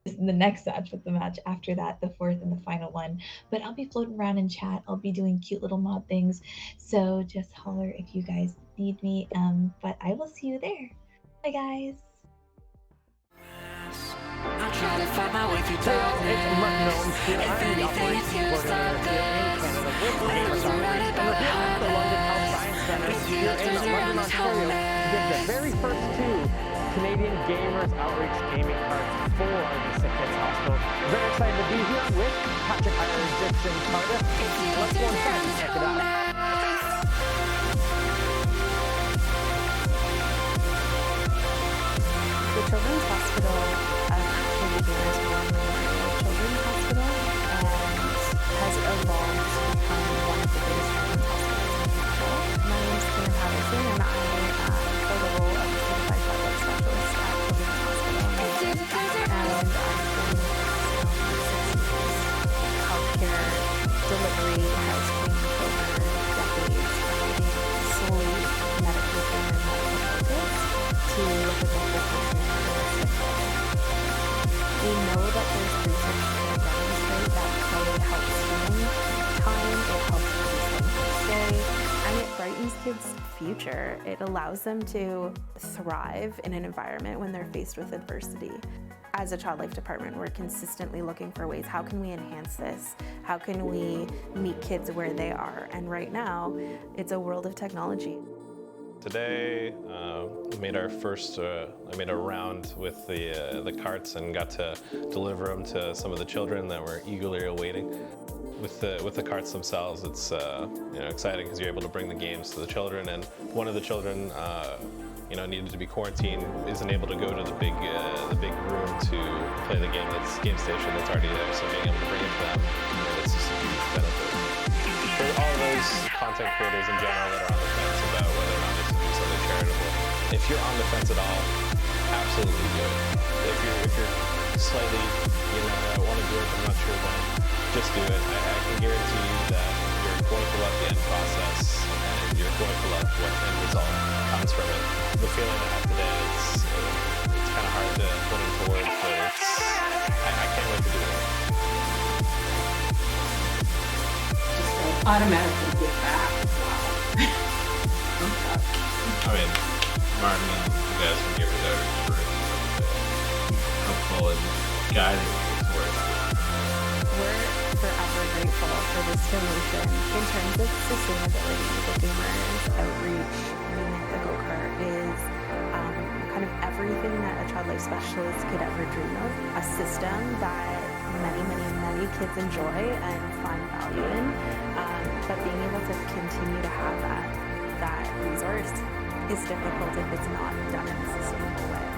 the next match, but the match after that, the fourth and the final one. But I'll be floating around in chat. I'll be doing cute little mod things. So just holler if you guys need me. But I will see you there. Bye, guys. I try to find my way through darkness. If anything, it's you to stop this. When I was surrounded by the hardness, it's you that turns around this whole mess. The very first 2 Canadian Gamers Outreach Gaming Cards for the Sick Kids Hospital. Very excited to be here with Patrick, Irish, Dixon, Cardiff. Let's go inside and check it out. The Children's Hospital actually began as one children's hospital and has evolved to become one of the biggest children's hospitals in the world. My name is Kim Patterson and I fill the role of certified public specialist at Children's Hospital. And I've been in this for 6 years. Healthcare delivery has changed over decades from being solely medical and medical focused to look at the patient. We know that there's research that demonstrate that play helps healing time, it helps reduce length of stay, and it brightens kids' future. It allows them to thrive in an environment when they're faced with adversity. As a child life department, we're consistently looking for ways, how can we enhance this? How can we meet kids where they are? And right now, it's a world of technology. Today, we made our first, I made a round with the carts and got to deliver them to some of the children that were eagerly awaiting. With the carts themselves, it's exciting because you're able to bring the games to the children. And one of the children, needed to be quarantined, isn't able to go to the big room to play the game station that's already there. So being able to bring it to them, it's just a huge benefit. For all those content creators in general that are on the fence about whether or not they should do something charitable, if you're on the fence at all, absolutely do it. If you're slightly, I want to do it, but I'm not sure when, just do it. I can guarantee you that you're going to the feeling I have today, it's kind of hard to put into words, but I can't wait to do it. Just automatically get back. I mean, Martin and you guys can give it out helpful and guiding towards it. We're forever grateful for this donation. In terms of sustainability, the Gamers Outreach unit, the go-kart, is kind of everything that a child life specialist could ever dream of. A system that many kids enjoy and find value in. But being able to continue to have that resource is difficult if it's not done in a sustainable way,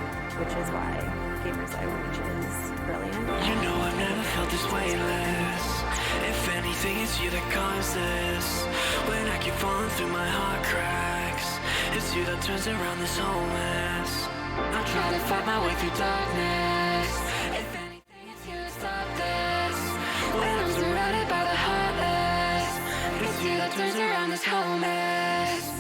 which is why Gamers Outreach is brilliant. You know I've never felt this weightless. If anything, it's you that caused this. When I keep falling through my heart cracks, it's you that turns around this whole mess. I try to fight my way through darkness. If anything, it's you that stopped this. When I'm surrounded by the heartless, it's you that turns around this whole mess.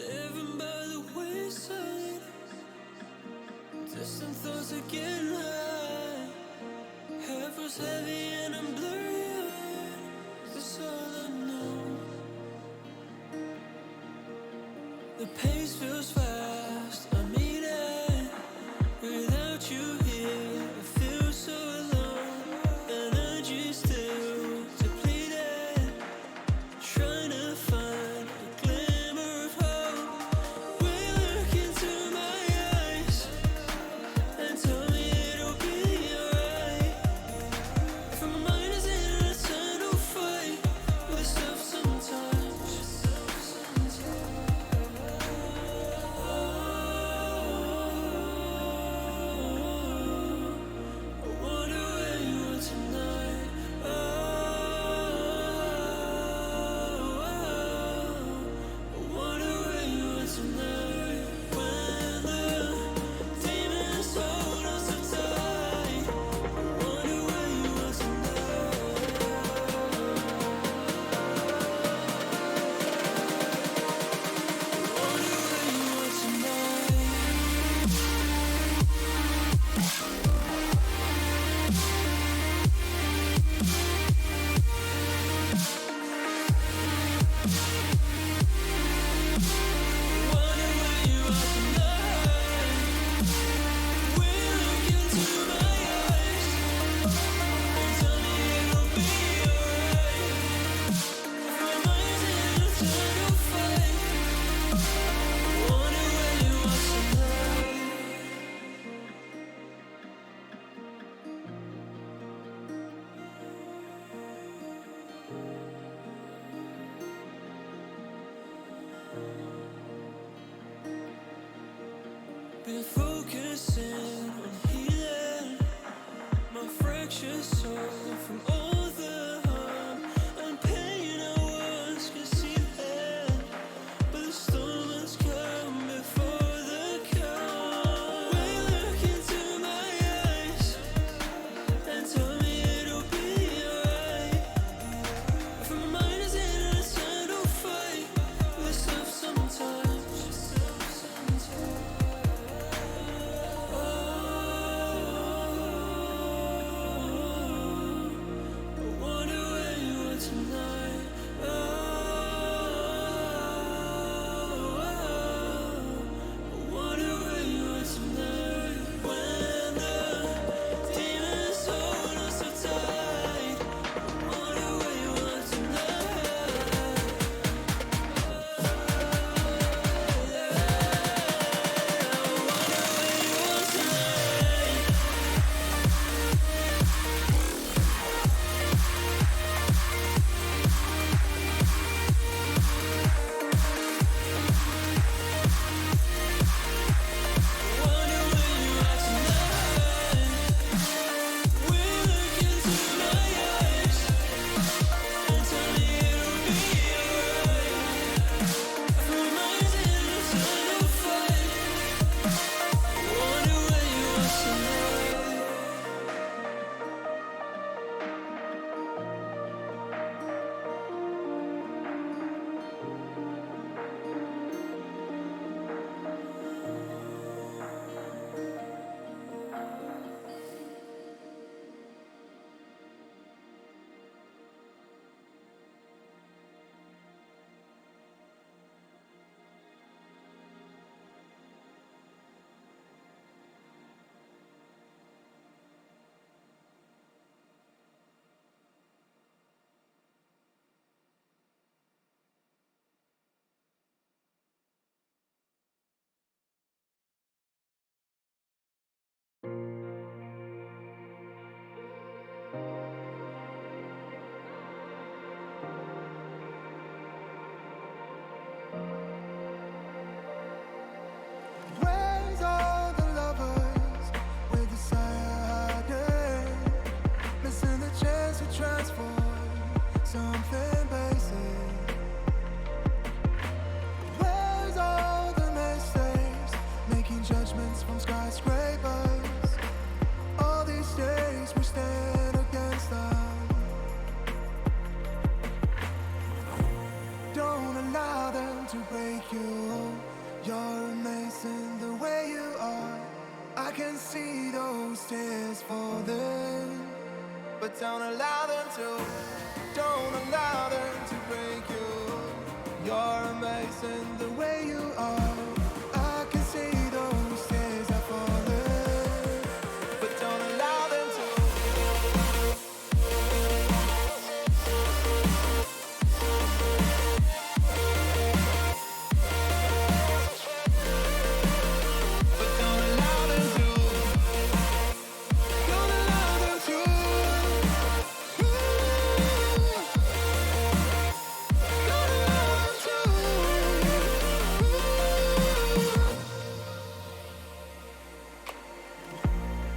Living by the wayside, distant thoughts are getting high. Head was heavy and I'm blurry-eyed. That's all I know. The pace feels fast. I'm eating without you here. I feel so alone. Energy still depleted. Trying to find a glimmer of hope. Will you look into my eyes and tell me it'll be alright? If my mind is in an eternal fight with stuff sometimes. I wonder where you are tonight. I wonder where you are tonight. When the demons hold us so tight. I wonder where you are tonight. I wonder where you are tonight. Wonder where you are tonight. Will you look into my eyes and tell me it'll be alright? My mind's in an eternal fight. Wonder where you are tonight. Been focusing on healing my fractured soul from all the harm and pain I once concealed. But the storm has come before the calm. Will you look into my eyes and tell me it'll be alright? If my mind is in an eternal fight with stuff sometimes. skyscrapers. All these days we stand against them. Don't allow them to break you. You're amazing the way you are. I can see those tears falling, but don't allow them to. Don't allow them to break you. You're amazing the way you are. I can see those tears are falling, but don't allow them to. But don't allow them to. Don't allow them to.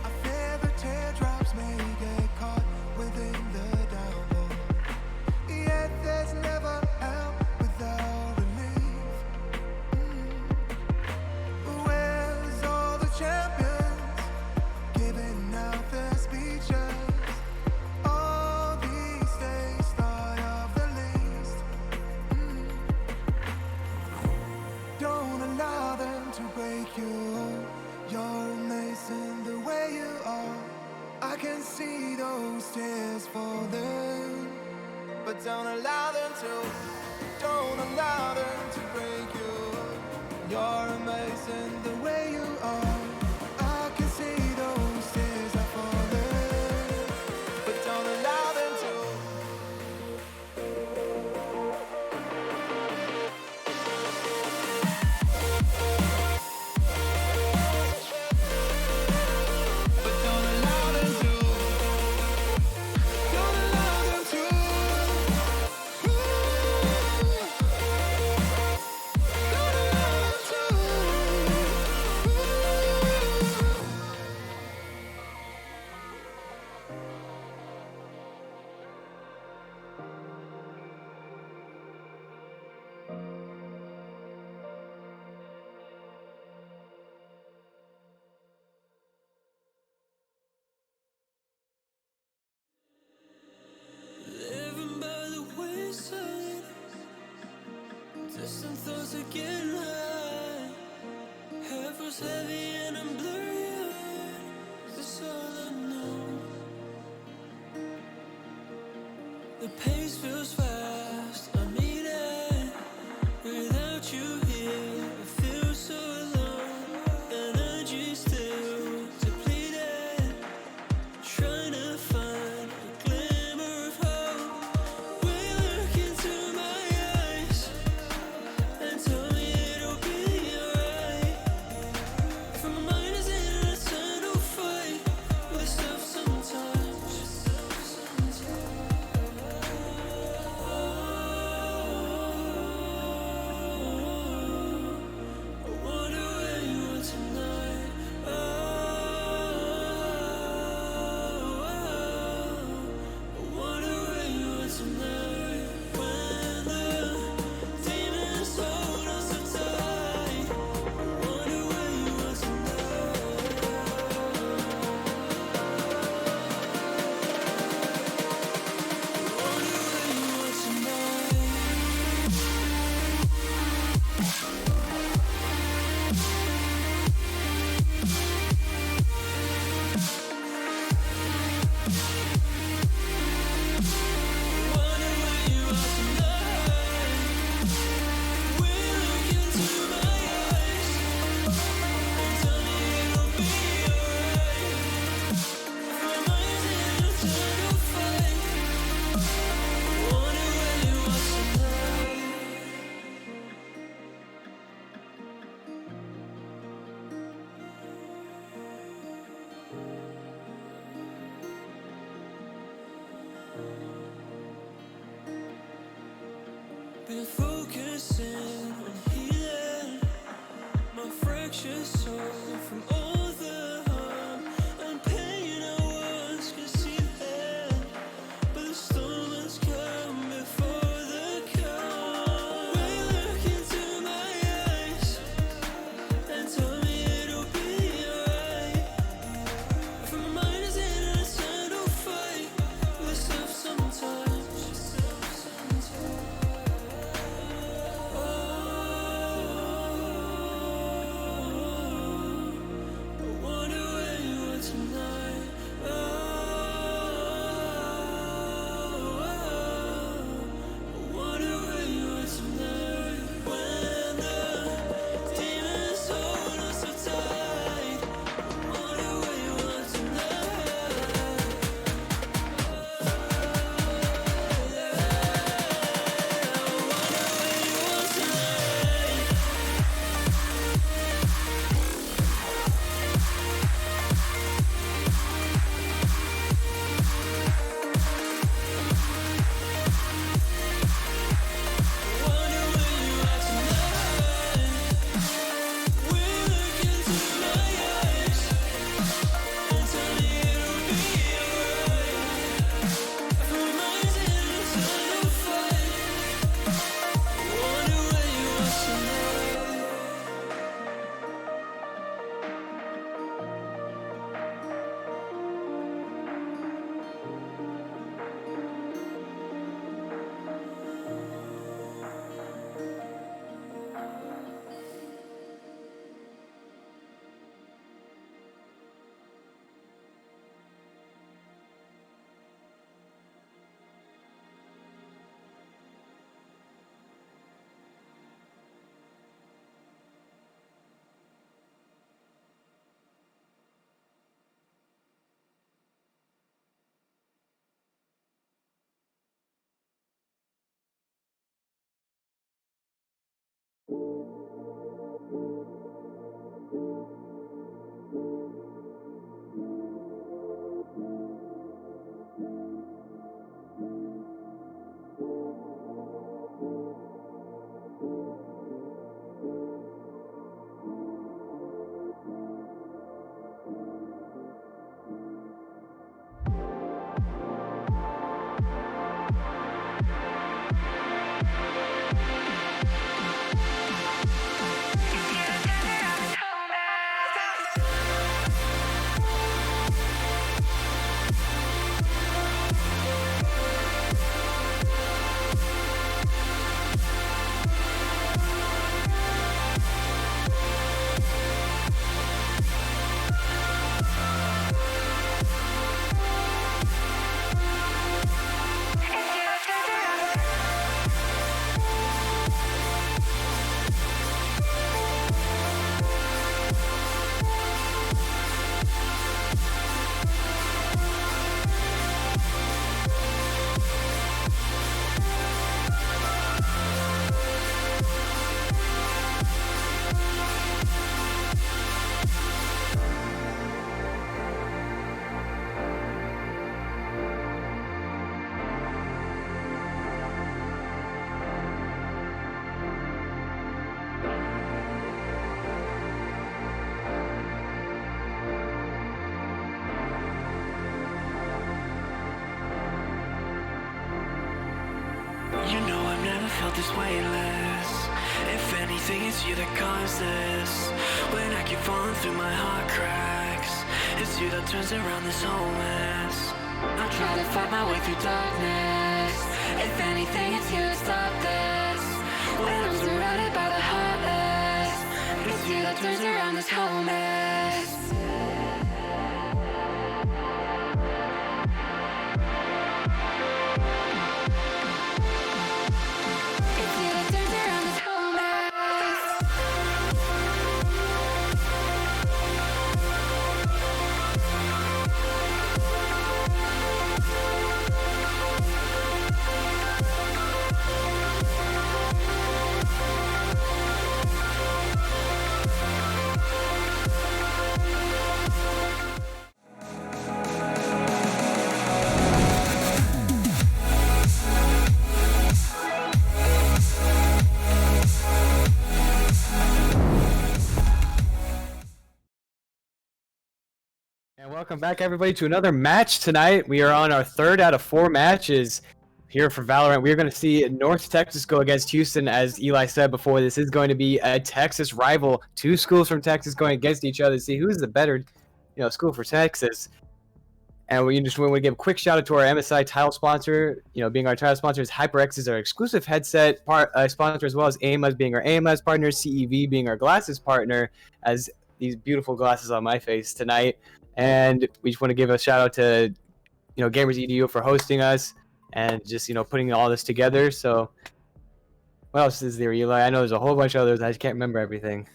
I fear the teardrops may get caught within the downpour. Yet there's never help without relief. Where's all the champions giving out their speeches? All these days thought of the least. Don't allow them to break you. You're amazing the way you are. I can see those tears falling, but don't allow them to. Don't allow them to break you. You're amazing the way you are. I can see those tears are falling, but don't allow them to. But don't allow them to. Don't allow them to. Don't allow them to. Living by the wayside, distant thoughts are getting high. Head was heavy and I'm blurry-eyed. That's all I know. The pace feels fast. I mean it. Without you here, I feel so alone. Energy still depleted. Trying to find a glimmer of hope. Will you look into my eyes and tell me it'll be alright? For my mind is in an eternal fight with stuff sometimes. I wonder where you are tonight. I wonder where you are tonight. When the demons hold us so tight. I wonder where you are tonight. I wonder where you are tonight. Wonder where you are tonight. Will you look into my eyes and tell me it'll be alright? For my mind's in an eternal fight. Wonder where you are tonight. Been focusing on healing my fractured soul from all the harm and pain I once concealed. But the storm has come before the calm. Will you look into my eyes and tell me it'll be alright? You know I've never felt this weightless. If anything, it's you that caused this. When I keep falling through my heart cracks, it's you that turns around this whole mess. I try to fight my way through darkness. If anything, it's you that stopped this. When I'm surrounded by the heartless, it's you that turns around this whole mess. And welcome back, everybody, to another match tonight. We are on our third out of 4 matches here for Valorant. We're going to see North Texas go against Houston. As Eli said before, this is going to be a Texas rival. 2 schools from Texas going against each other to see who's the better, school for Texas. And we just want to give a quick shout out to our MSI title sponsor. Being our title sponsor is HyperX is our exclusive headset sponsor, as well as AMAS being our AMAS partner, CEV being our glasses partner, as these beautiful glasses on my face tonight. And we just want to give a shout out to, Gamers EDU for hosting us and just, putting all this together. So what else is there, Eli? I know there's a whole bunch of others. I just can't remember everything.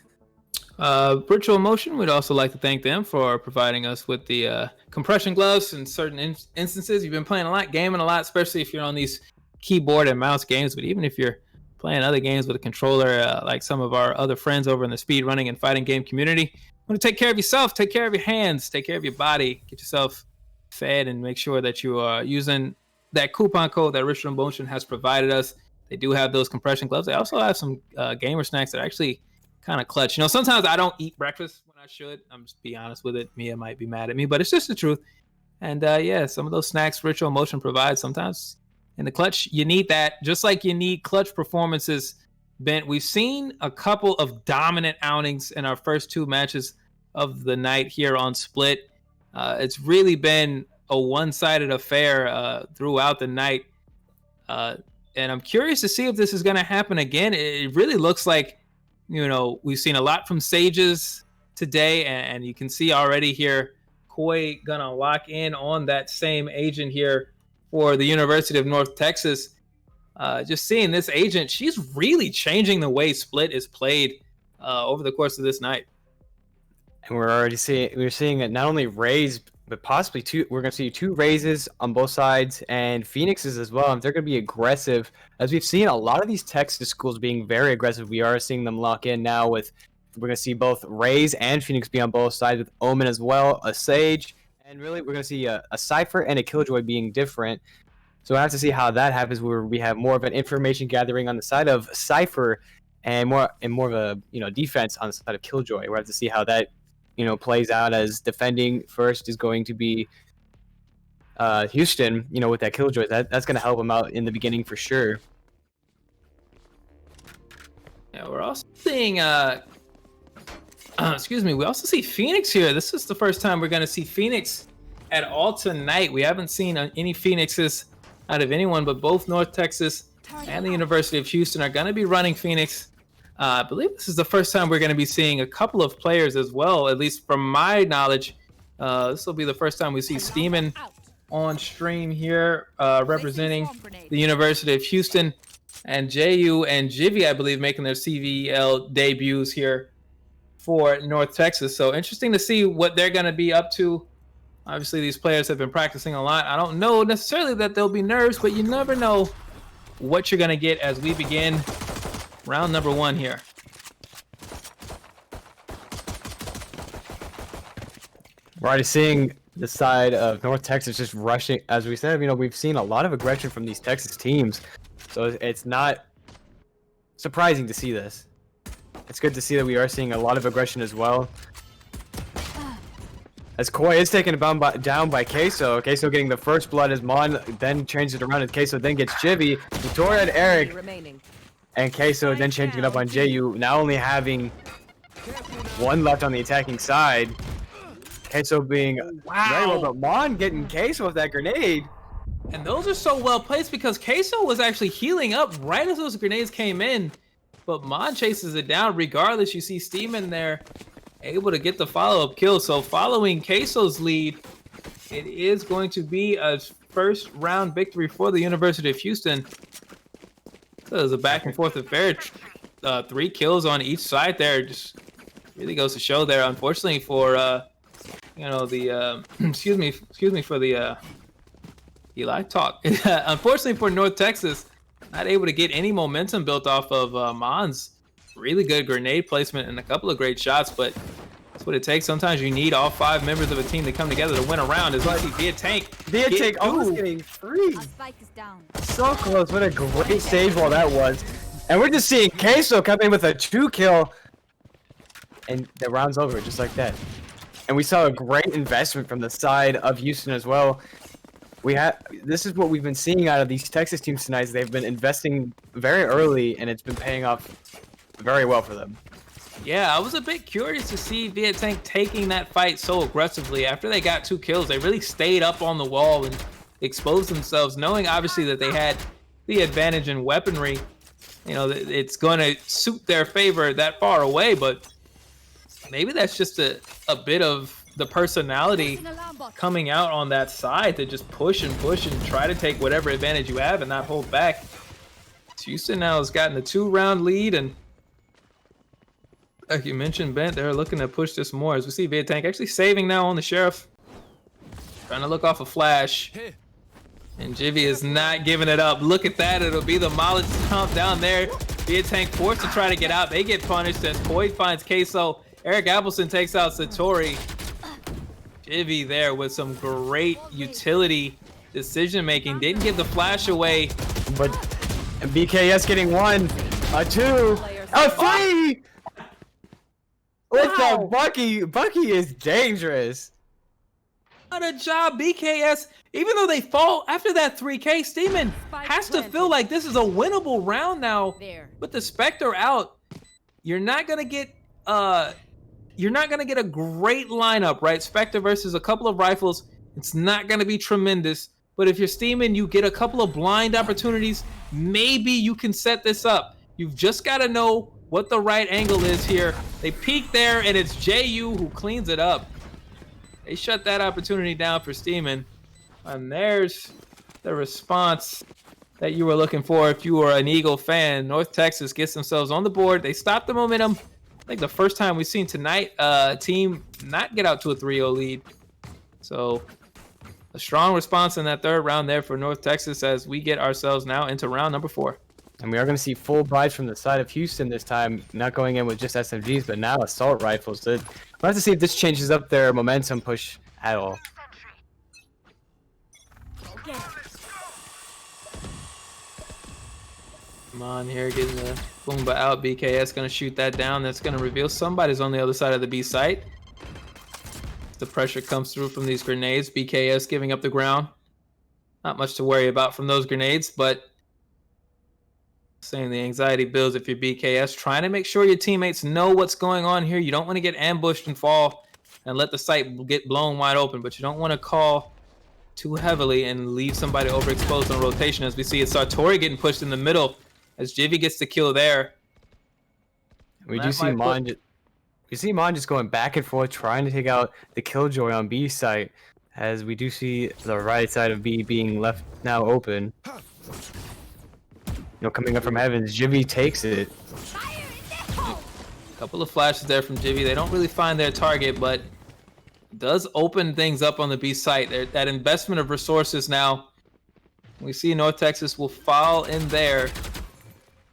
Virtual Motion, we'd also like to thank them for providing us with the compression gloves in certain instances. You've been playing a lot, gaming a lot, especially if you're on these keyboard and mouse games. But even if you're playing other games with a controller, like some of our other friends over in the speed running and fighting game community, want to take care of yourself, take care of your hands, take care of your body, get yourself fed, and make sure that you are using that coupon code that Virtual Motion has provided us. They do have those compression gloves. They also have some gamer snacks that are actually kind of clutch. Sometimes I don't eat breakfast when I should. I'm just be honest with it. Mia might be mad at me, but it's just the truth. And some of those snacks Virtual Motion provides sometimes in the clutch, you need that, just like you need clutch performances. Bent, we've seen a couple of dominant outings in our first 2 matches of the night here on Split. It's really been a one-sided affair throughout the night. And I'm curious to see if this is going to happen again. It really looks like, we've seen a lot from Sages today, and you can see already here, Koi gonna lock in on that same agent here for the University of North Texas. Just seeing this agent, she's really changing the way Split is played over the course of this night. And we're seeing it not only Rays, but possibly 2. We're going to see 2 Raises on both sides and Phoenixes as well. And they're going to be aggressive, as we've seen a lot of these Texas schools being very aggressive. We are seeing them lock in now with. We're going to see both Rays and Phoenix be on both sides with Omen as well, a Sage, and really we're going to see a Cypher and a Killjoy being different. So I have to see how that happens, where we have more of an information gathering on the side of Cypher and more of a defense on the side of Killjoy. We have to see how that plays out, as defending first is going to be Houston. With that Killjoy, that's going to help them out in the beginning for sure. Yeah, we're also seeing we also see Phoenix here. This is the first time we're going to see Phoenix at all tonight. We haven't seen any Phoenixes out of anyone, but both North Texas and the University of Houston are going to be running Phoenix. I believe this is the first time we're going to be seeing a couple of players as well, at least from my knowledge. This will be the first time we see Steeman on stream here, representing the University of Houston, and JU and Jivy, I believe, making their CVL debuts here for North Texas. So interesting to see what they're going to be up to. Obviously, these players have been practicing a lot. I don't know necessarily that they'll be nerves, but you never know what you're going to get as we begin round number 1 here. We're already seeing the side of North Texas just rushing. As we said, we've seen a lot of aggression from these Texas teams. So it's not surprising to see this. It's good to see that we are seeing a lot of aggression as well. As Koi is taken down by Queso. Queso getting the first blood as Mon then changes it around and Queso then gets Jivy. Victoria and Eric. Remaining. And Queso then changing it up on JU. Now only having one left on the attacking side. Queso being very well, but Mon getting Queso with that grenade. And those are so well placed because Queso was actually healing up right as those grenades came in. But Mon chases it down regardless. You see Steeman there able to get the follow-up kill. So following Queso's lead, it is going to be a first round victory for the University of Houston. So there's a back and forth affair. 3 kills on each side there. Just really goes to show there. Unfortunately for you know, the excuse me for the Eli talk. Unfortunately for North Texas, not able to get any momentum built off of Mon's really good grenade placement and a couple of great shots, but that's what it takes. Sometimes you need all 5 members of a team to come together to win a round. As we see Viatank almost getting free. Spike is down. So close. What a great stage wall that was. And we're just seeing Queso come in with a 2 kill. And the round's over just like that. And we saw a great investment from the side of Houston as well. This is what we've been seeing out of these Texas teams tonight. They've been investing very early, and it's been paying off very well for them. Yeah, I was a bit curious to see Viatank taking that fight so aggressively. After they got 2 kills, they really stayed up on the wall and exposed themselves, knowing obviously that they had the advantage in weaponry. You know, it's going to suit their favor that far away, but maybe that's just a bit of the personality coming out on that side to just push and try to take whatever advantage you have and not hold back. Houston now has gotten a 2-round lead, and like you mentioned, Bent, they're looking to push this more. As we see Viatank actually saving now on the Sheriff. Trying to look off a flash. And Jivy is not giving it up. Look at that. It'll be the Mollet stomp down there. Viatank forced to try to get out. They get punished as Koi finds Queso. Eric Appleson takes out Satori. Jivy there with some great utility decision making. Didn't give the flash away. But BKS getting 1, a 2, a 3! With the Bucky is dangerous. What a job, BKS. Even though they fall after that 3K, Steeman has to feel like this is a winnable round now. With the Spectre out, you're not gonna get a great lineup, right? Spectre versus a couple of rifles. It's not gonna be tremendous. But if you're Steeman, you get a couple of blind opportunities. Maybe you can set this up. You've just got to know what the right angle is here. They peek there, and it's JU who cleans it up. They shut that opportunity down for Steeman. And there's the response that you were looking for if you were an Eagle fan. North Texas gets themselves on the board. They stop the momentum. I think the first time we've seen tonight a team not get out to a 3-0 lead. So a strong response in that 3rd round there for North Texas as we get ourselves now into round number 4. And we are going to see full buys from the side of Houston this time, not going in with just SMGs, but now assault rifles. We'll have to see if this changes up their momentum push at all. Come on here, getting the Boomba out. BKS going to shoot that down. That's going to reveal somebody's on the other side of the B site. The pressure comes through from these grenades. BKS giving up the ground. Not much to worry about from those grenades, but saying the anxiety builds if you're BKS. Trying to make sure your teammates know what's going on here. You don't want to get ambushed and fall and let the site get blown wide open, but you don't want to call too heavily and leave somebody overexposed on rotation. As we see, it's Sartori getting pushed in the middle as Jivy gets the kill there. We do see Mon. You see Mon just going back and forth, trying to take out the Killjoy on B site, as we do see the right side of B being left now open. Coming up from Evans, Jivy takes it. A couple of flashes there from Jivy. They don't really find their target, but does open things up on the B site. That investment of resources now. We see North Texas will fall in there,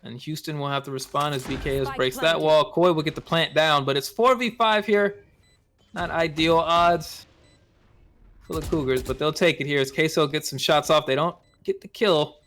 and Houston will have to respond as BKS breaks that wall. Koi will get the plant down, but it's 4v5 here. Not ideal odds for the Cougars, but they'll take it here as Queso gets some shots off. They don't get the kill.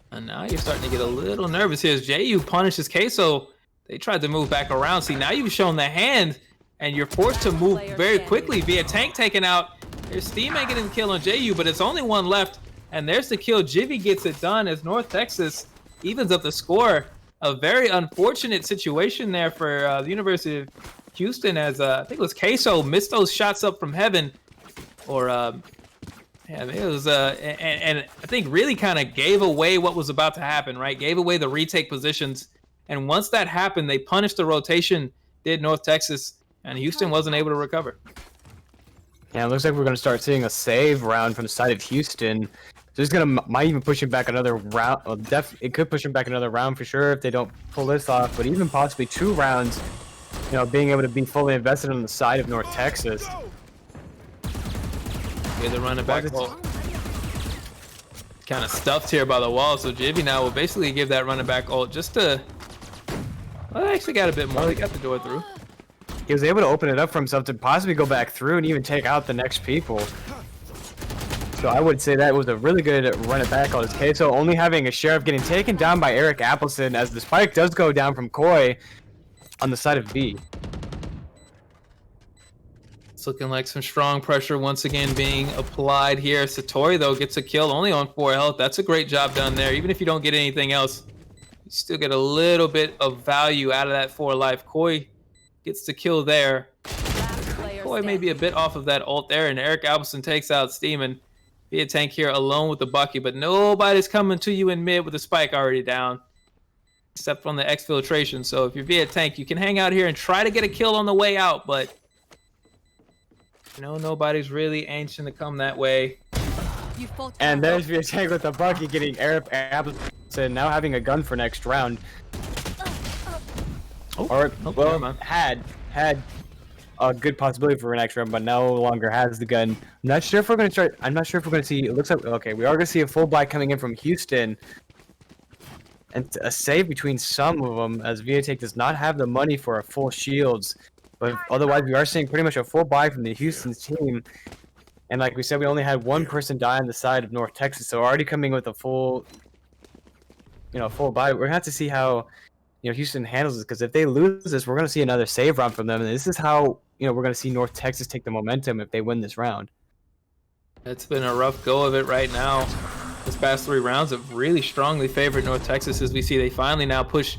And now you're starting to get a little nervous here as JU punishes Queso. They tried to move back around. See, now you've shown the hand and you're forced to move very quickly via tank taken out. There's Steam making the kill on JU, but it's only one left, and there's the kill. Jivvy gets it done as North Texas evens up the score. A very unfortunate situation there for the University of Houston, as I think it was Queso missed those shots up from heaven, or yeah, it was and I think really kind of gave away what was about to happen, right? Gave away the retake positions, and once that happened, they punished the rotation. Did North Texas, and Houston wasn't able to recover. Yeah, it looks like we're going to start seeing a save round from the side of Houston. So it's going to might even push him back another round. Well, it could push him back another round for sure if they don't pull this off. But even possibly 2 rounds, you know, being able to be fully invested on the side of North Texas. Yeah, they're running back. Kind of stuffed here by the wall. So Jivvy now will basically give that running back ult just to. Well, they actually got a bit more. They got the door through. He was able to open it up for himself to possibly go back through and even take out the next people. So I would say that was a really good run it back on his Queso, only having a sheriff getting taken down by Eric Appleson as the spike does go down from Koi on the side of B. It's looking like some strong pressure once again being applied here. Satori, though, gets a kill only on 4 health. That's a great job done there. Even if you don't get anything else, you still get a little bit of value out of that 4 life. Koi gets the kill there. Koi may be a bit off of that ult there, and Eric Appleson takes out Steam and be a tank here alone with the Bucky, but nobody's coming to you in mid with the spike already down, except from the exfiltration. So if you're via tank, you can hang out here and try to get a kill on the way out, but nobody's really anxious to come that way. And there's via tank with the Bucky getting Eric Appleson now having a gun for next round. Had a good possibility for next round, but no longer has the gun. I'm not sure if we're going to start. I'm not sure if we're going to see. It looks like okay. We are going to see a full buy coming in from Houston, and a save between some of them as ViaTech does not have the money for a full shields. But otherwise, we are seeing pretty much a full buy from the Houston team. And like we said, we only had 1 person die on the side of North Texas, so already coming with a full, full buy. We're going to have to see how, Houston handles this, because if they lose this, we're going to see another save round from them. And this is how, we're going to see North Texas take the momentum if they win this round. It's been a rough go of it right now. This past 3 rounds have really strongly favored North Texas, as we see they finally now push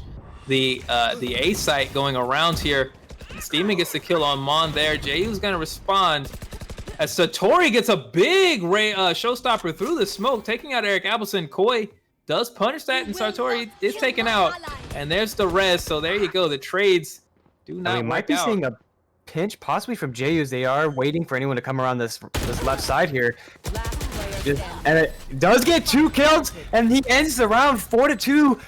the A site going around here. Steeman gets the kill on Mon there. JU's going to respond as Satori gets a big showstopper through the smoke, taking out Eric Appleson. Koi does punish that, and Satori is taken out. And there's the res, so there you go. The trades do not work out. We might be seeing a pinch possibly from JU as they are waiting for anyone to come around this left side here. And it does get 2 kills, and he ends the round 4-2.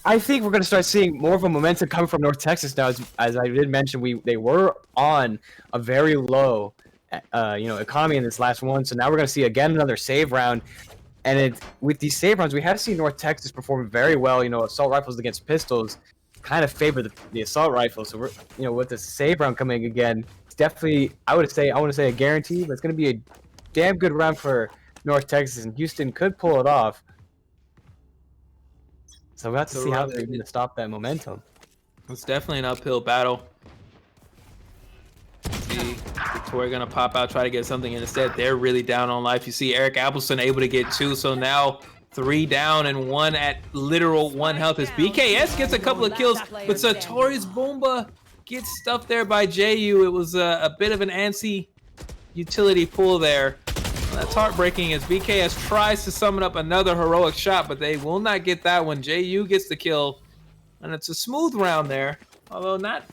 I think we're going to start seeing more of a momentum coming from North Texas now. As I did mention, they were on a very low economy in this last one, so now we're going to see again another save round. And with these save rounds, we have seen North Texas perform very well. Assault rifles against pistols kind of favor the assault rifles. So we're, with the save round coming again, it's definitely I want to say a guarantee, but it's going to be a damn good round for North Texas, and Houston could pull it off. So we'll have to see how they're going to stop that momentum. It's definitely an uphill battle. See Victoria going to pop out, try to get something, and instead they're really down on life. You see Eric Appleson able to get 2, so now 3 down and 1 at literal 1 health as BKS gets a couple of kills, but Satori's Boomba gets stuffed there by JU. It was a bit of an antsy utility pull there. That's heartbreaking as BKS tries to summon up another heroic shot, but they will not get that one. JU gets the kill, and it's a smooth round there, although not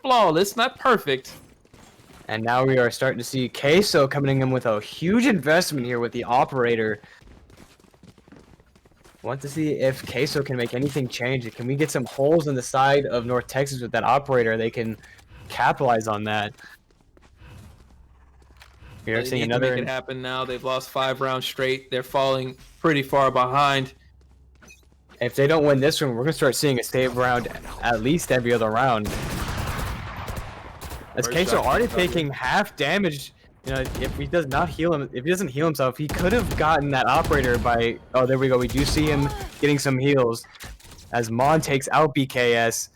flawless, not perfect. And now we are starting to see Queso coming in with a huge investment here with the operator. Want to see if Queso can make anything change. Can we get some holes in the side of North Texas with that operator? They can capitalize on that. We are seeing another. They need to make it happen now. They've lost 5 rounds straight. They're falling pretty far behind. If they don't win this one, we're gonna start seeing a save round at least every other round. As Queso already taking half damage. If he does not heal him, if he doesn't heal himself, he could have gotten that operator by. Oh, there we go. We do see him getting some heals as Mon takes out BKS.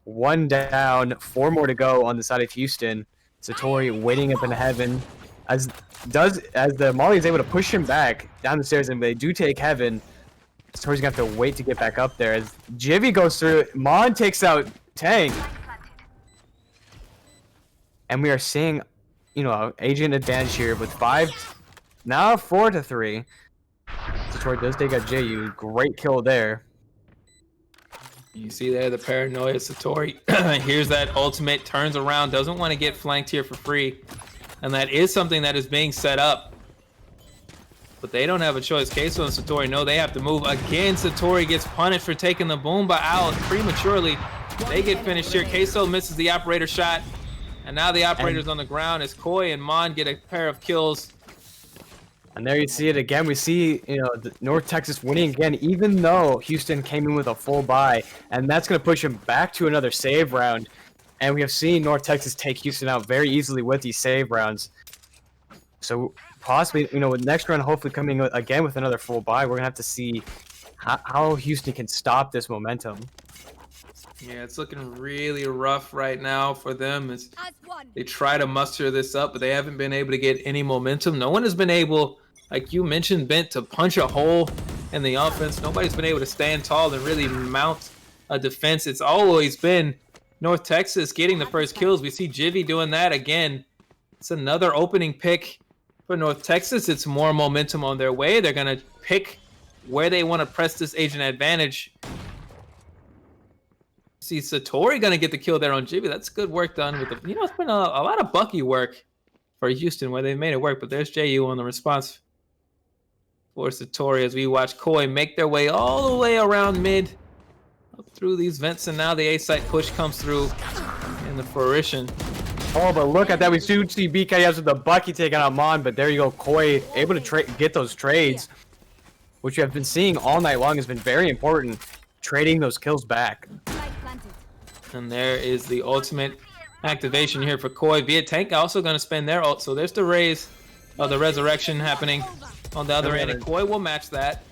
1 down, 4 more to go on the side of Houston. Satori waiting up in heaven. As the Molly is able to push him back down the stairs, and they do take heaven. Satori's gonna have to wait to get back up there. As Jivy goes through, Mon takes out Tang. And we are seeing, you know, agent advantage here with 5, now 4-3. Satori does take out JU. Great kill there. You see there the paranoia. Satori here's that ultimate, turns around, doesn't want to get flanked here for free. And that is something that is being set up. But they don't have a choice. Queso and Satori know they have to move. Again, Satori gets punished for taking the Boomba out prematurely. They get finished here. Queso misses the operator shot. And now the operator's on the ground as Koi and Mon get a pair of kills. And there you see it again. We see, you know, North Texas winning again, even though Houston came in with a full buy. And that's going to push him back to another save round. And we have seen North Texas take Houston out very easily with these save rounds. So possibly, you know, with next round hopefully coming again with another full buy, we're going to have to see how Houston can stop this momentum. Yeah, it's looking really rough right now for them as they try to muster this up, but they haven't been able to get any momentum. No one has been able, like you mentioned, Bent, to punch a hole in the offense. Nobody's been able to stand tall and really mount a defense. It's always been North Texas getting the first kills. We see Jivy doing that again. It's another opening pick for North Texas. It's more momentum on their way. They're going to pick where they want to press this agent advantage. See Satori going to get the kill there on Jivy. That's good work done with the, you know, it's been a lot of Bucky work for Houston where they've made it work, but there's JU on the response for Satori as we watch Koi make their way all the way around mid up through these vents, and now the A site push comes through in the fruition. Oh, but look at that. We do see BKS with the Bucky taking out Mon, but there you go. Koi able to get those trades, which you have been seeing all night long has been very important. Trading those kills back. And there is the ultimate activation here for Koi. Via Tank also going to spend their ult. So there's the raise of the resurrection happening on the other end. And Koi will match that.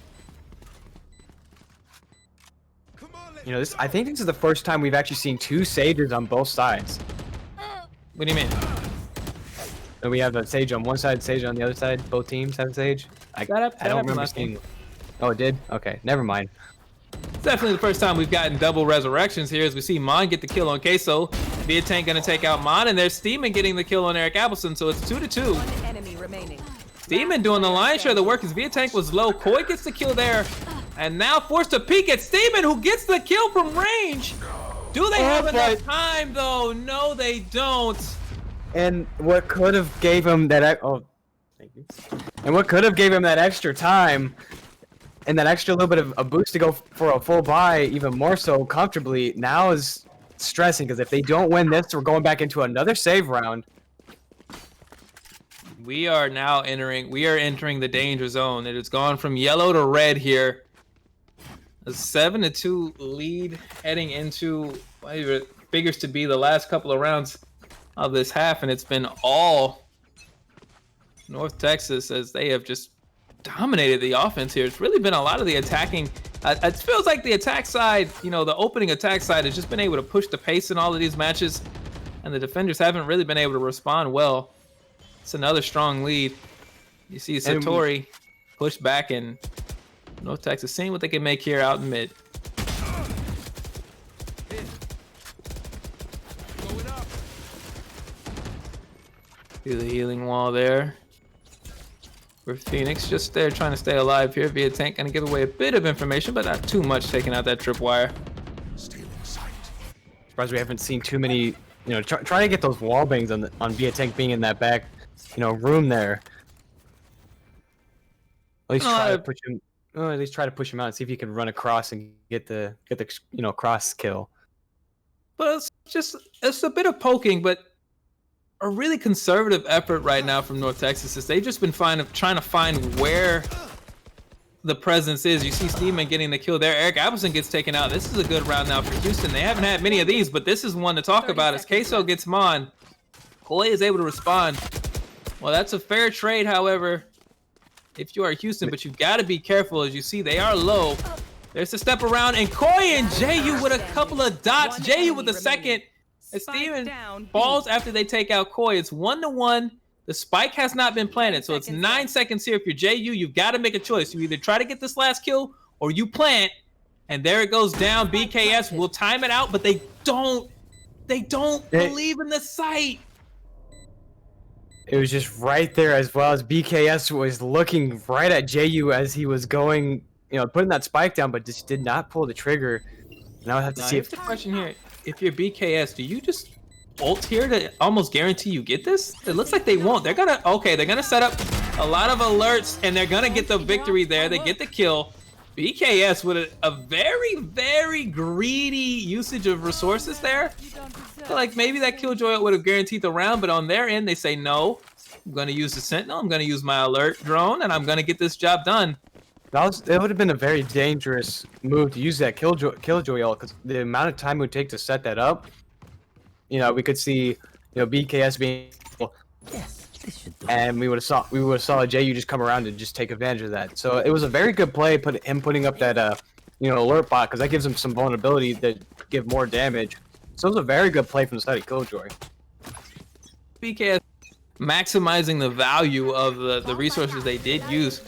You know, I think this is the first time we've actually seen 2 Sages on both sides. What do you mean? So we have a Sage on one side, Sage on the other side. Both teams have a Sage. I don't remember seeing. Oh, it did? Okay, never mind. It's definitely the first time we've gotten double resurrections here as we see Mon get the kill on Queso. Via Tank going to take out Mon, and there's Steeman getting the kill on Eric Appleson, so it's 2-2. One enemy remaining. Steeman doing the lion's share of the work as Via Tank was low. Koi gets the kill there, and now forced to peek at Steeman, who gets the kill from range. Do they have enough time, though? No, they don't. And what could have gave him that... Oh, thank you. And what could have gave him that extra time... And that extra little bit of a boost to go for a full buy, even more so comfortably, now is stressing, because if they don't win this, we're going back into another save round. We are now entering the danger zone. It has gone from yellow to red here. A 7-2 lead heading into what figures to be the last couple of rounds of this half, and it's been all North Texas as they have just dominated the offense here. It's really been a lot of the attacking. It feels like the attack side, you know, the opening attack side has just been able to push the pace in all of these matches, and the defenders haven't really been able to respond well. It's another strong lead. You see Satori push back, and North Texas seeing what they can make here out in mid. See the healing wall there. For Phoenix, just there trying to stay alive here. Via Tank gonna give away a bit of information, but not too much, taking out that tripwire. Surprised we haven't seen too many, you know, try to get those wall bangs on Via Tank being in that back, you know, room there. At least try to push him. Oh, at least try to push him out and see if you can run across and get the you know, cross kill. But it's a bit of poking, but a really conservative effort right now from North Texas is they've just been trying to find where the presence is. You see Steeman getting the kill there. Eric Appleson gets taken out. This is a good round now for Houston. They haven't had many of these, but this is one to talk about as Queso gets Mon. Koi is able to respond. Well, that's a fair trade, however, if you are Houston, but you've got to be careful. As you see, they are low. There's the step around, and Koi and JU with a couple of dots. JU with the second. As Steven falls after they take out Koi, it's 1-1. The spike has not been planted, so it's 9 seconds here. If you're JU, you've got to make a choice. You either try to get this last kill or you plant, and there it goes down. BKS will time it out, but they don't believe in the site. It was just right there, as well as BKS was looking right at JU as he was going, putting that spike down, but just did not pull the trigger. Now I have to see if the question here, if you're BKS, do you just ult here to almost guarantee you get this? It looks like they won't. They're gonna set up a lot of alerts, and they're gonna get the victory there. They get the kill. BKS with a very, very greedy usage of resources there. I feel like maybe that Killjoy would have guaranteed the round, but on their end, they say, no, I'm going to use the Sentinel, I'm going to use my alert drone, and I'm going to get this job done. It would have been a very dangerous move to use that Killjoy ult, because the amount of time it would take to set that up, we could see, BKS being... And we would have saw JU just come around and just take advantage of that. So it was a very good play, putting up that alert bot, because that gives him some vulnerability that give more damage. So it was a very good play from the side of Killjoy. BKS maximizing the value of the resources they did use.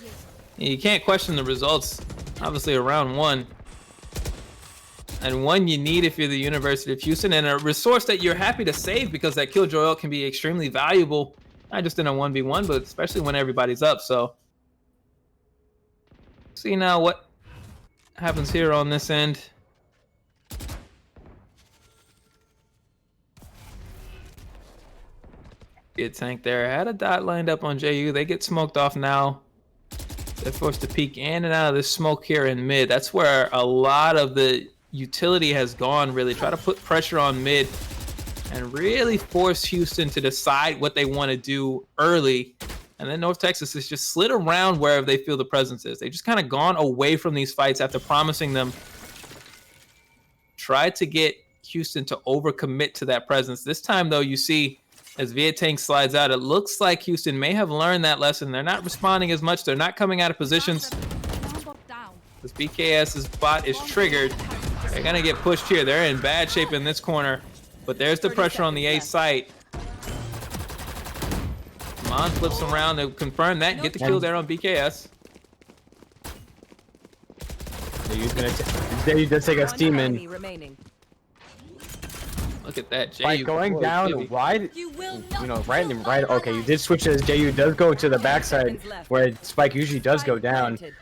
You can't question the results. Obviously, a round one. And one you need if you're the University of Houston, and a resource that you're happy to save because that Killjoy ult can be extremely valuable. Not just in a 1v1, but especially when everybody's up. So, see now what happens here on this end. Good tank there. Had a dot lined up on JU. They get smoked off now. They're forced to peek in and out of this smoke here in mid. That's where a lot of the utility has gone, really. Try to put pressure on mid and really force Houston to decide what they want to do early. And then North Texas has just slid around wherever they feel the presence is. They've just kind of gone away from these fights after promising them. Tried to get Houston to overcommit to that presence. This time, though, you see as Vietang slides out, it looks like Houston may have learned that lesson. They're not responding as much. They're not coming out of positions. This BKS's bot is triggered. They're going to get pushed here. They're in bad shape in this corner. But there's the pressure on the A site. Mon flips around to confirm that and get the kill there on BKS. JU does take a steam in. Look at that. By going down wide, right. Okay, you did switch as JU does go to the backside where Spike usually does go down. That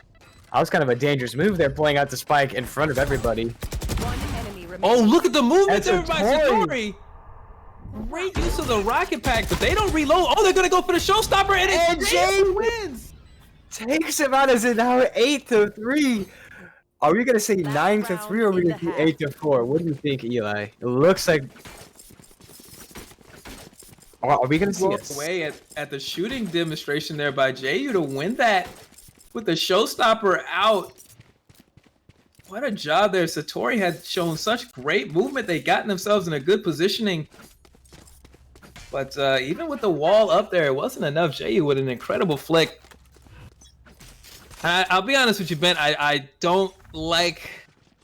was kind of a dangerous move there, pulling out the Spike in front of everybody. Oh, look at the movement there by Satori. Great use of the rocket pack, but they don't reload. Oh, they're going to go for the showstopper, and JU wins. Takes him out as it now 8-3. Are we going to say 9-3 or are we going to do 8-4? What do you think, Eli? It looks like... Are we going to see away at the shooting demonstration there by JU to win that with the showstopper out? What a job there. Satori had shown such great movement. They gotten themselves in a good positioning. But even with the wall up there, it wasn't enough. JU with an incredible flick. I'll be honest with you, Ben. I don't like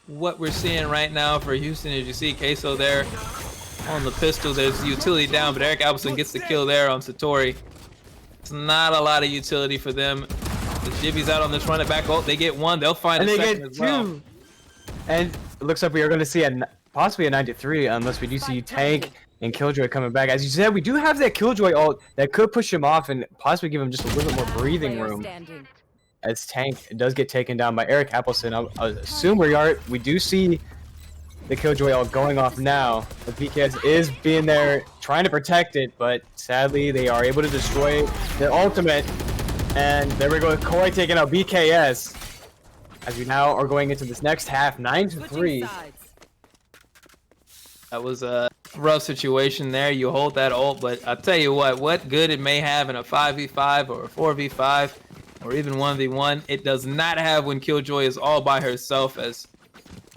what we're seeing right now for Houston. As you see, Queso there on the pistol. There's utility down, but Eric Appleton gets the kill there on Satori. It's not a lot of utility for them. The Jibby's out on this run it back. Oh, they get one. They'll find a second as well. And it looks like we are going to see possibly a 9-3 unless we do see Tank and Killjoy coming back. As you said, we do have that Killjoy ult that could push him off and possibly give him just a little bit more breathing room. As Tank does get taken down by Eric Appleton. I assume we do see the Killjoy ult going off now. The BKS is being there trying to protect it, but sadly they are able to destroy their ultimate. And there we go with Koi taking out BKS. As we now are going into this next half, 9-3. That was a rough situation there. You hold that ult, but I'll tell you what good it may have in a 5v5 or a 4v5 or even 1v1, it does not have when Killjoy is all by herself, as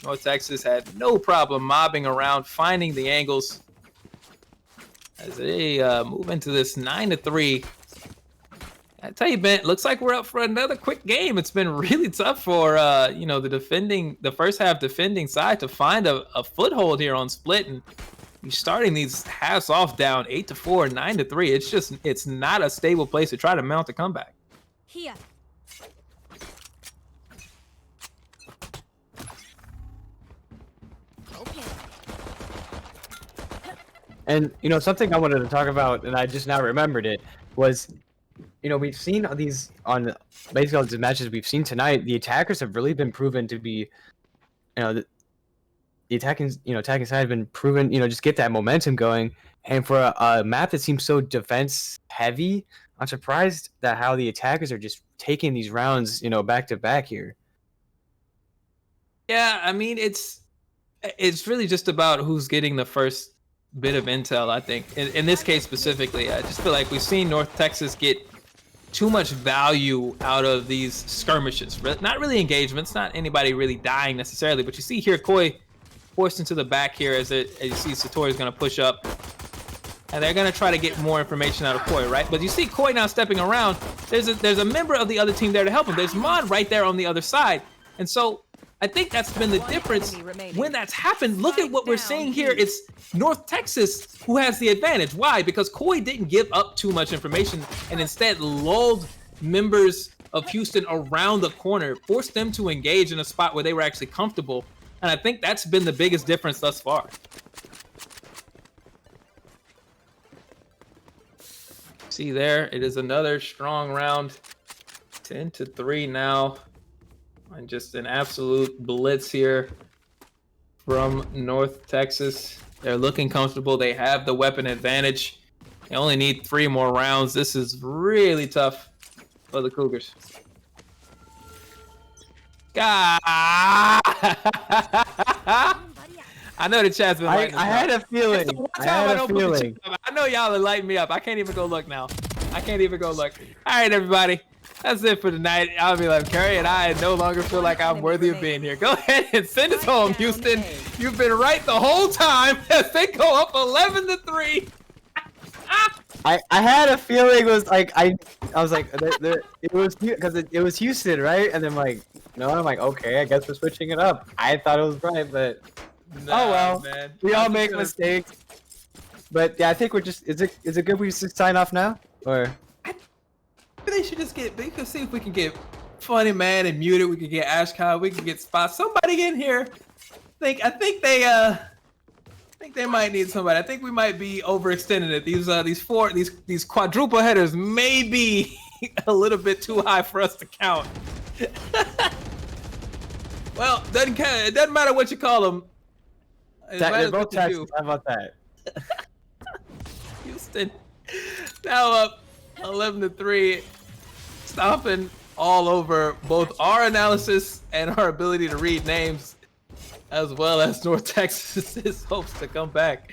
North Texas had no problem mobbing around, finding the angles as they move into this 9-3. I tell you, Ben, looks like we're up for another quick game. It's been really tough for the first half defending side to find a foothold here on split, and you're starting these halves off down 8-4, 9-3. It's not a stable place to try to mount a comeback. Here. And something I wanted to talk about, and I just now remembered it, was we've seen these on basically all the matches we've seen tonight. The attackers have really been proven to be, the attacking side have been proven, just get that momentum going. And for a map that seems so defense heavy, I'm surprised that how the attackers are just taking these rounds, back to back here. Yeah, I mean it's really just about who's getting the first bit of intel. I think in this case specifically, I just feel like we've seen North Texas get too much value out of these skirmishes. Not really engagements, not anybody really dying necessarily, but you see here Koi forced into the back here as you see Satori's going to push up, and they're going to try to get more information out of Koi, right? But you see Koi now stepping around. There's a member of the other team there to help him. There's Mon right there on the other side, and so I think that's been the difference when that's happened. Look at what we're seeing here. It's North Texas who has the advantage. Why? Because Koi didn't give up too much information and instead lulled members of Houston around the corner, forced them to engage in a spot where they were actually comfortable. And I think that's been the biggest difference thus far. See there, it is another strong round. 10-3 now. And just an absolute blitz here from North Texas. They're looking comfortable. They have the weapon advantage. They only need 3 more rounds. This is really tough for the Cougars. I know the chat's been lighting I had a feeling. I know y'all are lighting me up. I can't even go look now. I can't even go look. All right, everybody. That's it for tonight. I'll be like, Curry and I no longer feel like I'm worthy of being here. Go ahead and send us home, Houston. You've been right the whole time as they go up 11-3. I had a feeling it was like I was like it was because it was Houston, right? And then I'm like, okay, I guess we're switching it up. I thought it was right, but oh well, man. We all make mistakes. But yeah, I think we're just is it good we just sign off now, or? They should just they could see if we can get Funny Man and Muted. We could get Ashcon. We could get Spot. Somebody in here. I think they might need somebody. I think we might be overextending it. These quadruple headers may be a little bit too high for us to count. Well, it doesn't matter what you call them. They're both Texas. How about that? Houston now up 11-3, stomping all over both our analysis and our ability to read names, as well as North Texas's hopes to come back.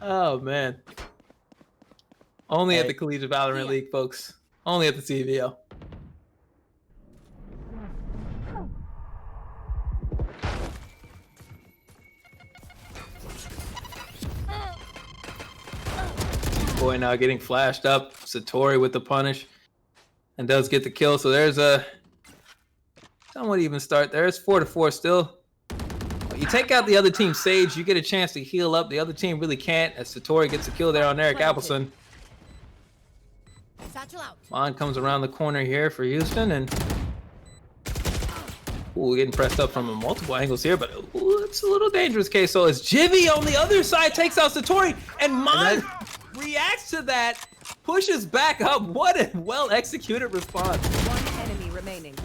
Oh man! Only at the Collegiate Valorant League, folks. Only at the CVL. Boy, now getting flashed up. Satori with the punish and does get the kill. So there's a somewhat even start. There's 4-4 still. You take out the other team's Sage, you get a chance to heal up. The other team really can't, as Satori gets a kill there on Eric Appleson. Mon comes around the corner here for Houston, and getting pressed up from multiple angles here, but it's a little dangerous case. So as Jivy on the other side takes out Satori, and Mon reacts to that, pushes back up. What a well-executed response. One enemy remaining.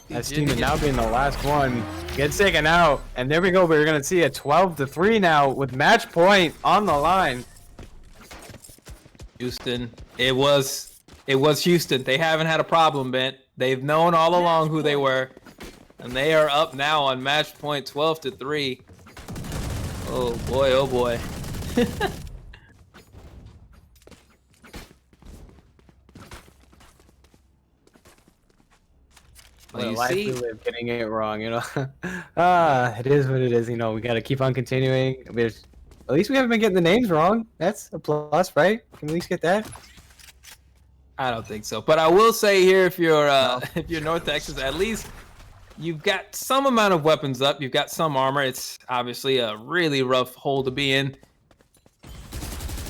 That team is now being the last one. Gets taken out, and there we go. We're gonna see a 12-3 now with match point on the line. Houston, it was Houston. They haven't had a problem, Bent. They've known all along who they were, and they are up now on match point 12-3. Oh boy, oh boy. What a life we live, getting it wrong, it is what it is. We got to keep on continuing. At least we haven't been getting the names wrong. That's a plus, right? Can we at least get that? I don't think so, but I will say here, if you're if you're North Texas, at least you've got some amount of weapons up. You've got some armor. It's obviously a really rough hole to be in,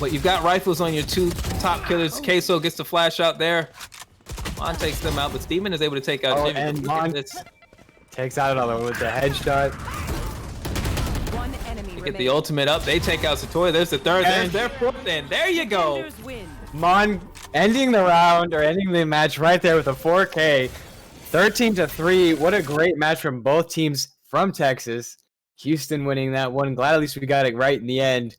but you've got rifles on your two top killers. Queso gets the flash out there. Mon takes them out, but Steeman is able to take out Jimmy. And Mon takes out another one with the headshot. One enemy Get remaining. the ultimate up. They take out Satori. There's the third. There's their fourth. And there you go. Defenders win. Mon ending the round or ending the match right there with a 4K. 13-3. What a great match from both teams from Texas. Houston winning that one. Glad at least we got it right in the end.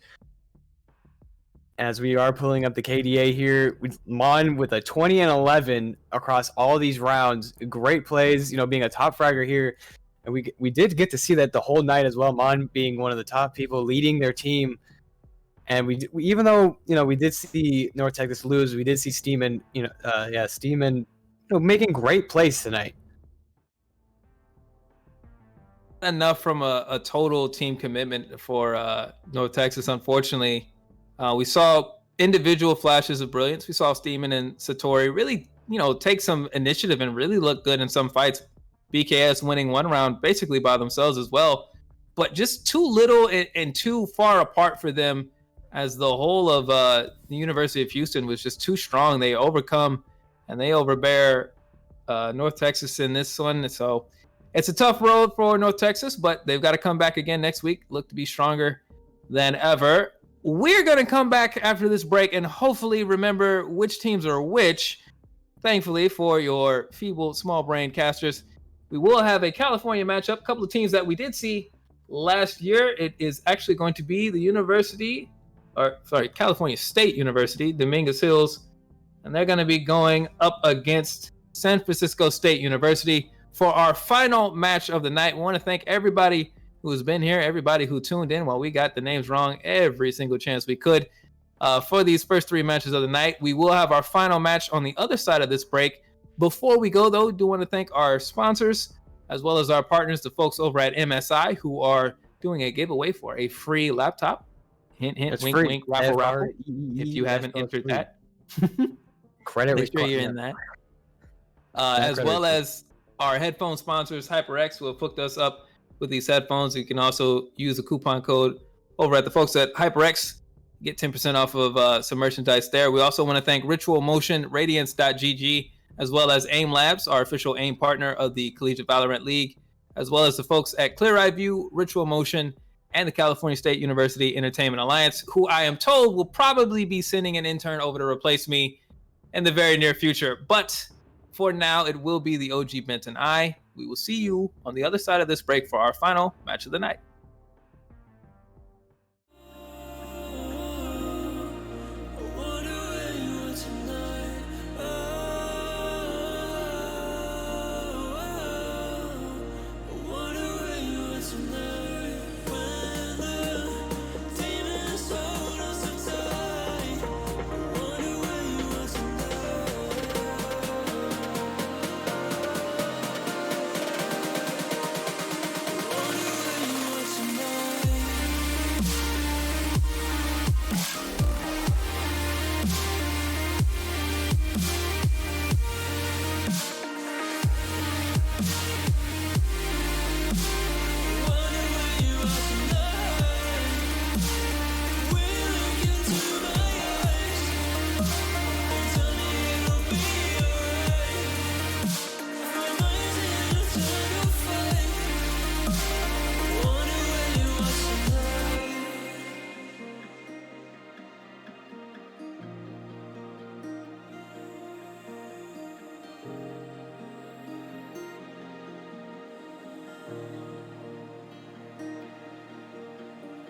As we are pulling up the KDA here, Mon with a 20-11 across all these rounds. Great plays, being a top fragger here. And we did get to see that the whole night as well. Mon being one of the top people leading their team. And we even though we did see North Texas lose, we did see Steeman, Steeman, making great plays tonight. Enough from a total team commitment for North Texas. Unfortunately, we saw individual flashes of brilliance. We saw Steeman and Satori really, take some initiative and really look good in some fights. BKS winning one round basically by themselves as well, but just too little and too far apart for them, as the whole of the University of Houston was just too strong. They overcome and they overbear North Texas in this one. So it's a tough road for North Texas, but they've got to come back again next week, look to be stronger than ever. We're going to come back after this break and hopefully remember which teams are which. Thankfully for your feeble small brain casters, we will have a California matchup. A couple of teams that we did see last year. It is actually going to be California State University, Dominguez Hills, and they're going to be going up against San Francisco State University for our final match of the night. We want to thank everybody who's been here, everybody who tuned in while we got the names wrong every single chance we could for these first three matches of the night. We will have our final match on the other side of this break. Before we go, though, we do want to thank our sponsors as well as our partners, the folks over at MSI, who are doing a giveaway for a free laptop. Hint, hint, It's wink, free. wink, raffle, raffle. FREE, If you haven't that's entered free. that, Credit make sure you're in that. As well as our headphone sponsors, HyperX, who have hooked us up with these headphones. You can also use the coupon code over at the folks at HyperX. Get 10% off of some merchandise there. We also want to thank Ritual Motion, Radiance.gg, as well as AIM Labs, our official AIM partner of the Collegiate Valorant League, as well as the folks at Clear Eye View, Ritual Motion, and the California State University Entertainment Alliance, who I am told will probably be sending an intern over to replace me in the very near future. But for now, it will be the OG Bent and I. We will see you on the other side of this break for our final match of the night.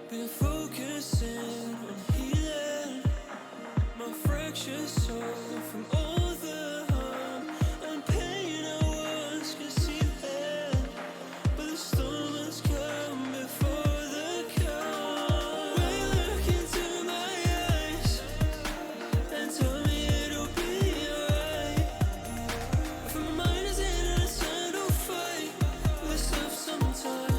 Been focusing on healing my fractured soul from all the harm and pain I once concealed. But the storm has come before the calm. Will you look into my eyes and tell me it'll be alright? For my mind is in an eternal fight with itself sometimes.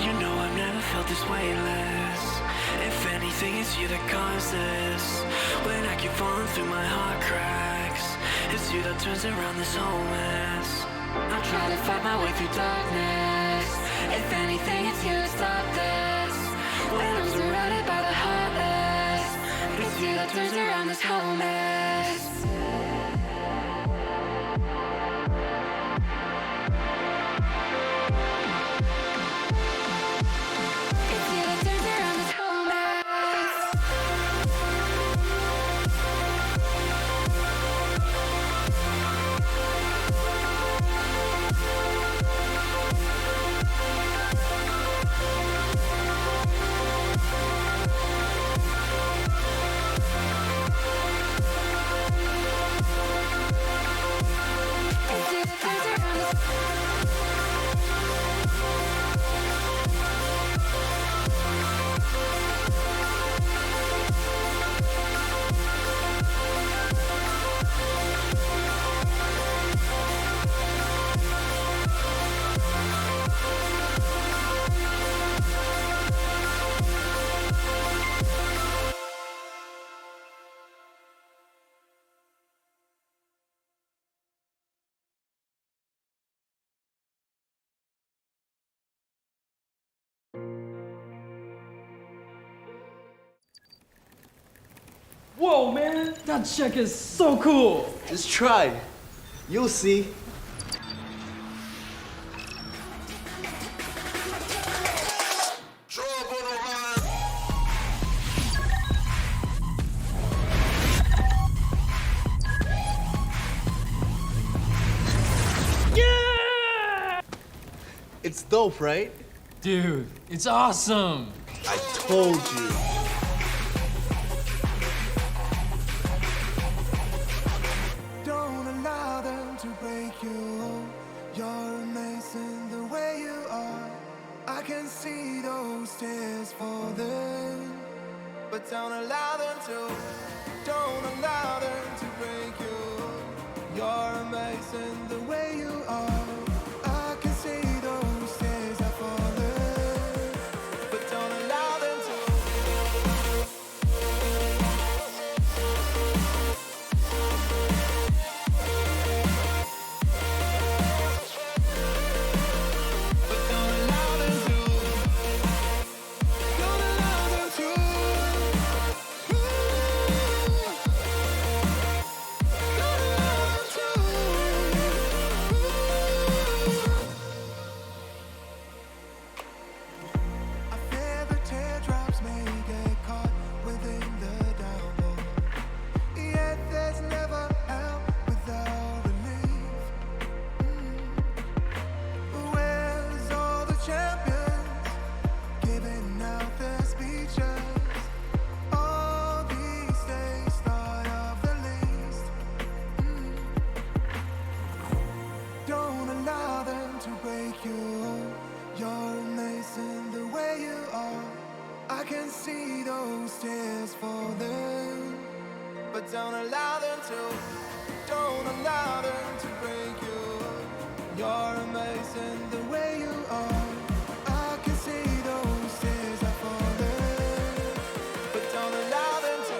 You know I've never felt this weightless. If anything, it's you that caused this. When I keep falling through my heart cracks, it's you that turns around this whole mess. I try to fight my way through darkness. If anything, it's you that stopped this. When I'm surrounded by the heartless, it's you that turns around this whole mess. Whoa, man, that check is so cool. Just try. You'll see. Yeah! It's dope, right? Dude, it's awesome. I told you. Don't allow them to break you. You're amazing the way you are. I can see those tears falling, but don't allow them to. Don't allow them to break you. You're amazing the way you are. I can see those tears are falling, but don't allow them to. can see those tears falling, but don't allow them to. Don't allow them to break you. You're amazing the way you are. I can see those tears are falling, but don't allow them to.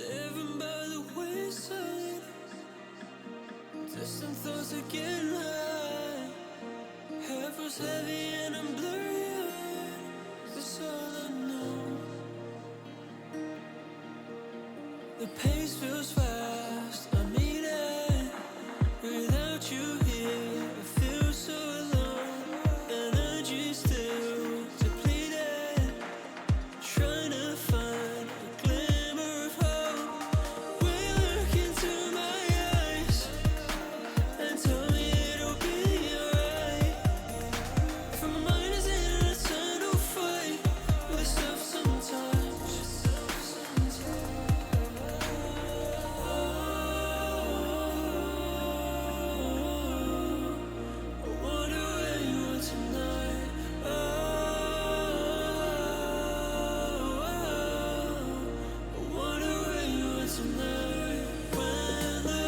Living by the wayside, distant thoughts are getting high. Head was heavy and I'm blurry. That's all I know. The pace feels fast. I need it. Without you here, I feel so alone. Energy still depleted. Trying to find a glimmer of hope. Will you look into my eyes and tell me it'll be alright? For my mind is in an eternal fight with itself sometimes. I wonder where you are tonight. I wonder where you are tonight. When the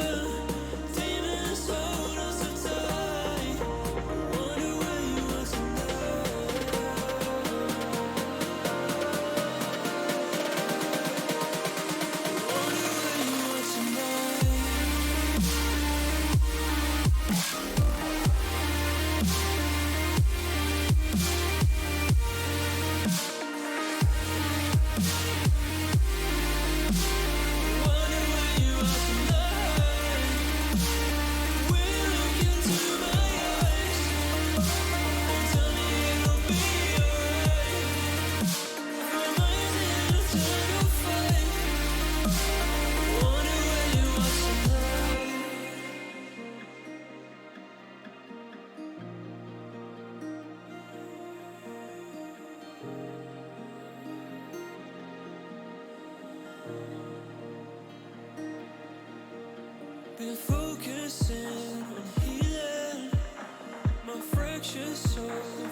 demons hold us so tight. I wonder where you are tonight. I wonder where you are tonight. Wonder where you are tonight. Will you look into my eyes and tell me it'll be alright? For my mind's in an eternal fight. Wonder where you are tonight. Been focusing on healing my fractured soul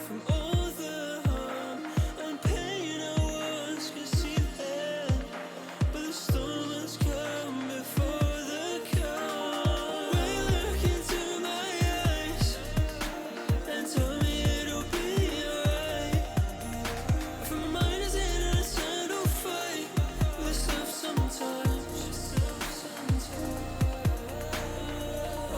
from all the harm and pain I once concealed. But the storm has come before the calm. Will you look into my eyes and tell me it'll be alright? For my mind is in an eternal fight with itself sometimes. I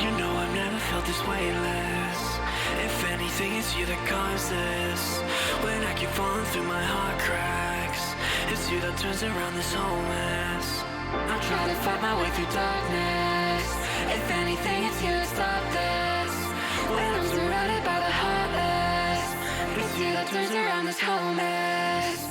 You know I've never felt this weightless. If anything, it's you that caused this. When I keep falling through my heart cracks, it's you that turns around this whole mess. I try to fight my way through darkness. If anything, it's you that stopped this. When I'm surrounded by the heartless, it's you that turns around this whole mess.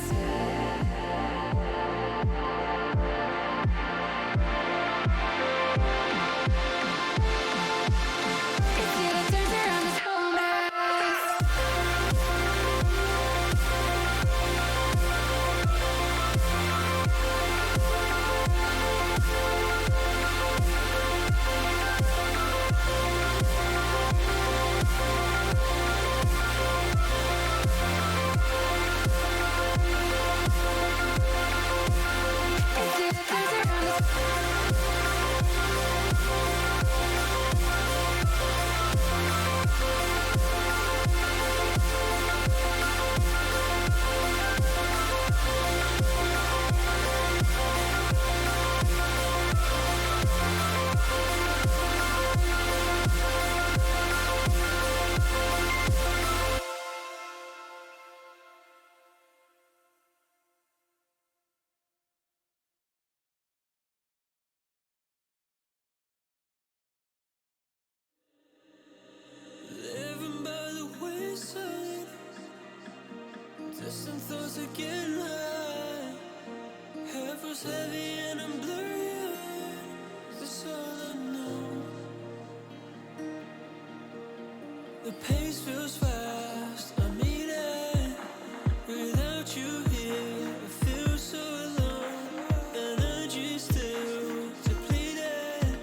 Living by the wayside, distant thoughts are getting high. Head was heavy and I'm blurry-eyed. That's all I know. The pace feels fast. I mean it. Without you here, I feel so alone. Energy still depleted.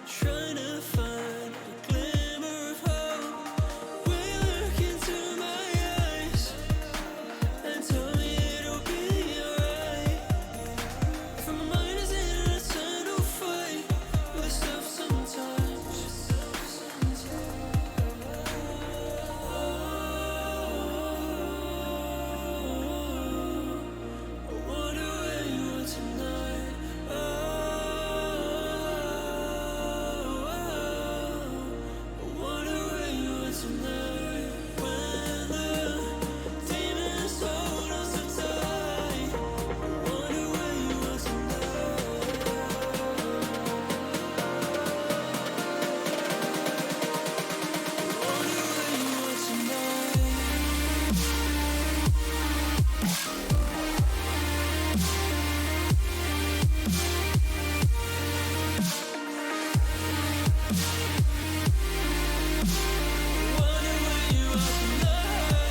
Trying to find a glimmer of hope. Will you look into my eyes and tell me it'll be alright? For my mind is in an eternal fight with stuff sometimes. I wonder where you are tonight. I wonder where you are tonight. When the demons hold us so tight. I wonder where you are tonight. I wonder where you are tonight. Wonder where you are tonight.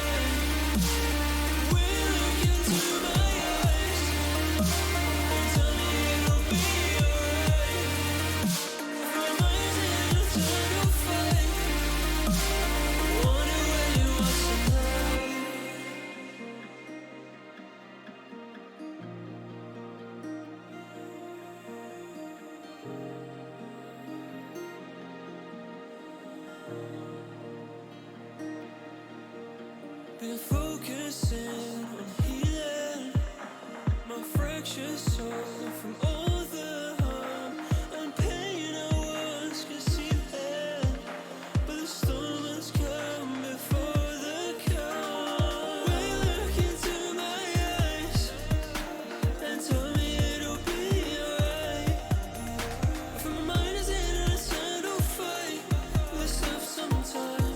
Will you look into my eyes and tell me it'll be alright? For my mind's in an eternal fight. Wonder where you are tonight. Been focusing on healing my fractured soul from all the harm and pain I once concealed. But the storm has come before the calm. Will you look into my eyes and tell me it'll be alright? For my mind is in an eternal fight with stuff sometimes.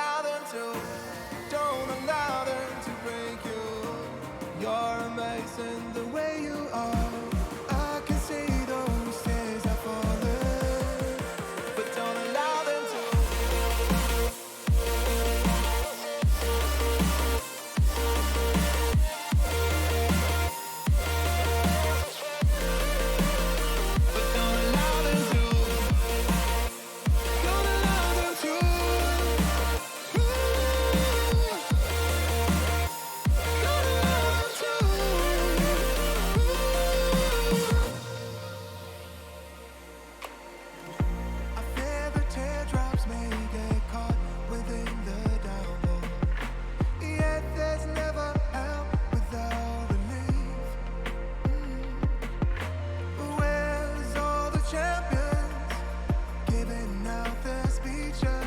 allow them to. Don't allow them to break you. You're amazing the way you are. I can see those tears are falling, but don't allow them to. But don't allow them to. Don't allow them to. Don't allow them to. I fear the teardrops may get caught within the downpour. Yet there's never help without relief. Where's all the champions giving out their speeches?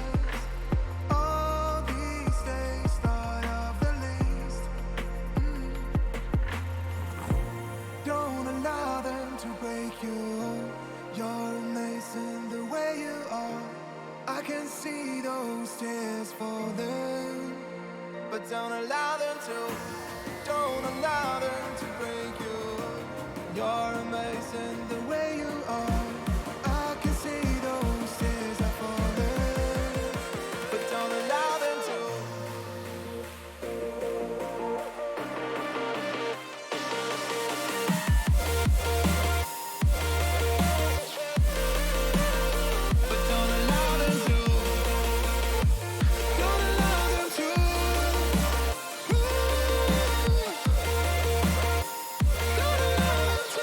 All these days thought of the least. Don't allow them to break you. You're amazing the way you are. I can see those tears falling, but don't allow them to. Don't allow them to break you. You're amazing the way you are. I can see those tears are falling, but don't allow them to. But don't allow them to. Don't allow them to. Don't allow them to.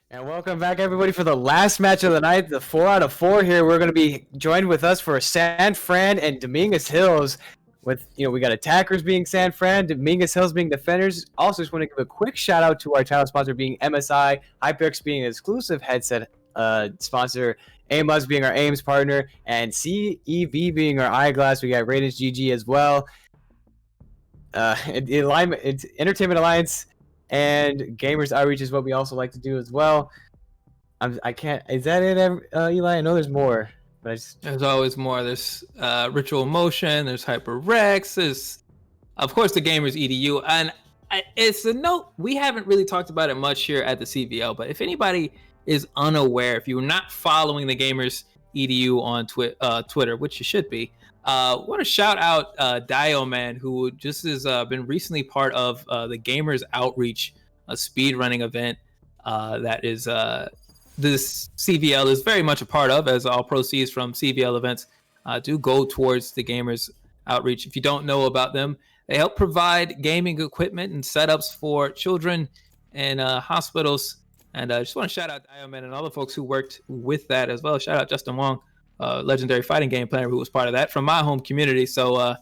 And welcome back, everybody, for the last match of the night, the 4 out of 4 here. We're going to be joined with us for San Fran and Dominguez Hills. With, we got attackers being San Fran, Dominguez Hills being defenders. Also, just want to give a quick shout out to our title sponsor being MSI, HyperX being an exclusive headset sponsor, AMUS being our AIMS partner, and CEV being our eyeglass. We got Radiance GG as well. It's Entertainment Alliance and Gamers Outreach is what we also like to do as well. I can't. Is that it, Eli? I know there's more, but there's always more. There's Ritual Motion. There's HyperRex. There's, of course, the Gamers EDU. And it's a note we haven't really talked about it much here at the CVL. But if anybody is unaware, if you're not following the Gamers EDU on Twitter, which you should be, want to shout out Dio Man, who just has been recently part of the Gamers Outreach, a speedrunning event that is this CVL is very much a part of, as all proceeds from CVL events do go towards the Gamers Outreach. If you don't know about them, they help provide gaming equipment and setups for children and hospitals. And I just want to shout out Dio Man and all the folks who worked with that as well. Shout out Justin Wong, legendary fighting game player who was part of that from my home community. So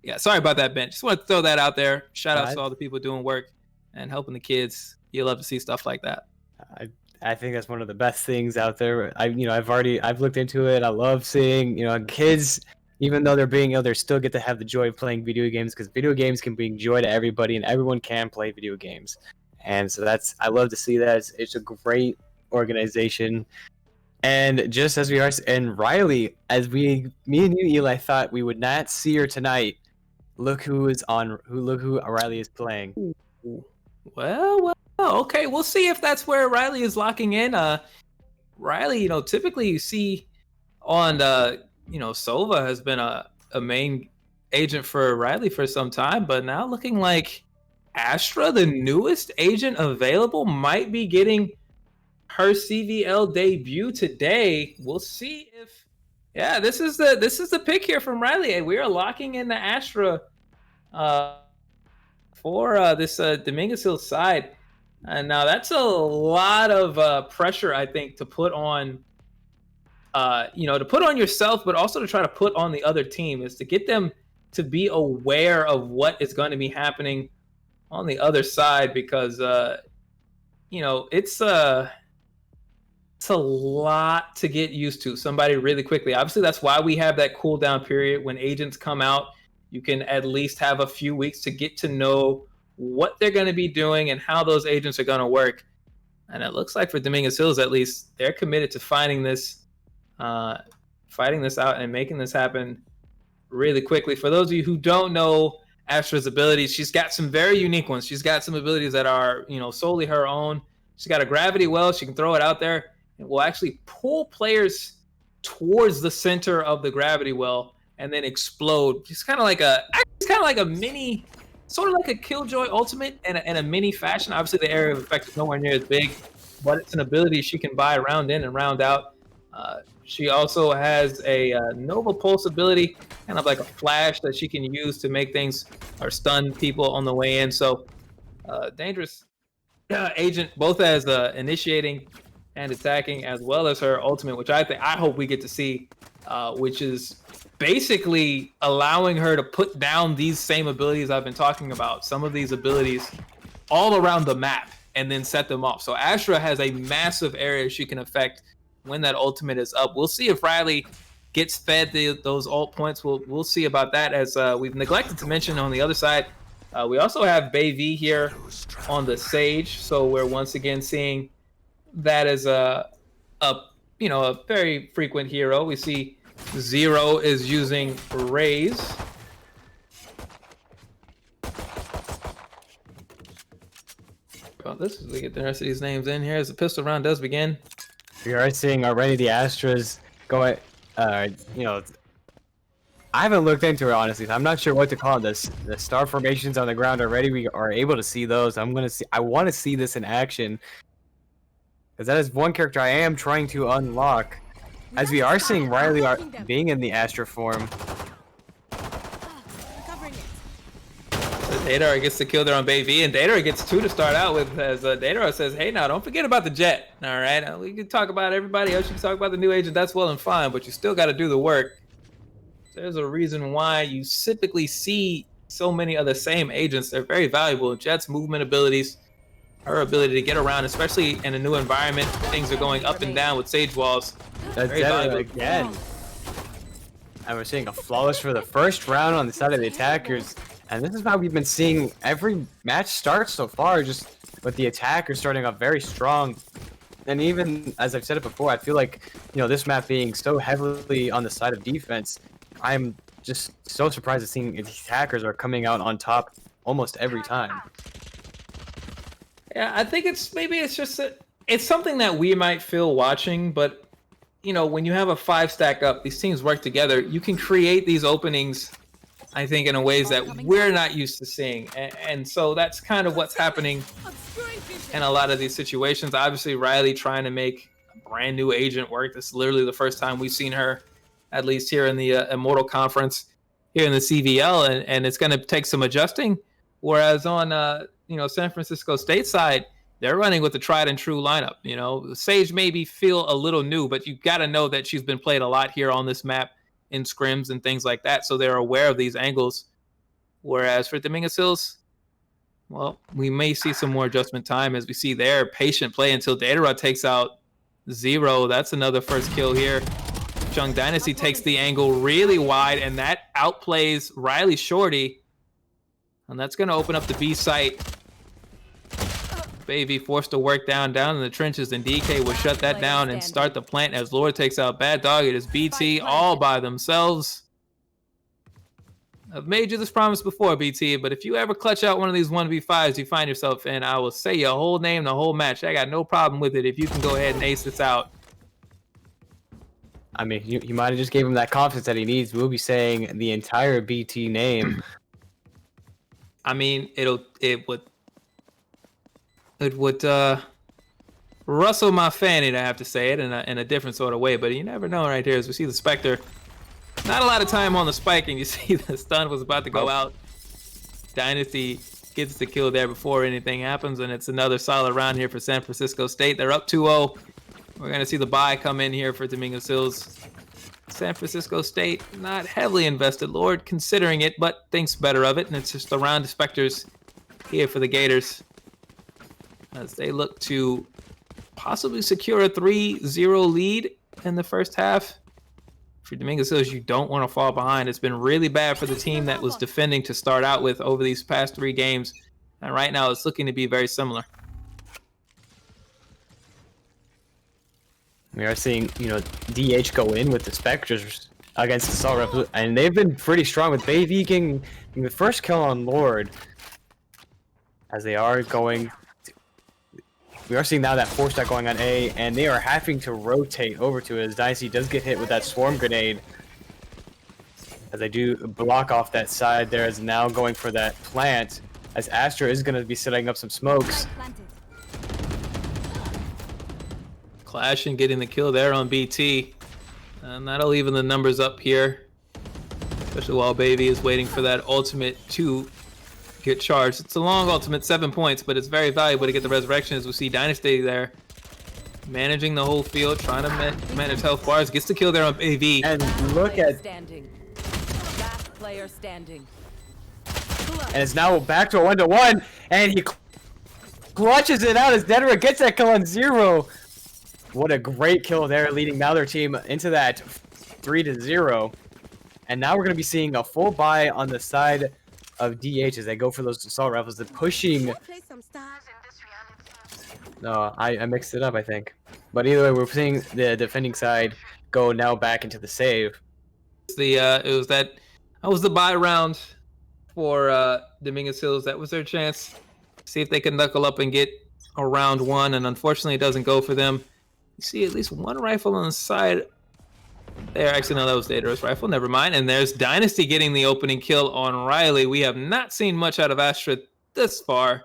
yeah, sorry about that, Ben. Just want to throw that out there. Shout out to all the people doing work and helping the kids. You love to see stuff like that. I think that's one of the best things out there. I've looked into it. I love seeing, kids, even though they're being ill, they still get to have the joy of playing video games, because video games can bring joy to everybody and everyone can play video games. And so I love to see that. It's a great organization. And just as we are, and Riley, me and you, Eli, thought we would not see her tonight. Look who Riley is playing. Well, okay. We'll see if that's where Riley is locking in. Riley, typically you see on, Sova has been a main agent for Riley for some time, but now looking like Astra, the newest agent available, might be getting her CVL debut today. We'll see if, this is the pick here from Riley. We are locking in the Astra for this Dominguez Hill side. And now that's a lot of pressure, I think, to put on, to put on yourself, but also to try to put on the other team, is to get them to be aware of what is going to be happening on the other side, because, it's a lot to get used to somebody really quickly. Obviously, that's why we have that cooldown period. When agents come out, you can at least have a few weeks to get to know what they're going to be doing and how those agents are going to work. And it looks like for Dominguez Hills, at least, they're committed to fighting this out and making this happen really quickly. For those of you who don't know Astra's abilities, she's got some very unique ones. She's got some abilities that are, solely her own. She's got a gravity well. She can throw it out there. It will actually pull players towards the center of the gravity well and then explode. It's kind of like a mini, sort of like a Killjoy ultimate in a mini fashion. Obviously, the area of effect is nowhere near as big, but it's an ability she can buy round in and round out. She also has a Nova Pulse ability, kind of like a flash that she can use to make things or stun people on the way in. So, dangerous agent, both as initiating and attacking, as well as her ultimate, which I hope we get to see, which is basically allowing her to put down these same abilities I've been talking about, some of these abilities all around the map, and then set them off. So Astra has a massive area she can affect when that ultimate is up. We'll see if Riley gets fed those ult points. We'll see about that, as we've neglected to mention on the other side. We also have Bay V here on the Sage, so we're once again seeing that as a very frequent hero. We see Zero is using Raze. Well, we get the rest of these names in here as the pistol round does begin. We are seeing already the Astras going, I haven't looked into it, honestly. I'm not sure what to call this. The star formations on the ground already, we are able to see those. I want to see this in action, because that is one character I am trying to unlock. As we are seeing Riley being in the Astra form. So Datara gets the kill there on Bay V, and Datara gets 2 to start out with, as Datara says, hey, now don't forget about the Jet. All right, we can talk about everybody else. You can talk about the new agent. That's well and fine, but you still got to do the work. There's a reason why you typically see so many of the same agents. They're very valuable. Jet's movement abilities, her ability to get around, especially in a new environment. Things are going up and down with Sage Walls. Very valuable. Again. And we're seeing a flawless for the first round on the side of the attackers. And this is how we've been seeing every match start so far, just with the attackers starting off very strong. And even, as I've said it before, I feel like, this map being so heavily on the side of defense, I'm just so surprised at seeing the attackers are coming out on top almost every time. Yeah, I think it's just it's something that we might feel watching, but when you have a 5 stack up, these teams work together. You can create these openings, I think, in ways that we're not used to seeing, and so that's kind of what's happening in a lot of these situations. Obviously, Riley trying to make a brand new agent work. This is literally the first time we've seen her, at least here in the Immortal conference, here in the CVL, and it's going to take some adjusting. Whereas on San Francisco State side, they're running with the tried and true lineup. Sage maybe feel a little new, but you got to know that she's been played a lot here on this map in scrims and things like that, so they're aware of these angles. Whereas for Dominguez Hills, well, we may see some more adjustment time, as we see there, patient play until Datara takes out Zero. That's another first kill here. Chung Dynasty takes the angle really wide, and that outplays Riley Shorty. And that's going to open up the B site Baby forced to work down in the trenches, and DK will shut that down and start the plant as Lord takes out Bad Dog. It is BT all by themselves. I've made you this promise before, BT, but if you ever clutch out one of these 1v5s you find yourself in, I will say your whole name the whole match. I got no problem with it if you can go ahead and ace this out. I mean, you might have just gave him that confidence that he needs. We'll be saying the entire BT name. I mean, it would rustle my fanny to have to say it in a different sort of way, but you never know right here as we see the Spectre. Not a lot of time on the spike, and you see the stun was about to go out. Dynasty gets the kill there before anything happens, and it's another solid round here for San Francisco State. They're up 2-0. We're going to see the buy come in here for Dominguez Hills. San Francisco State, not heavily invested, Lord, considering it, but thinks better of it, and it's just a round of Spectres here for the Gators as they look to possibly secure a 3-0 lead in the first half. For Dominguez Hills, you don't want to fall behind. It's been really bad for the team that was defending to start out with over these past 3 games. And right now it's looking to be very similar. We are seeing, DH go in with the Spectres against the Assault Rifles, and they've been pretty strong with Baby getting the first kill on Lord. As they are going... We are seeing now that 4-stack going on A, and they are having to rotate over to it as Dicey does get hit with that swarm grenade. As they do block off that side there, is now going for that plant, as Astra is going to be setting up some smokes. Clash and getting the kill there on BT. And that'll even the numbers up here. Especially while Baby is waiting for that ultimate to get charged. It's a long ultimate, 7 points, but it's very valuable to get the resurrection as we see Dynasty there managing the whole field, trying to manage health bars. Gets the kill there on AV. And look at... Last player standing. And it's now back to a 1-1, and he clutches it out as Denver gets that kill on 0. What a great kill there, leading now their team into that 3-0. And now we're going to be seeing a full buy on the side of DH as they go for those assault rifles. They're pushing. No, I mixed it up, I think. But either way, we're seeing the defending side go now back into the save. That was the buy round for Dominguez Hills. That was their chance. See if they can knuckle up and get a round 1, and unfortunately it doesn't go for them. You see at least one rifle on the side there. Actually, no, that was Data's rifle. Never mind. And there's Dynasty getting the opening kill on Riley. We have not seen much out of Astra this far.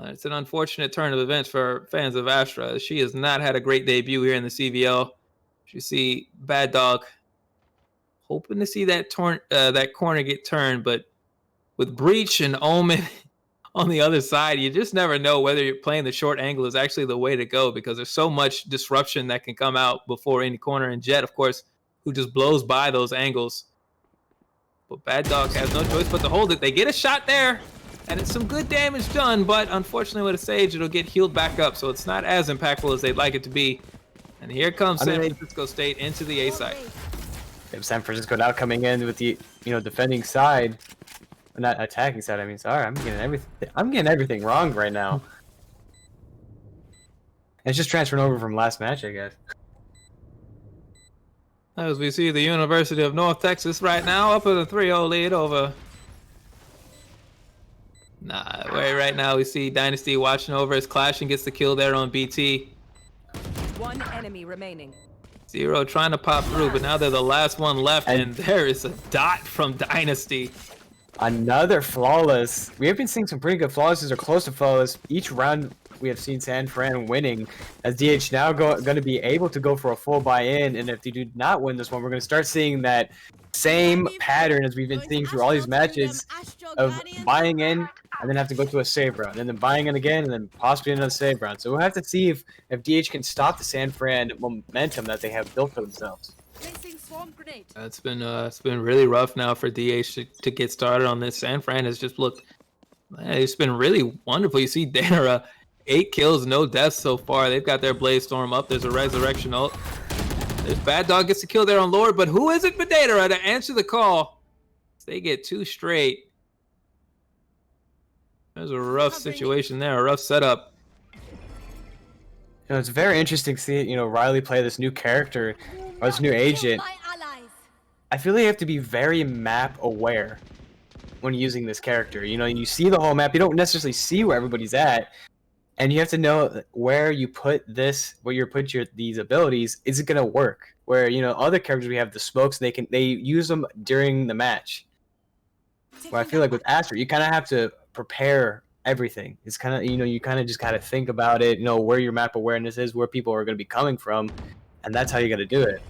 It's an unfortunate turn of events for fans of Astra. She has not had a great debut here in the CVL. You see Bad Dog hoping to see that corner get turned, but with Breach and Omen on the other side, you just never know whether you're playing the short angle is actually the way to go, because there's so much disruption that can come out before any corner. And Jet, of course, who just blows by those angles. But Bad Dog has no choice but to hold it. They get a shot there, and it's some good damage done, but unfortunately with a Sage, it'll get healed back up, so it's not as impactful as they'd like it to be. And here comes San Francisco State into the A side. San Francisco now coming in with the defending side. Not attacking side, I mean. Sorry, I'm getting everything wrong right now. It's just transferring over from last match, I guess. As we see the University of North Texas right now up with a 3-0 lead over. Right now we see Dynasty watching over as Clash and gets the kill there on BT. One enemy remaining. 0 trying to pop through, but now they're the last one left, and there is a dot from Dynasty. Another flawless. We have been seeing some pretty good flawlesses or close to flawless. Each round we have seen San Fran winning, as DH now going to be able to go for a full buy-in, and if they do not win this one, we're going to start seeing that same pattern as we've been seeing through all these matches of buying in and then have to go to a save round, and then buying in again, and then possibly another save round. So we'll have to see if DH can stop the San Fran momentum that they have built for themselves. It's been really rough now for DH to get started on this. San Fran has just looked, it's been really wonderful. You see Dana, 8 kills, no deaths so far. They've got their Blaze Storm up. There's a Resurrection ult. There's Bad Dog gets the kill there on Lord, but who is it but Dana to answer the call? They get 2 straight. There's a rough situation there, a rough setup. You know, it's very interesting to see, you know, Riley play this new character, or this new agent. I feel like you have to be very map aware when using this character. You know, you see the whole map, you don't necessarily see where everybody's at, and you have to know where you put this, where you put these abilities. Is it gonna work? Where, you know, other characters, we have the smokes, they use them during the match. Where I feel like with Asper, you kind of have to prepare everything. It's kind of, you know, you kind of just got to think about it, you know, where your map awareness is, where people are going to be coming from, and that's how you got to do it.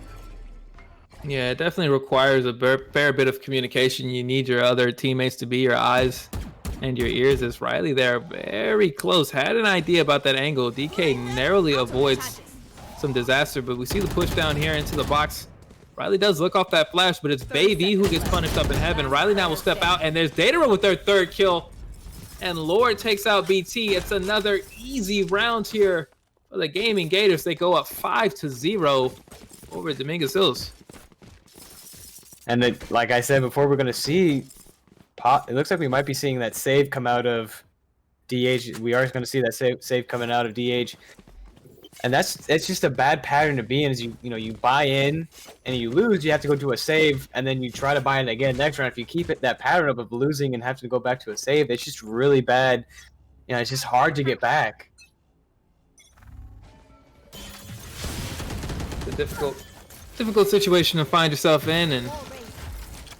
Yeah, it definitely requires a fair bit of communication. You need your other teammates to be your eyes and your ears. As Riley there, very close, had an idea about that angle. DK narrowly avoids some disaster, but we see the push down here into the box. Riley does look off that flash, but it's Baby who gets punished up in heaven. Riley now will step out, and there's Datara with their third kill. And Lord takes out BT. It's another easy round here for the Gaming Gators. They go up 5-0 over Dominguez Hills. And it, like I said before, we're going to see, it looks like we might be seeing that save come out of DH. We are going to see that save coming out of DH. And it's just a bad pattern to be in. Is you you buy in and you lose, you have to go do a save, and then you try to buy in again next round. If you keep that pattern up of losing and having to go back to a save, it's just really bad. You know, it's just hard to get back. It's a difficult situation to find yourself in, and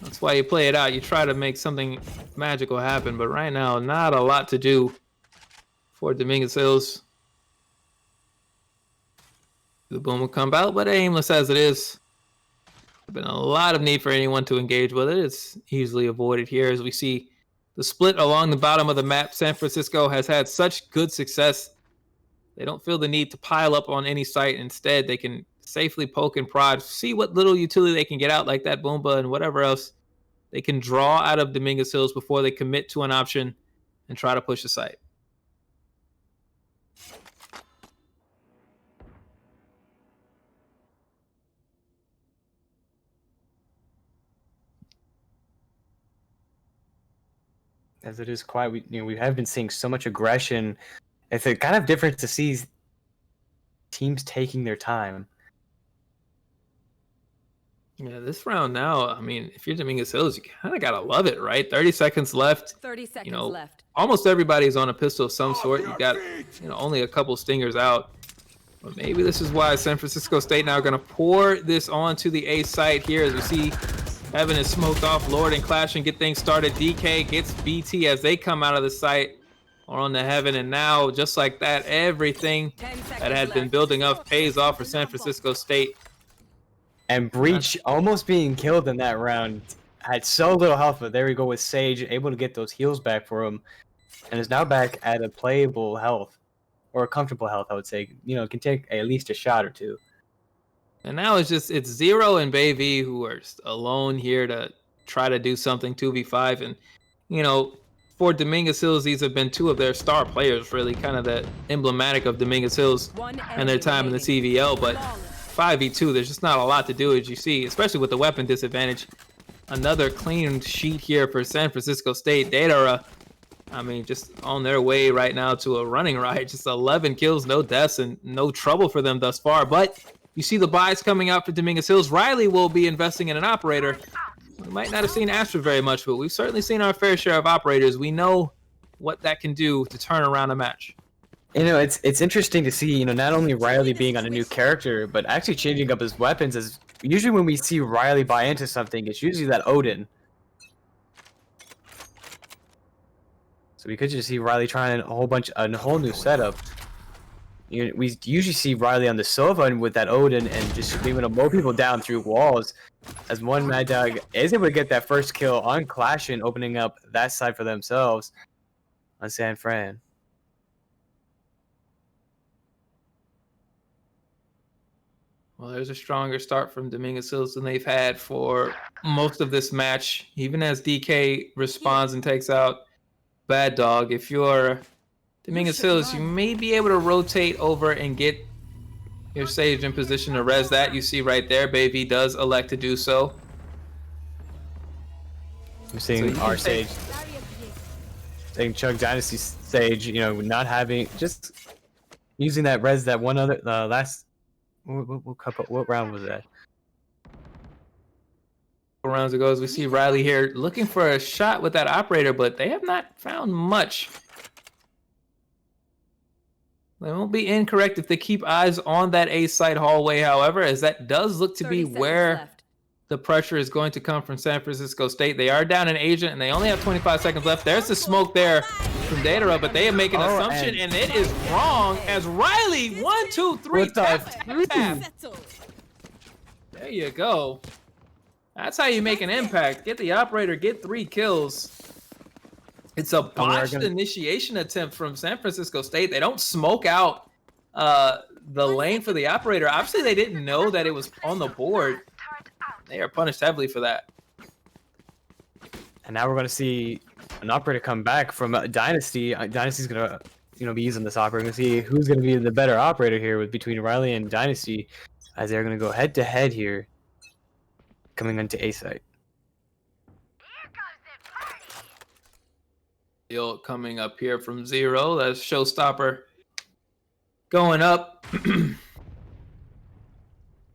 that's why you play it out. You try to make something magical happen, but right now, not a lot to do for Dominguez Hills. The boom will come out, but aimless as it is. There's been a lot of need for anyone to engage with it. It's easily avoided here as we see the split along the bottom of the map. San Francisco has had such good success. They don't feel the need to pile up on any site. Instead, they can safely poke and prod, see what little utility they can get out, like that Boomba and whatever else they can draw out of Dominguez Hills before they commit to an option and try to push the site. As it is quiet, we have been seeing so much aggression. It's a kind of different to see teams taking their time. Yeah, this round now, I mean, if you're Dominguez Hills, you kind of got to love it, right? 30 seconds left. 30 seconds you know, left. Almost everybody's on a pistol of some sort. You got, only a couple stingers out. But maybe this is why San Francisco State now going to pour this onto the A site here as we see Evan is smoked off. Lord and Clash and get things started. DK gets BT as they come out of the site or on the Heaven. And now, just like that, everything that had been building up pays off for San Francisco State. And Breach almost being killed in that round. Had so little health, but there we go with Sage, able to get those heals back for him. And is now back at a playable health. Or a comfortable health, I would say. You know, can take at least a shot or two. And now it's Zero and Baby who are alone here to try to do something 2v5. And, for Dominguez Hills, these have been two of their star players, really kind of the emblematic of Dominguez Hills and their time in the CVL. But 5v2, there's just not a lot to do, as you see, especially with the weapon disadvantage. Another clean sheet here for San Francisco State. Datara, I mean, just on their way right now to a running ride. Just 11 kills, no deaths, and no trouble for them thus far. But you see the buys coming out for Dominguez Hills. Riley will be investing in an operator. We might not have seen Astra very much, but we've certainly seen our fair share of operators. We know what that can do to turn around a match. It's interesting to see, not only Riley being on a new character, but actually changing up his weapons. As usually when we see Riley buy into something, it's usually that Odin. So we could just see Riley trying a whole new setup. We usually see Riley on the Sova and with that Odin and just leaving to mow people down through walls. As one Mad Dog is able to get that first kill on Clash and opening up that side for themselves on San Fran. Well, there's a stronger start from Dominguez Hills than they've had for most of this match. Even as DK responds and takes out Bad Dog, if you're Dominguez Hills, you may be able to rotate over and get your Sage in position to res that. You see right there, Baby does elect to do so. I'm seeing our Sage think Chug Dynasty stage, you know, not having just using that res that one other last what round was that? Rounds ago, as we see Riley here looking for a shot with that operator, but they have not found much. They won't be incorrect if they keep eyes on that A side hallway, however, as that does look to be where the pressure is going to come from San Francisco State. They are down an agent, and they only have 25 seconds left. There's the smoke there from Datara, but they make an assumption, and it is wrong as Riley, 1, 2, 3, tap. There you go. That's how you make an impact. Get the operator, get 3 kills. It's a botched initiation attempt from San Francisco State. They don't smoke out the lane for the operator. Obviously, they didn't know that it was on the board. They are punished heavily for that. And now we're going to see an operator come back from Dynasty. Dynasty's going to, you know, be using this operator. We're going to see who's going to be the better operator here between Riley and Dynasty, as they're going to go head to head here, coming into A site. Coming up here from 0. That's Showstopper going up.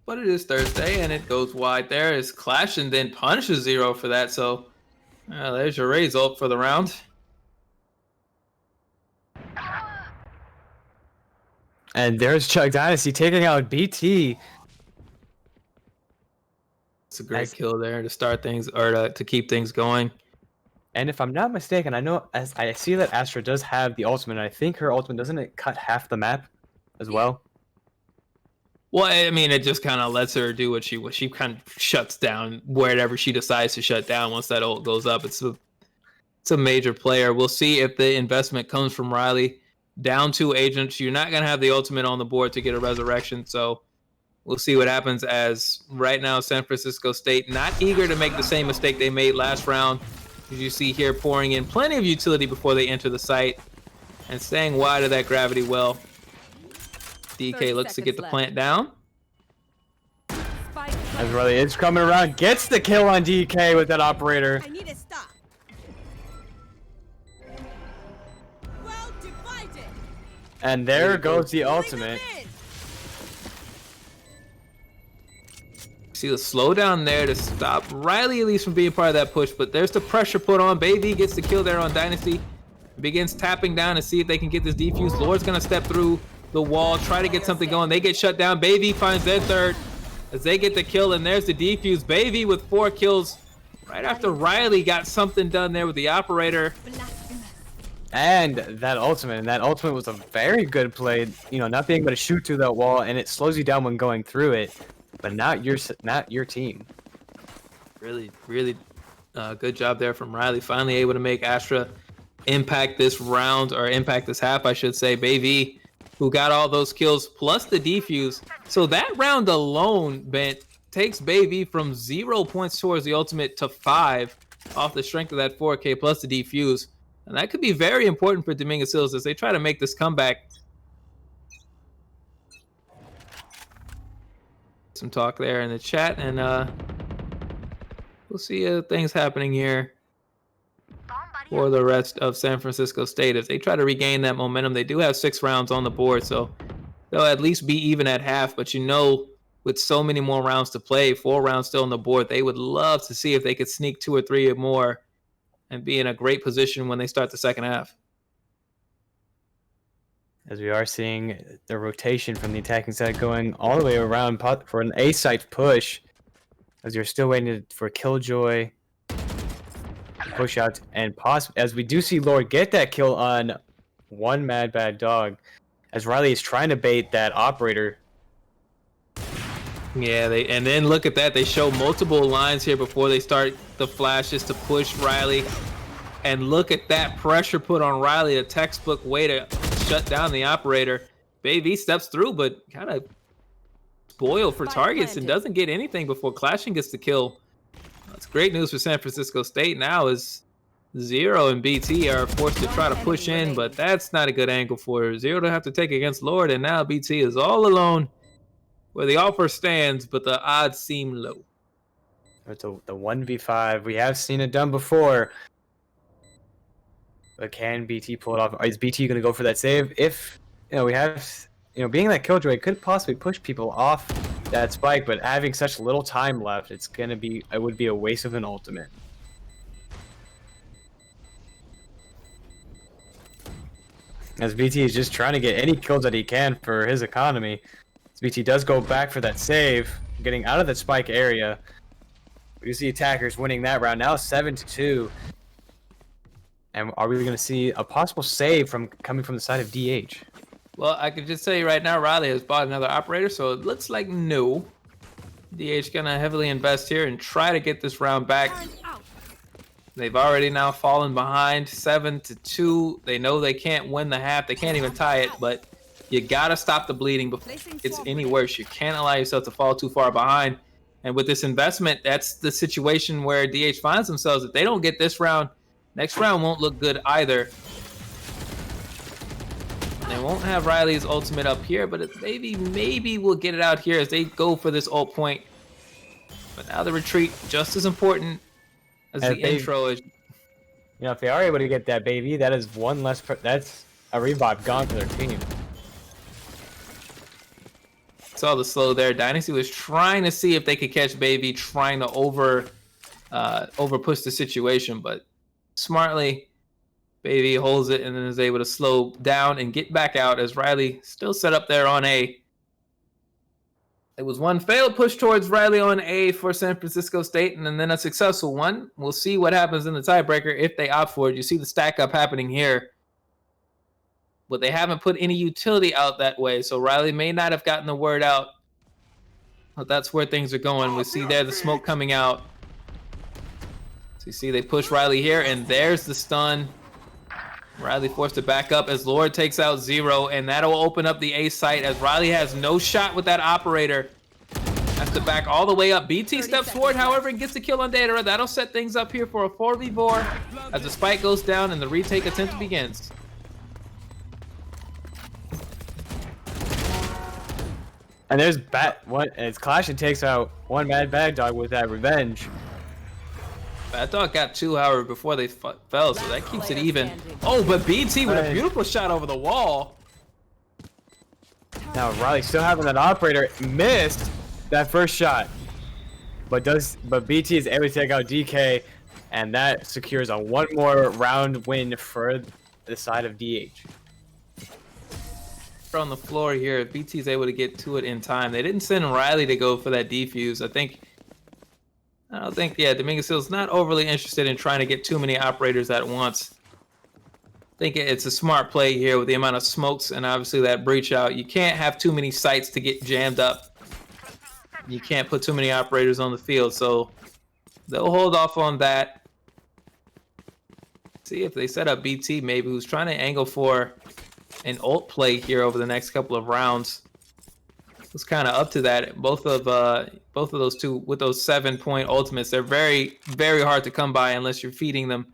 But it is Thursday, and it goes wide there as Clash and then punishes 0 for that. So there's your result for the round. And there's Chug Dynasty taking out BT. It's a great kill there to start things, or to keep things going. And if I'm not mistaken, I know as I see that Astra does have the ultimate. And I think her ultimate, doesn't it cut half the map as well? Well, I mean, it just kind of lets her do what she kind of shuts down wherever she decides to shut down once that ult goes up. It's a major player. We'll see if the investment comes from Riley. Down 2 agents. You're not going to have the ultimate on the board to get a resurrection. So we'll see what happens, as right now San Francisco State not eager to make the same mistake they made last round. As you see here, pouring in plenty of utility before they enter the site and staying wide of that gravity well. DK looks to get the plant down. As Riley is coming around, gets the kill on DK with that operator. I need to stop. Well divided. And there goes the ultimate. See the slowdown there to stop Riley at least from being part of that push, but there's the pressure put on. Baby gets the kill there on Dynasty. Begins tapping down to see if they can get this defuse. Lord's gonna step through the wall, try to get something going. They get shut down. Baby finds their third as they get the kill, and there's the defuse. Baby with 4 kills right after Riley got something done there with the operator. And that ultimate was a very good play. You know, not being able to shoot through that wall, and it slows you down when going through it. But not your team. Really good job there from Riley. Finally able to make Astra impact this round, or impact this half, I should say. Baby, who got all those kills plus the defuse. So that round alone, Bent, takes Baby from 0 points towards the ultimate to 5 off the strength of that 4K plus the defuse. And that could be very important for Dominguez Hills as they try to make this comeback. Some talk there in the chat, and we'll see things happening here for the rest of San Francisco State as they try to regain that momentum. They do have 6 rounds on the board, so they'll at least be even at half. But you know, with so many more rounds to play, 4 rounds still on the board, they would love to see if they could sneak 2 or 3 or more and be in a great position when they start the second half. As we are seeing the rotation from the attacking side going all the way around for an A site push, as you're still waiting for Killjoy to push out, and as we do see Lord get that kill on one Mad Bad Dog, as Riley is trying to bait that operator. Yeah, and then look at that. They show multiple lines here before they start the flashes to push Riley. And look at that pressure put on Riley, a textbook way to shut down the operator. Baby steps through, but kind of spoiled for targets and doesn't get anything before Clashing gets the kill. That's great news for San Francisco State now, as 0 and BT are forced to try to push in, but that's not a good angle for 0 to have to take against Lord, and now BT is all alone where the offer stands, but the odds seem low. It's the 1v5. We have seen it done before. But can BT pull it off? Is BT going to go for that save? If, we have, being that Killjoy could possibly push people off that spike, but having such little time left, it would be a waste of an ultimate. As BT is just trying to get any kills that he can for his economy. As BT does go back for that save, getting out of the spike area. We see attackers winning that round, now 7-2. And are we going to see a possible save coming from the side of DH? Well, I could just tell you right now, Riley has bought another operator, so it looks like no. DH going to heavily invest here and try to get this round back. They've already now fallen behind 7-2. They know they can't win the half. They can't even tie it, but you got to stop the bleeding before it gets any worse. You can't allow yourself to fall too far behind. And with this investment, that's the situation where DH finds themselves. If they don't get this round, next round won't look good either. They won't have Riley's ultimate up here, but maybe we'll get it out here as they go for this ult point. But now the retreat, just as important as the intro is. If they are able to get that baby, that is one less. That's a revive gone for their team. Saw the slow there. Dynasty was trying to see if they could catch baby, trying to over push the situation, but smartly, baby holds it and then is able to slow down and get back out as Riley still set up there on A. It was one failed push towards Riley on A for San Francisco State, and then a successful one. We'll see what happens in the tiebreaker if they opt for it. You see the stack up happening here. But they haven't put any utility out that way, so Riley may not have gotten the word out. But that's where things are going. We see there the smoke coming out. So you see they push Riley here, and there's the stun. Riley forced to back up as Lord takes out Zero, and that'll open up the A site as Riley has no shot with that operator. Has to back all the way up. BT steps forward, however, and gets a kill on Data. That'll set things up here for a 4v4 as the spike goes down and the retake attempt begins. And there's it's Clash and takes out one Mad Bad Dog with that revenge. Bad Dog got 2, however, before they fell, so that keeps it even. Oh, but BT with a beautiful shot over the wall. Now Riley still having that operator, missed that first shot, but BT is able to take out DK, and that secures a one more round win for the side of DH. On the floor here, BT's able to get to it in time. They didn't send Riley to go for that defuse. I don't think, Dominguez Hill's not overly interested in trying to get too many operators at once. I think it's a smart play here with the amount of smokes and obviously that breach out. You can't have too many sites to get jammed up. You can't put too many operators on the field, so they'll hold off on that. See if they set up BT maybe, who's trying to angle for an ult play here over the next couple of rounds. It's kind of up to that. Both of those two with those 7-point ultimates, they're very, very hard to come by unless you're feeding them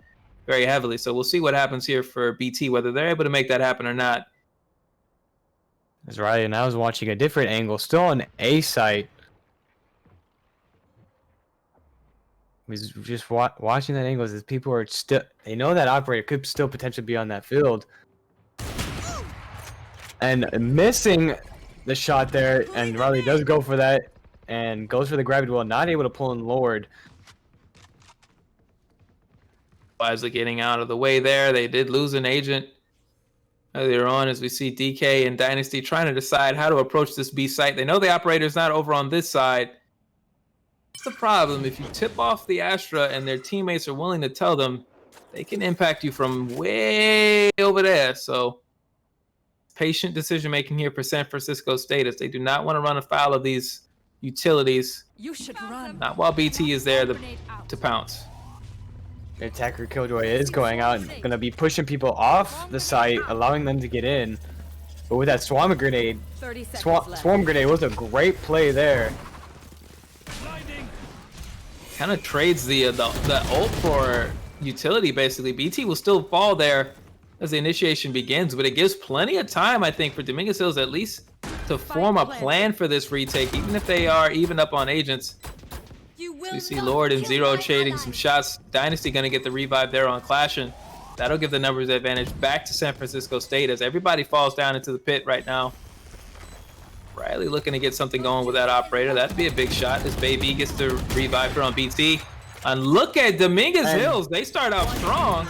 very heavily. So we'll see what happens here for BT, whether they're able to make that happen or not. As Riley now is watching a different angle, still on A site. He's just watching that angle as people are still. They know that operator could still potentially be on that field. And missing the shot there, and Riley does go for that and goes for the gravity well, not able to pull in Lord. Wisely getting out of the way there. They did lose an agent earlier on as we see DK and Dynasty trying to decide how to approach this B site. They know the operator's not over on this side. That's the problem. If you tip off the Astra and their teammates are willing to tell them, they can impact you from way over there. So patient decision making here for San Francisco State as they do not want to run afoul of these utilities. You should run. Not while BT is there to pounce. The attacker Killjoy is going out and going to be pushing people off the site, allowing them to get in. But with that swarm grenade, swarm grenade was a great play there. Kind of trades the ult for utility basically. BT will still fall there as the initiation begins, but it gives plenty of time, I think, for Dominguez Hills at least to form a plan for this retake, even if they are even up on agents. So you see Lord and Zero trading some shots. Dynasty gonna get the revive there on Clashing. That'll give the numbers advantage back to San Francisco State as everybody falls down into the pit right now. Riley looking to get something going with that operator. That'd be a big shot as Baby gets to revive her on BT. And look at Dominguez Hills. They start out strong.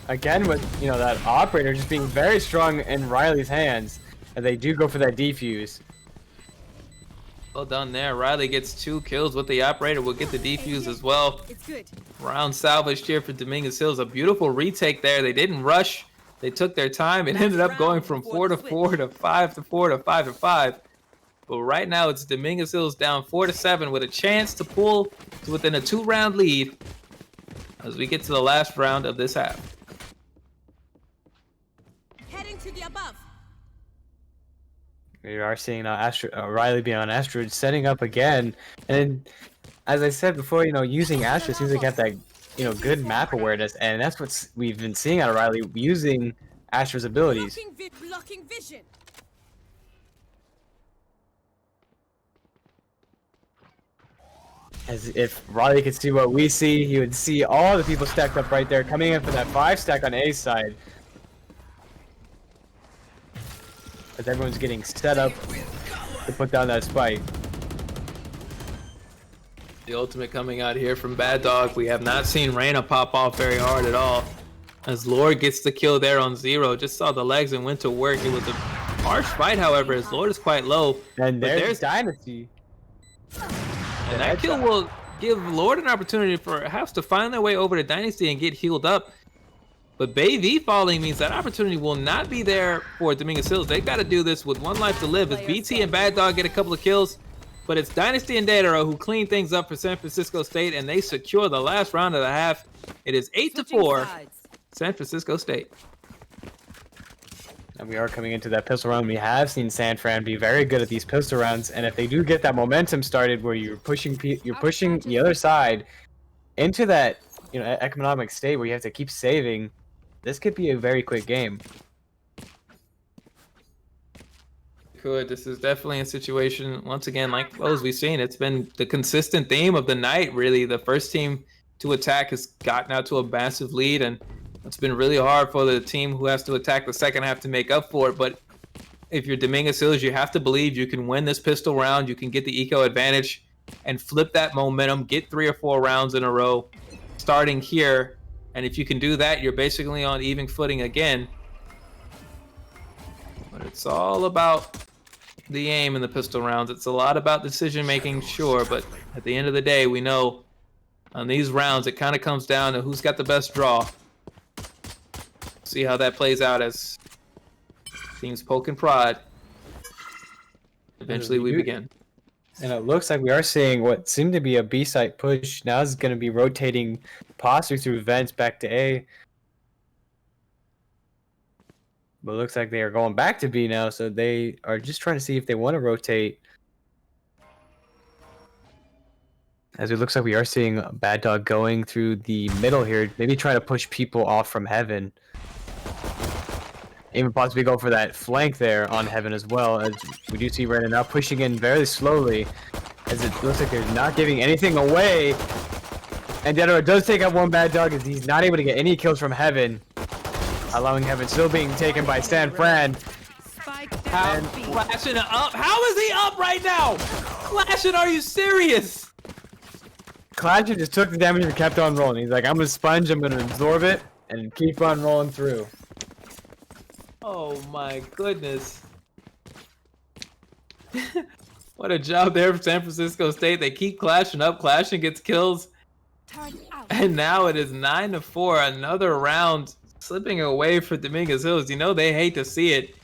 Again, with that operator just being very strong in Riley's hands, and they do go for that defuse. Well done there. Riley gets 2 kills with the operator. We'll get the defuse as well. It's good. Round salvaged here for Dominguez Hills. A beautiful retake there. They didn't rush. They took their time. It ended up going from 4-4 to 5-4 to 5-5. But right now it's Dominguez Hills down 4-7 with a chance to pull to within a 2-round lead as we get to the last round of this half. Heading to the above. We are seeing Riley being on Asteroid, setting up again. And as I said before, using Asteroid seems like you have that, good map awareness. And that's what we've been seeing out of Riley, using Asteroid's abilities. Blocking vision. As if Riley could see what we see, he would see all the people stacked up right there, coming in for that 5 stack on A's side. As everyone's getting set up to put down that spike. The ultimate coming out here from Bad Dog. We have not seen Reyna pop off very hard at all. As Lord gets the kill there on 0. Just saw the legs and went to work. It was a harsh fight, however, as Lord is quite low. And there's Dynasty. And that kill will give Lord an opportunity for perhaps to find their way over to Dynasty and get healed up. But Baby falling means that opportunity will not be there for Dominguez Hills. They've got to do this with 1 life to live as BT and Bad Dog get a couple of kills. But it's Dynasty and Dataro who clean things up for San Francisco State, and they secure the last round of the half. It is 8-4, San Francisco State. And we are coming into that pistol round. We have seen San Fran be very good at these pistol rounds, and if they do get that momentum started where you're pushing the other side into that economic state where you have to keep saving, this could be a very quick game. This is definitely a situation, once again, like those we've seen, it's been the consistent theme of the night, really. The first team to attack has gotten out to a massive lead, and it's been really hard for the team who has to attack the second half to make up for it. But if you're Dominguez Hills, you have to believe you can win this pistol round, you can get the eco advantage, and flip that momentum, get 3 or 4 rounds in a row, starting here. And if you can do that, you're basically on even footing again. But it's all about the aim in the pistol rounds. It's a lot about decision making, sure, but at the end of the day, we know on these rounds it kind of comes down to who's got the best draw. See how that plays out as teams poke and prod. Eventually we begin. And it looks like we are seeing what seemed to be a B site push. Now is going to be rotating possibly through vents back to A. But it looks like they are going back to B now, so they are just trying to see if they want to rotate. As it looks like we are seeing Bad Dog going through the middle here, maybe trying to push people off from Heaven. Even possibly go for that flank there on Heaven as well, as we do see Reyna now pushing in very slowly, as it looks like they're not giving anything away. And Dataro does take out 1 Bad Dog as he's not able to get any kills from Heaven, allowing Heaven still being taken by San Fran. Clashing up. How is he up right now? Clashing, are you serious? Clashing just took the damage and kept on rolling. He's like, I'm a sponge, I'm going to absorb it and keep on rolling through. Oh my goodness. What a job there for San Francisco State. They keep clashing up. Clashing gets kills. And now it is 9-4. Another round slipping away for Dominguez Hills. You know they hate to see it.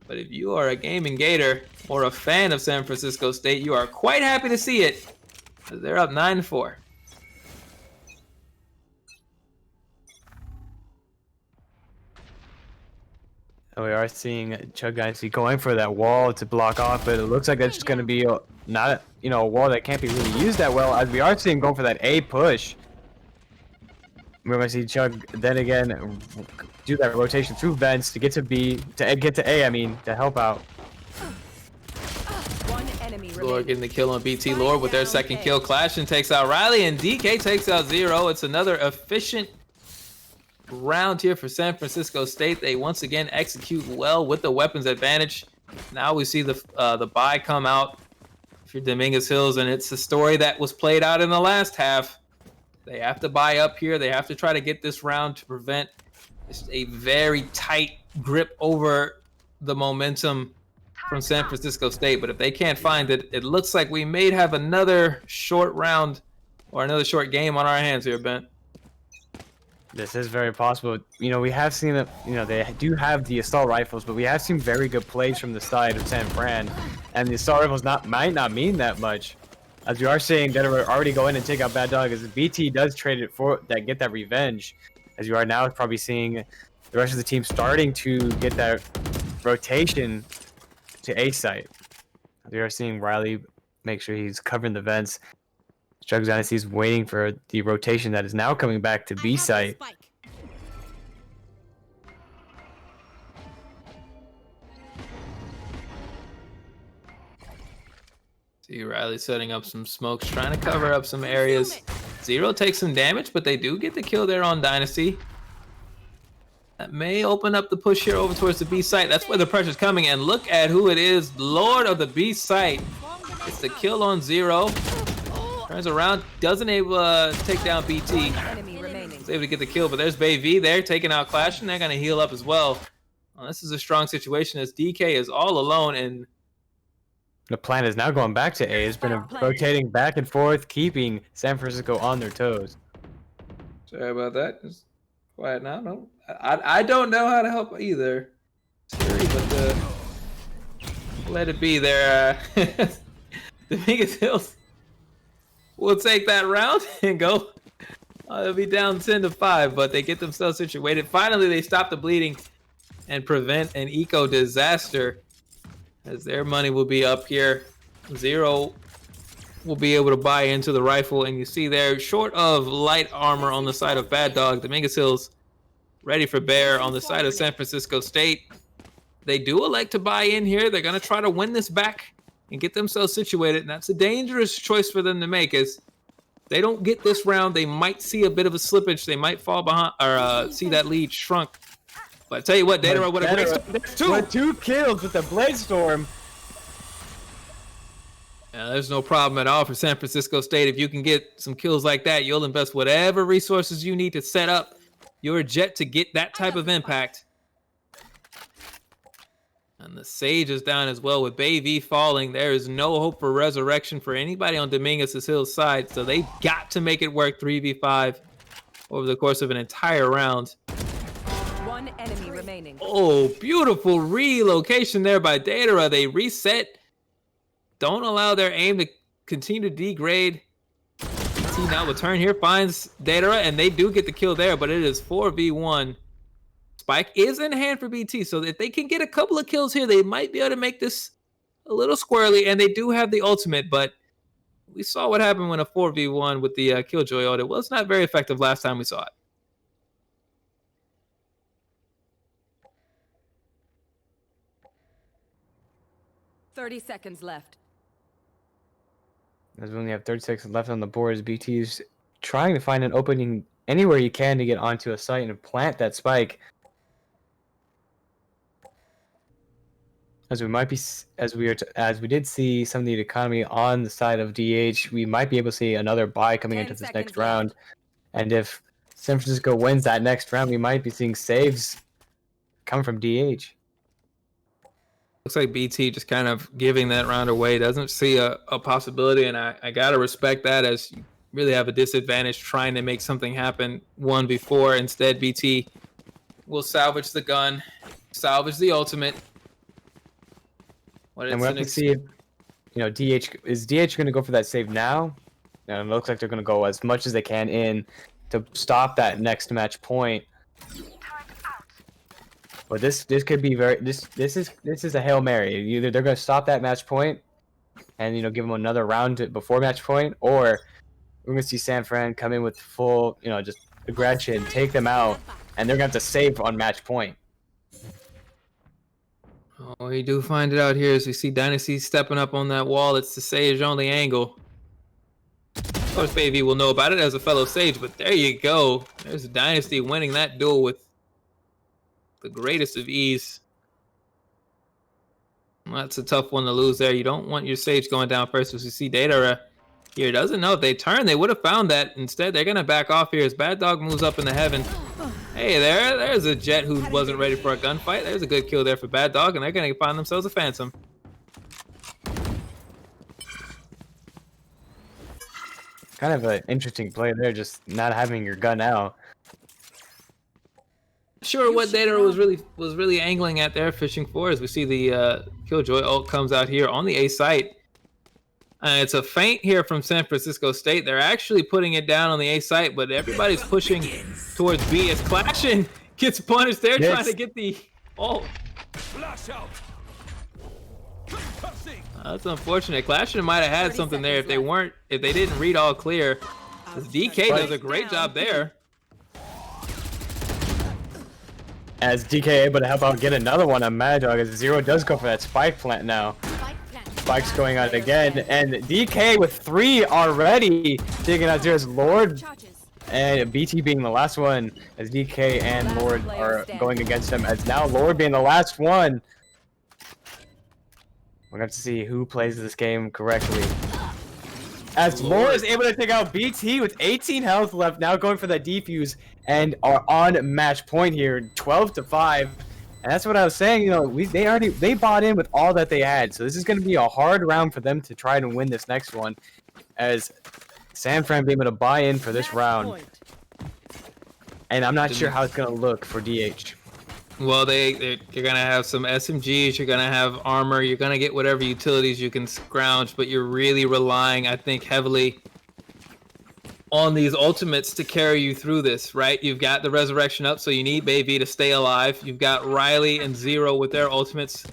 But if you are a gaming gator or a fan of San Francisco State, you are quite happy to see it. They're up 9-4. And we are seeing Chug Dynasty going for that wall to block off, but it looks like that's just going to be not a wall that can't be really used that well, as we are seeing going for that A push. We're going to see Chug then again do that rotation through vents to get to B, to get to A, to help out. Lord getting the kill on BT. Lord with their second kill. Clash and takes out Riley, and DK takes out 0. It's another efficient round here for San Francisco State. They once again execute well with the weapons advantage. Now we see the buy come out for Dominguez Hills, and it's a story that was played out in the last half. They have to buy up here. They have to try to get this round to prevent just a very tight grip over the momentum from San Francisco State. But if they can't find it, it looks like we may have another short round or another short game on our hands here, Ben. This is very possible. You know, we have seen that, you know, they do have the assault rifles, but we have seen very good plays from the side of San Fran. And the assault rifles might not mean that much. As we are seeing that are already go in and take out Bad Dog, as BT does trade it for that, get that revenge. As you are now probably seeing the rest of the team starting to get that rotation to A site. We are seeing Riley make sure he's covering the vents. Struggles Dynasty is waiting for the rotation that is now coming back to B site. See Riley setting up some smokes, trying to cover up some areas. Zero takes some damage, but they do get the kill there on Dynasty. That may open up the push here over towards the B site. That's where the pressure's coming, and look at who it is. Lord of the B site. It's the kill on Zero. Turns around, doesn't able to take down BT. He's able to get the kill, but there's Bay V there taking out Clash, and they're going to heal up as well. This is a strong situation as DK is all alone, and the plan is now going back to A. It's been rotating back and forth, keeping San Francisco on their toes. Sorry about that. Just quiet now. No, I don't know how to help either. Sorry, but let it be there. The biggest hills will take that round and go. They'll be down 10-5, but they get themselves situated. Finally, they stop the bleeding and prevent an eco disaster, as their money will be up here. Zero will be able to buy into the rifle, and you see there, short of light armor on the side of Bad Dog, Dominguez Hills ready for bear on the side of San Francisco State. They do elect to buy in here. They're going to try to win this back and get themselves situated, and that's a dangerous choice for them to make. As they don't get this round, they might see a bit of a slippage. They might fall behind or see that lead shrunk. But I tell you what, Data, what a great start. There's two kills with the Blade Storm. There's no problem at all for San Francisco State. If you can get some kills like that, you'll invest whatever resources you need to set up your jet to get that type of impact. And the Sage is down as well with Bay V falling. There is no hope for resurrection for anybody on Dominguez Hill's side, so they got to make it work 3v5 over the course of an entire round. One enemy remaining. Oh, beautiful relocation there by Datara. They reset. Don't allow their aim to continue to degrade. See now the turn here finds Datara, and they do get the kill there, but it is 4v1. Spike is in hand for BT, so if they can get a couple of kills here, they might be able to make this a little squirrely, and they do have the ultimate, but we saw what happened when a 4v1 with the Killjoy ult. It was not very effective last time we saw it. $30 seconds left. As we only have 30 seconds left on the board, as BT is trying to find an opening anywhere you can to get onto a site and plant that spike. As we might be, as we did see some of the economy on the side of DH, we might be able to see another buy coming into this next round. And if San Francisco wins that next round, we might be seeing saves come from DH. Looks like BT just kind of giving that round away. Doesn't see a possibility, and I got to respect that, as you really have a disadvantage trying to make something happen one before. Instead, BT will salvage the gun, salvage the ultimate. And we'll have to see if, is DH going to go for that save now? And it looks like they're going to go as much as they can in to stop that next match point. But this could be this is a Hail Mary. Either they're going to stop that match point and give them another round before match point, or we're going to see San Fran come in with full just aggression, take them out, and they're going to have to save on match point. Oh, we do find it out here as we see Dynasty stepping up on that wall. It's the Sage only angle. Of course, Baby will know about it as a fellow Sage, but there you go. There's Dynasty winning that duel with the greatest of ease. That's a tough one to lose there. You don't want your Sage going down first, as we see Data here doesn't know if they turn. They would have found that. Instead, they're going to back off here as Bad Dog moves up into heaven. Hey, there's a Jet who wasn't ready for a gunfight. There's a good kill there for Bad Dog, and they're going to find themselves a Phantom. Kind of an interesting play there, just not having your gun out. Sure, what Data was really angling at there, fishing for, as we see the Killjoy ult comes out here on the A site. It's a feint here from San Francisco State. They're actually putting it down on the A site, but everybody's pushing towards B as Clashin gets punished there, trying to get the ult. That's unfortunate. Clashin might have had something there if they didn't read all clear. DK does a great job there. As DK able to help out get another one on Mad Dog, as Zero does go for that spike plant now. Spike's going out again, and DK with 3 already taking out Zero's Lord, and BT being the last one, as DK and Lord are going against him, as now Lord being the last one. We're going to have to see who plays this game correctly. As Lord is able to take out BT with 18 health left, now going for that defuse, and are on match point here, 12-5. And that's what I was saying, you know, they bought in with all that they had. So this is going to be a hard round for them to try to win this next one, as San Fran being able to buy in for this round. And I'm not sure how it's going to look for DH. Well, you're going to have some SMGs, you're going to have armor, you're going to get whatever utilities you can scrounge, but you're really relying, I think, heavily on these ultimates to carry you through this, right? You've got the resurrection up, so you need Baby to stay alive. You've got Riley and Zero with their ultimates.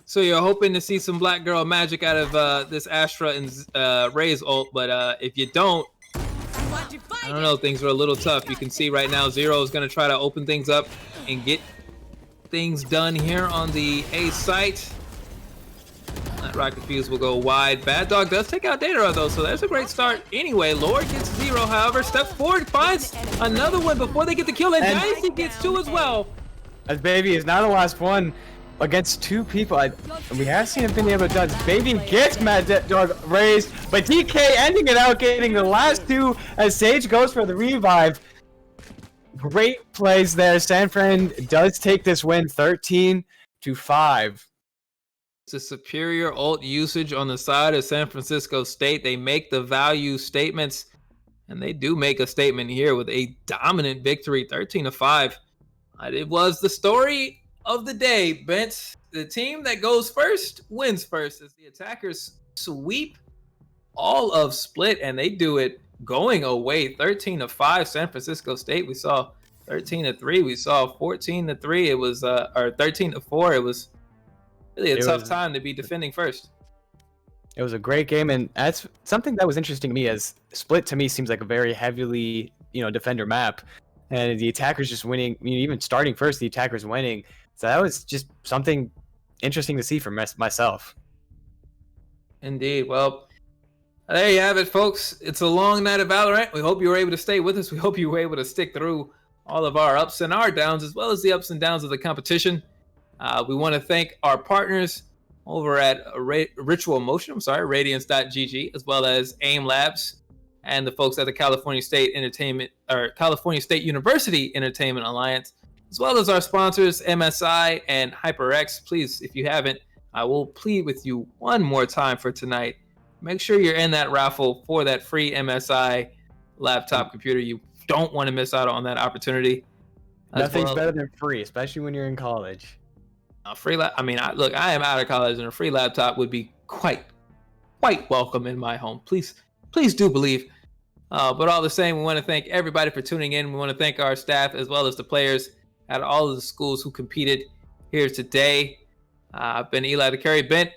So you're hoping to see some Black Girl magic out of this Astra and Ray's ult, but if you don't, I don't know, things are a little tough. You can see right now Zero is going to try to open things up and get things done here on the A site. That rocket fuse will go wide. Bad Dog does take out Data though, so that's a great start. Anyway, Lord gets 0, however, steps forward, finds another one before they get the kill, and Dynasty gets 2 as well. As Baby is now the last one against 2 people. We have seen him being able to dodge. Baby gets Mad Dog raised, but DK ending it out, getting the last 2 as Sage goes for the revive. Great plays there. San Fran does take this win 13-5. It's a superior ult usage on the side of San Francisco State. They make the value statements, and they do make a statement here with a dominant victory, 13-5. It was the story of the day, Bent. The team that goes first wins first, as the attackers sweep all of Split, and they do it going away, 13-5. San Francisco State, we saw 13-3. We saw 14-3. It was or 13-4. It was really a tough time to be defending first. It was a great game, and that's something that was interesting to me, as Split to me seems like a very heavily, defender map, and the attackers just winning. I mean, even starting first, the attackers winning. So that was just something interesting to see for myself. Indeed. Well, there you have it, folks. It's a long night of Valorant. We hope you were able to stay with us. We hope you were able to stick through all of our ups and our downs, as well as the ups and downs of the competition. We want to thank our partners over at Ritual Motion, Radiance.gg, as well as AIM Labs, and the folks at the California State University Entertainment Alliance, as well as our sponsors, MSI and HyperX. Please, if you haven't, I will plead with you one more time for tonight. Make sure you're in that raffle for that free MSI laptop computer. You don't want to miss out on that opportunity. Nothing's better than free, especially when you're in college. A free look, I am out of college, and a free laptop would be quite welcome in my home. Please do believe. But all the same, we want to thank everybody for tuning in. We want to thank our staff, as well as the players at all of the schools who competed here today. I've been Eli the Carry Bent.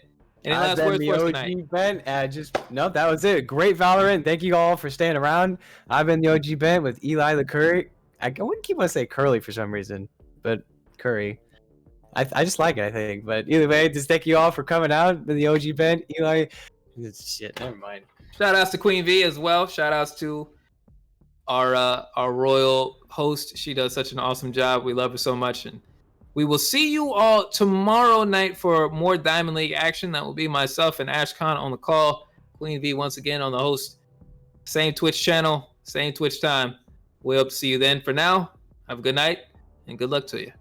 Any last words for us tonight? Bent. That was it. Great Valorant. Thank you all for staying around. I've been the OG Bent with Eli the Curry. I wouldn't keep on saying Curly for some reason, but Curry. I just like it, I think. But either way, just thank you all for coming out. Been the OG Bent. Eli. Shit, never mind. Shout outs to Queen V as well. Shout outs to our royal host. She does such an awesome job. We love her so much. And we will see you all tomorrow night for more Diamond League action. That will be myself and Ashcon on the call. Queen V once again on the host. Same Twitch channel, same Twitch time. We hope to see you then. For now, have a good night and good luck to you.